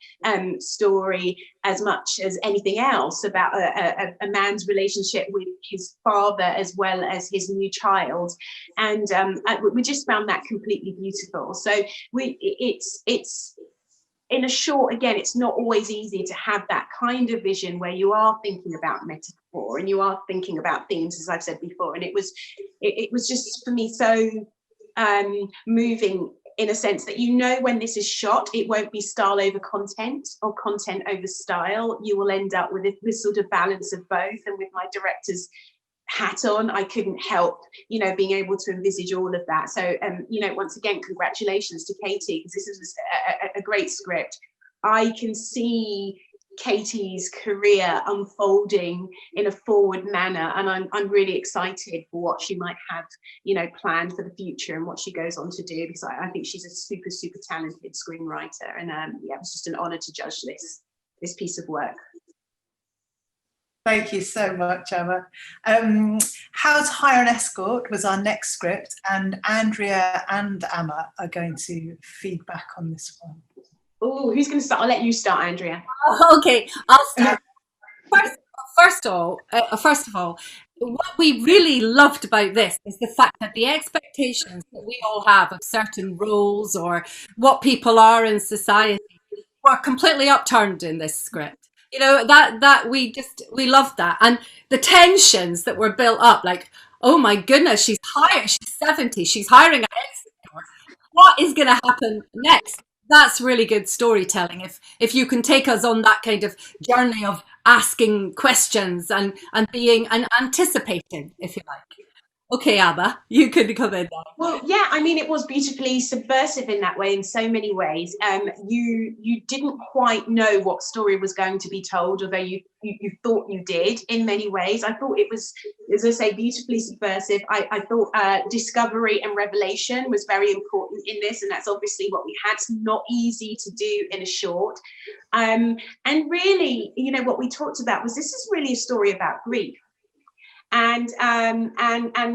story as much as anything else, about a man's relationship with his father as well as his new child, and we just found that completely beautiful. So it's in a short, again, it's not always easy to have that kind of vision where you are thinking about metaphor and you are thinking about themes, as I've said before. And it was just for me so moving, in a sense that, you know, when this is shot, it won't be style over content or content over style. You will end up with this sort of balance of both. And with my director's hat on, I couldn't help, you know, being able to envisage all of that. So, you know, once again, congratulations to Katie, because this is a great script. I can see Katie's career unfolding in a forward manner, and I'm really excited for what she might have, you know, planned for the future and what she goes on to do, because I think she's a super talented screenwriter. And yeah, it was just an honor to judge this piece of work. Thank you so much, Emma. How to Hire an Escort was our next script, and Andrea and Amma are going to feed back on this one. Oh, who's going to start? I'll let you start, Andrea. Okay, I'll start. First of all, what we really loved about this is the fact that the expectations that we all have of certain roles or what people are in society were completely upturned in this script. You know, that we loved that. And the tensions that were built up, like, oh my goodness, she's 70, she's hiring an Escort. What is going to happen next? That's really good storytelling. If you can take us on that kind of journey of asking questions and being and anticipating, if you like. Okay, Amma, you could come in now. Well, yeah, I mean, it was beautifully subversive in that way, in so many ways. You didn't quite know what story was going to be told, although you thought you did in many ways. I thought it was, as I say, beautifully subversive. I thought discovery and revelation was very important in this, and that's obviously what we had. It's not easy to do in a short. And really, you know, what we talked about was, this is really a story about grief. And that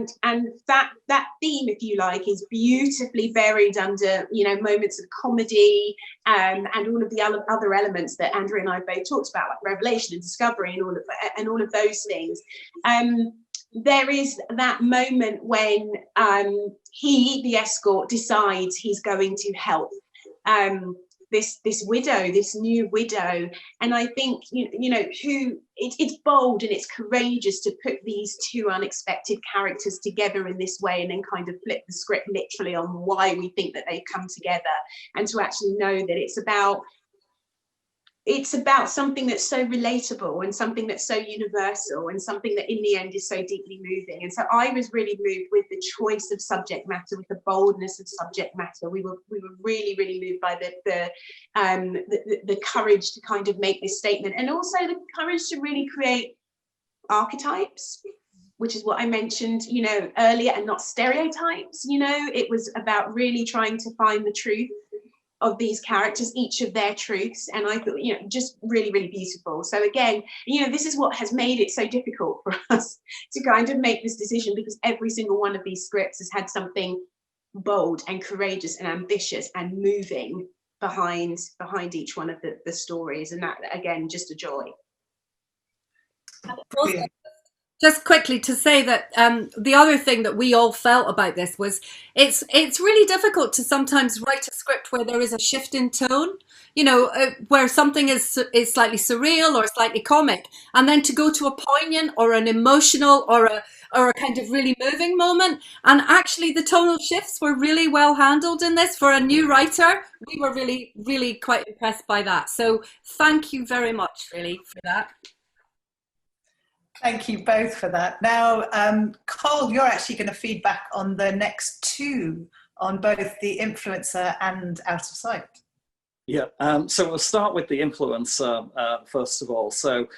theme, if you like, is beautifully buried under, you know, moments of comedy and all of the other elements that Andrea and I both talked about, like revelation and discovery and all of those things. There is that moment when he, the escort, decides he's going to help this widow, this new widow. And I think, you know, it's bold and it's courageous to put these two unexpected characters together in this way, and then kind of flip the script literally on why we think that they've come together, and to actually know that it's about something that's so relatable and something that's so universal and something that in the end is so deeply moving. And so I was really moved with the choice of subject matter, with the boldness of subject matter. We were really moved by the courage to kind of make this statement, and also the courage to really create archetypes, which is what I mentioned, you know, earlier, and not stereotypes. You know, it was about really trying to find the truth of these characters, each of their truths. And I thought, you know, just really beautiful. So again, you know, this is what has made it so difficult for us to kind of make this decision, because every single one of these scripts has had something bold and courageous and ambitious and moving behind each one of the stories. And that, again, just a joy. Just quickly to say that the other thing that we all felt about this was it's really difficult to sometimes write a script where there is a shift in tone, you know, where something is slightly surreal or slightly comic, and then to go to a poignant or an emotional or or a kind of really moving moment. And actually the tonal shifts were really well handled in this. For a new writer, we were really, really quite impressed by that. So thank you very much, really, for that. Thank you both for that. Now, Cole, you're actually going to feed back on the next two, on both the influencer and Out of Sight. Yeah, so we'll start with the influencer first of all. So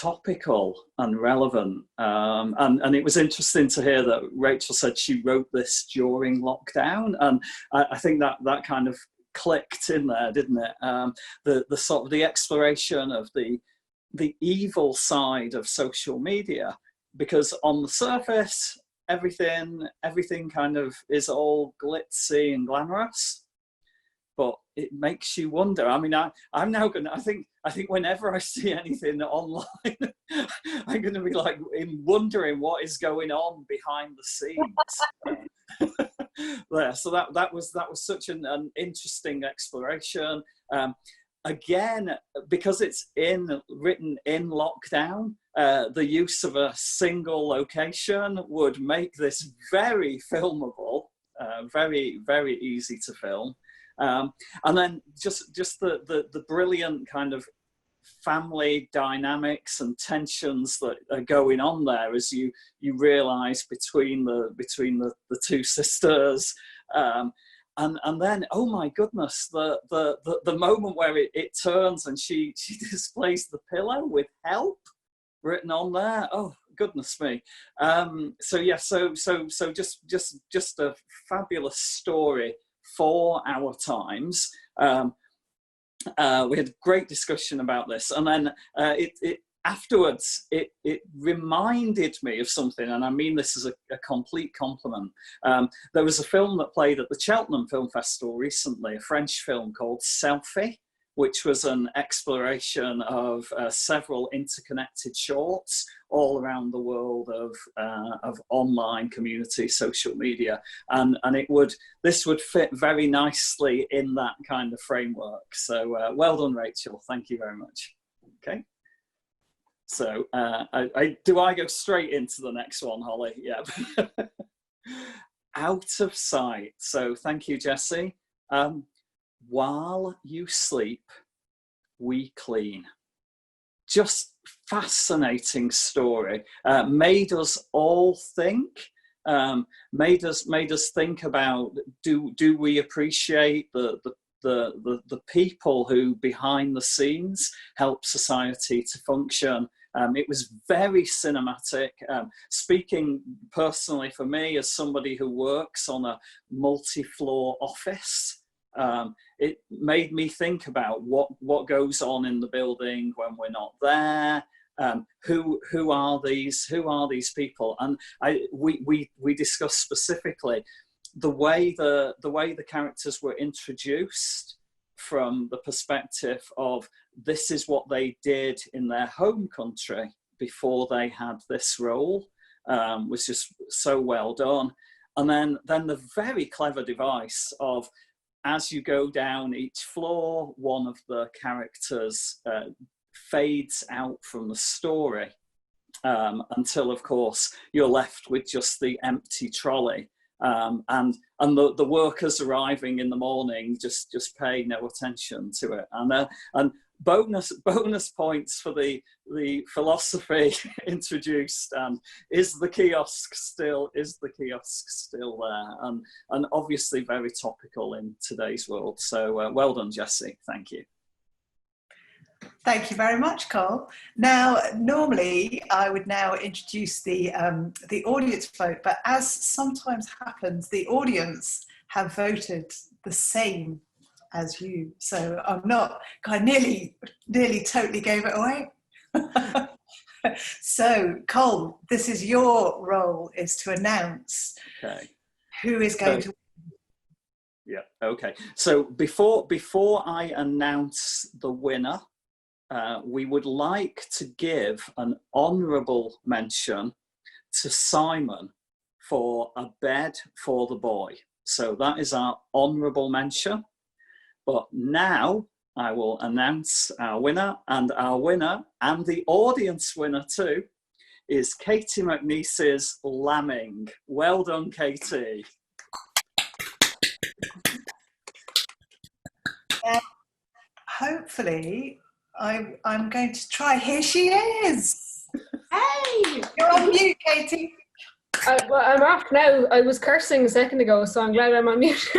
topical and relevant. And it was interesting to hear that Rachel said she wrote this during lockdown. And I think that kind of clicked in there, didn't it? The sort of the exploration of the evil side of social media, because on the surface, everything kind of is all glitzy and glamorous, but it makes you wonder. I mean, I'm now gonna, I think whenever I see anything online, I'm gonna be like wondering what is going on behind the scenes. There, so that was such an interesting exploration. Again, because it's written in lockdown, the use of a single location would make this very filmable, very, very easy to film. And then just the brilliant kind of family dynamics and tensions that are going on there as you realise between the two sisters. And then, oh my goodness, the moment where it turns and she displays the pillow with help written on there. Oh goodness me. So yeah, so just a fabulous story for our times. We had a great discussion about this, and then afterwards, it reminded me of something, and I mean this as a complete compliment. There was a film that played at the Cheltenham Film Festival recently, a French film called Selfie, which was an exploration of several interconnected shorts all around the world of online community, social media, and this would fit very nicely in that kind of framework. So well done, Rachel. Thank you very much. Okay. So do I go straight into the next one, Holly? Yeah. Out of Sight. So thank you, Jessie. While you sleep, we clean. Just fascinating story. Made us all think. Made us think about, do we appreciate the people who behind the scenes help society to function. It was very cinematic. Speaking personally for me as somebody who works on a multi-floor office, it made me think about what goes on in the building when we're not there. Who are these people? And we discussed specifically the way the characters were introduced from the perspective of this is what they did in their home country before they had this role, was just so well done. And then the very clever device of, as you go down each floor, one of the characters fades out from the story until, of course, you're left with just the empty trolley. And the workers arriving in the morning just pay no attention to it. And bonus points for the philosophy introduced, and is the kiosk still there? And obviously very topical in today's world. So well done, Jessie. Thank you. Thank you very much, Cole. Now, normally I would now introduce the audience vote, but as sometimes happens, the audience have voted the same as you. So I'm not, I nearly totally gave it away. So, Cole, this is your role, is to announce who is going to win. Yeah, okay. So before I announce the winner, we would like to give an honourable mention to Simon for a bed for the boy. So that is our honourable mention. But now I will announce our winner, and the audience winner too is Katie McNeice's Lambing. Well done, Katie. Hopefully, I'm going to try. Here she is. Hey! You're on mute, Katie. Well, I'm off now. I was cursing a second ago, so I'm glad I'm on mute.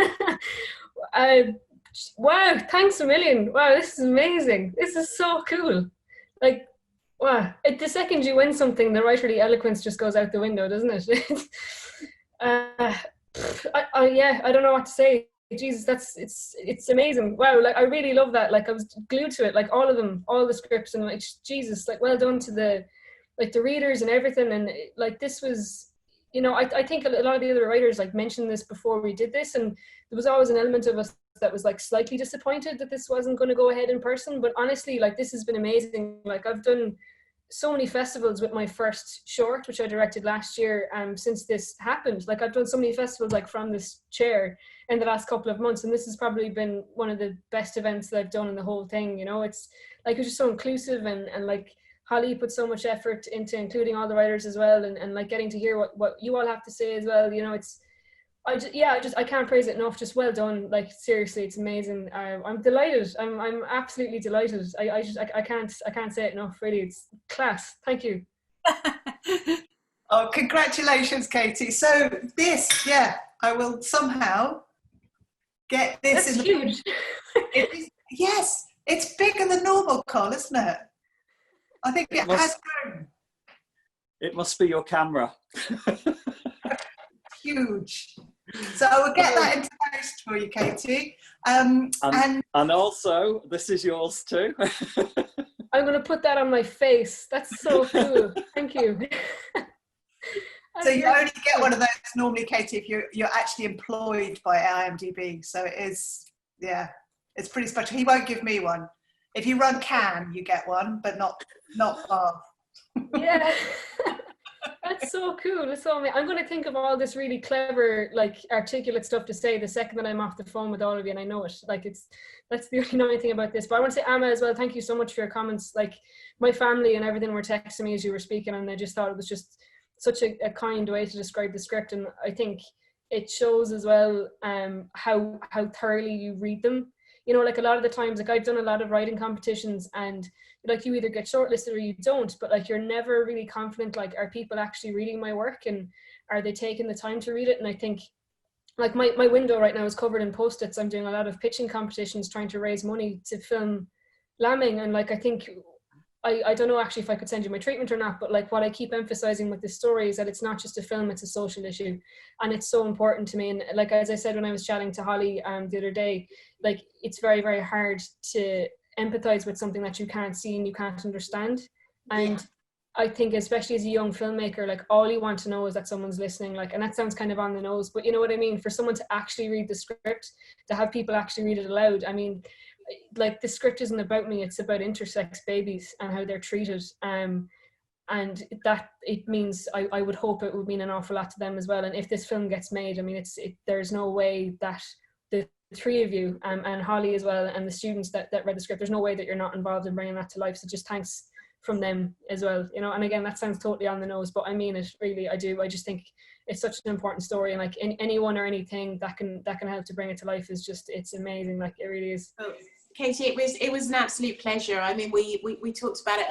Wow, thanks a million. Wow, this is amazing. This is so cool. Like, wow. The second you win something, the writerly eloquence just goes out the window, doesn't it? Yeah, I don't know what to say. Jesus, it's amazing. Wow, like I really love that. Like I was glued to it, like all of them, all the scripts, and like Jesus, like well done to the readers and everything. And like this was, you know, I think a lot of the other writers like mentioned this before we did this, and there was always an element of us that was like slightly disappointed that this wasn't going to go ahead in person. But honestly, like this has been amazing. Like I've done so many festivals with my first short, which I directed last year, since this happened. Like I've done so many festivals like from this chair in the last couple of months, and this has probably been one of the best events that I've done in the whole thing. You know, it's like it's just so inclusive, and like Holly put so much effort into including all the writers as well, and like getting to hear what you all have to say as well. You know, it's I can't praise it enough. Just well done. Like seriously, it's amazing. I'm delighted. I'm absolutely delighted. I can't say it enough. Really, it's class. Thank you. Oh, congratulations, Katie. So this, yeah, I will somehow get this. That's in the huge. Yes, it's bigger than normal, Col, isn't it? I think it has grown. It must be your camera. Huge. So I will get that into post for you, Katie. And also, this is yours too. I'm going to put that on my face. That's so cool. Thank you. So you only get one of those normally, Katie, if you're actually employed by IMDb. So it is, yeah, it's pretty special. He won't give me one. If you run Can, you get one, but not Bath. Yeah. That's so cool. It's so amazing. I'm going to think of all this really clever, like articulate stuff to say the second that I'm off the phone with all of you, and I know it. Like that's the only annoying thing about this. But I want to say, Amma, as well, thank you so much for your comments. Like my family and everything were texting me as you were speaking, and I just thought it was just such a kind way to describe the script. And I think it shows as well how thoroughly you read them. You know, like a lot of the times, like I've done a lot of writing competitions, and like you either get shortlisted or you don't, but like you're never really confident, like are people actually reading my work and are they taking the time to read it? And I think like my window right now is covered in post-its. I'm doing a lot of pitching competitions trying to raise money to film Lambing, and like I think I don't know actually if I could send you my treatment or not, but like what I keep emphasizing with this story is that it's not just a film, it's a social issue, and it's so important to me. And like as I said when I was chatting to Holly the other day, like it's very, very hard to empathize with something that you can't see and you can't understand. And I think especially as a young filmmaker, like all you want to know is that someone's listening, like, and that sounds kind of on the nose, but you know what I mean? For someone to actually read the script, to have people actually read it aloud, I mean, like the script isn't about me, it's about intersex babies and how they're treated. And that it means I would hope it would mean an awful lot to them as well. And if this film gets made, I mean, there's no way that the three of you and Holly as well and the students that read the script, there's no way that you're not involved in bringing that to life. So just thanks from them as well, you know. And again, that sounds totally on the nose, but I mean it really. I do. I just think it's such an important story, and like anyone or anything that can help to bring it to life is just, it's amazing. Like it really is. Oh, Katie, it was an absolute pleasure. I mean, we talked about it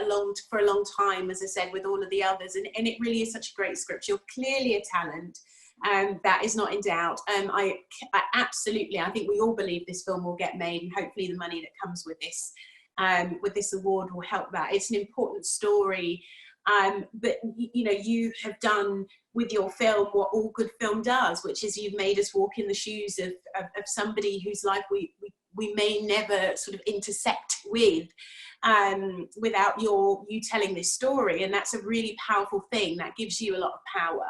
for a long time, as I said, with all of the others, and it really is such a great script. You're clearly a talent. That is not in doubt. I absolutely, I think we all believe this film will get made, and hopefully the money that comes with this award will help that. It's an important story, but you know, you have done with your film what all good film does, which is you've made us walk in the shoes of somebody whose life we may never sort of intersect with, without you telling this story, and that's a really powerful thing. That gives you a lot of power.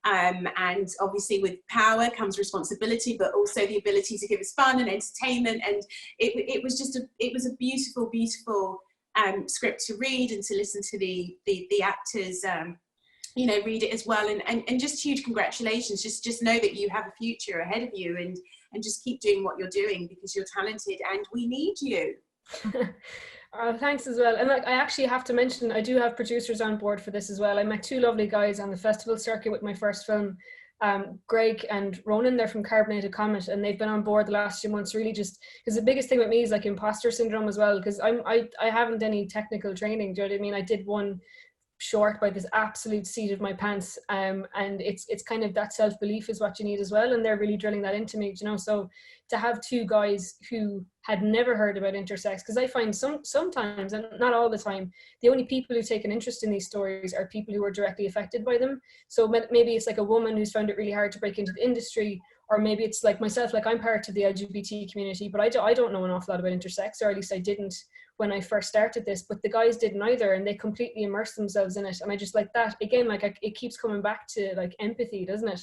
And obviously with power comes responsibility, but also the ability to give us fun and entertainment. And it was a beautiful, beautiful script to read and to listen to the actors, you know, read it as well. And just huge congratulations. Just know that you have a future ahead of you, and just keep doing what you're doing because you're talented and we need you. Thanks as well. And like, I actually have to mention, I do have producers on board for this as well. I met two lovely guys on the festival circuit with my first film, Greg and Ronan. They're from Carbonated Comet, and they've been on board the last few months, really just because the biggest thing with me is like imposter syndrome as well, because I haven't any technical training. Do you know what I mean? I did one short by this absolute seat of my pants, and it's kind of that self-belief is what you need as well, and they're really drilling that into me, you know. So to have two guys who had never heard about intersex, because I find sometimes, and not all the time, the only people who take an interest in these stories are people who are directly affected by them. So maybe it's like a woman who's found it really hard to break into the industry, or maybe it's like myself, like I'm part of the LGBT community, but I don't know an awful lot about intersex, or at least I didn't when I first started this, but the guys didn't either, and they completely immersed themselves in it. And I just like that, again, like it keeps coming back to like empathy, doesn't it?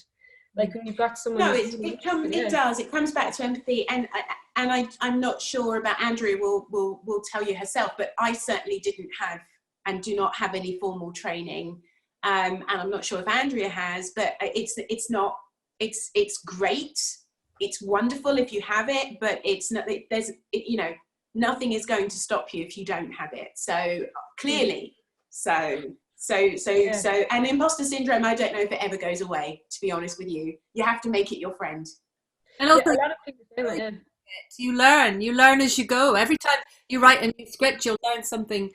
Like when you've got someone. No, it does. It comes back to empathy, and I'm not sure about Andrea will tell you herself, but I certainly didn't have and do not have any formal training, and I'm not sure if Andrea has, but it's great. It's wonderful if you have it, but it's not. You know, nothing is going to stop you if you don't have it. So clearly, and imposter syndrome, I don't know if it ever goes away, to be honest with you. You have to make it your friend. And also, a lot of people say that, yeah. you learn as you go. Every time you write a new script, you'll learn something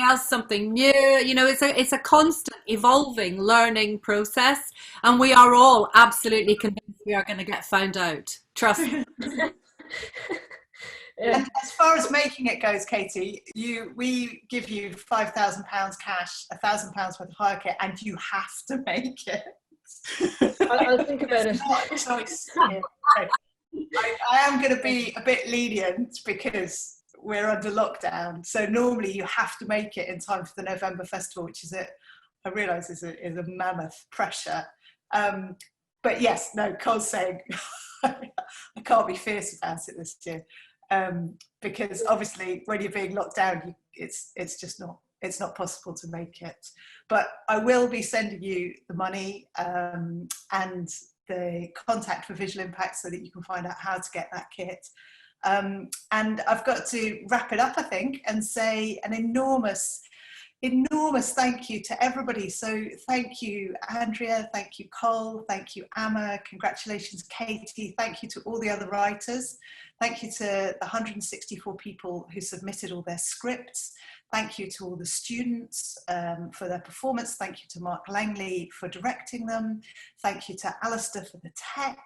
else, something new. You know, it's a constant evolving learning process, and we are all absolutely convinced we are going to get found out. Trust me. And as far as making it goes, Katie, we give you £5,000 cash, £1,000 worth of hire kit, and you have to make it. I'll think about it. Not a choice. I am going to be a bit lenient because we're under lockdown. So normally you have to make it in time for the November festival, which I realise is a mammoth pressure. But yes, no, Col's saying I can't be fierce about it this year. Because obviously when you're being locked down, it's not possible to make it. But I will be sending you the money and the contact for Visual Impact so that you can find out how to get that kit. And I've got to wrap it up, I think, and say an enormous thank you to everybody. So thank you, Andrea, thank you, Col, thank you, Amma, congratulations, Katie, thank you to all the other writers, thank you to the 164 people who submitted all their scripts, thank you to all the students for their performance, thank you to Mark Langley for directing them, thank you to Alistair for the tech,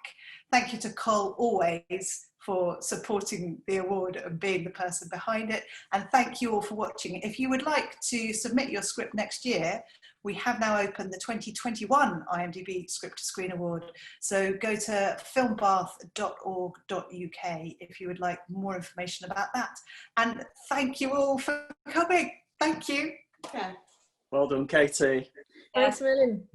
thank you to Col always for supporting the award and being the person behind it. And thank you all for watching. If you would like to submit your script next year, we have now opened the 2021 IMDb Script to Screen Award. So go to filmbath.org.uk if you would like more information about that. And thank you all for coming. Thank you. Yeah. Well done, Katie. Thanks a million.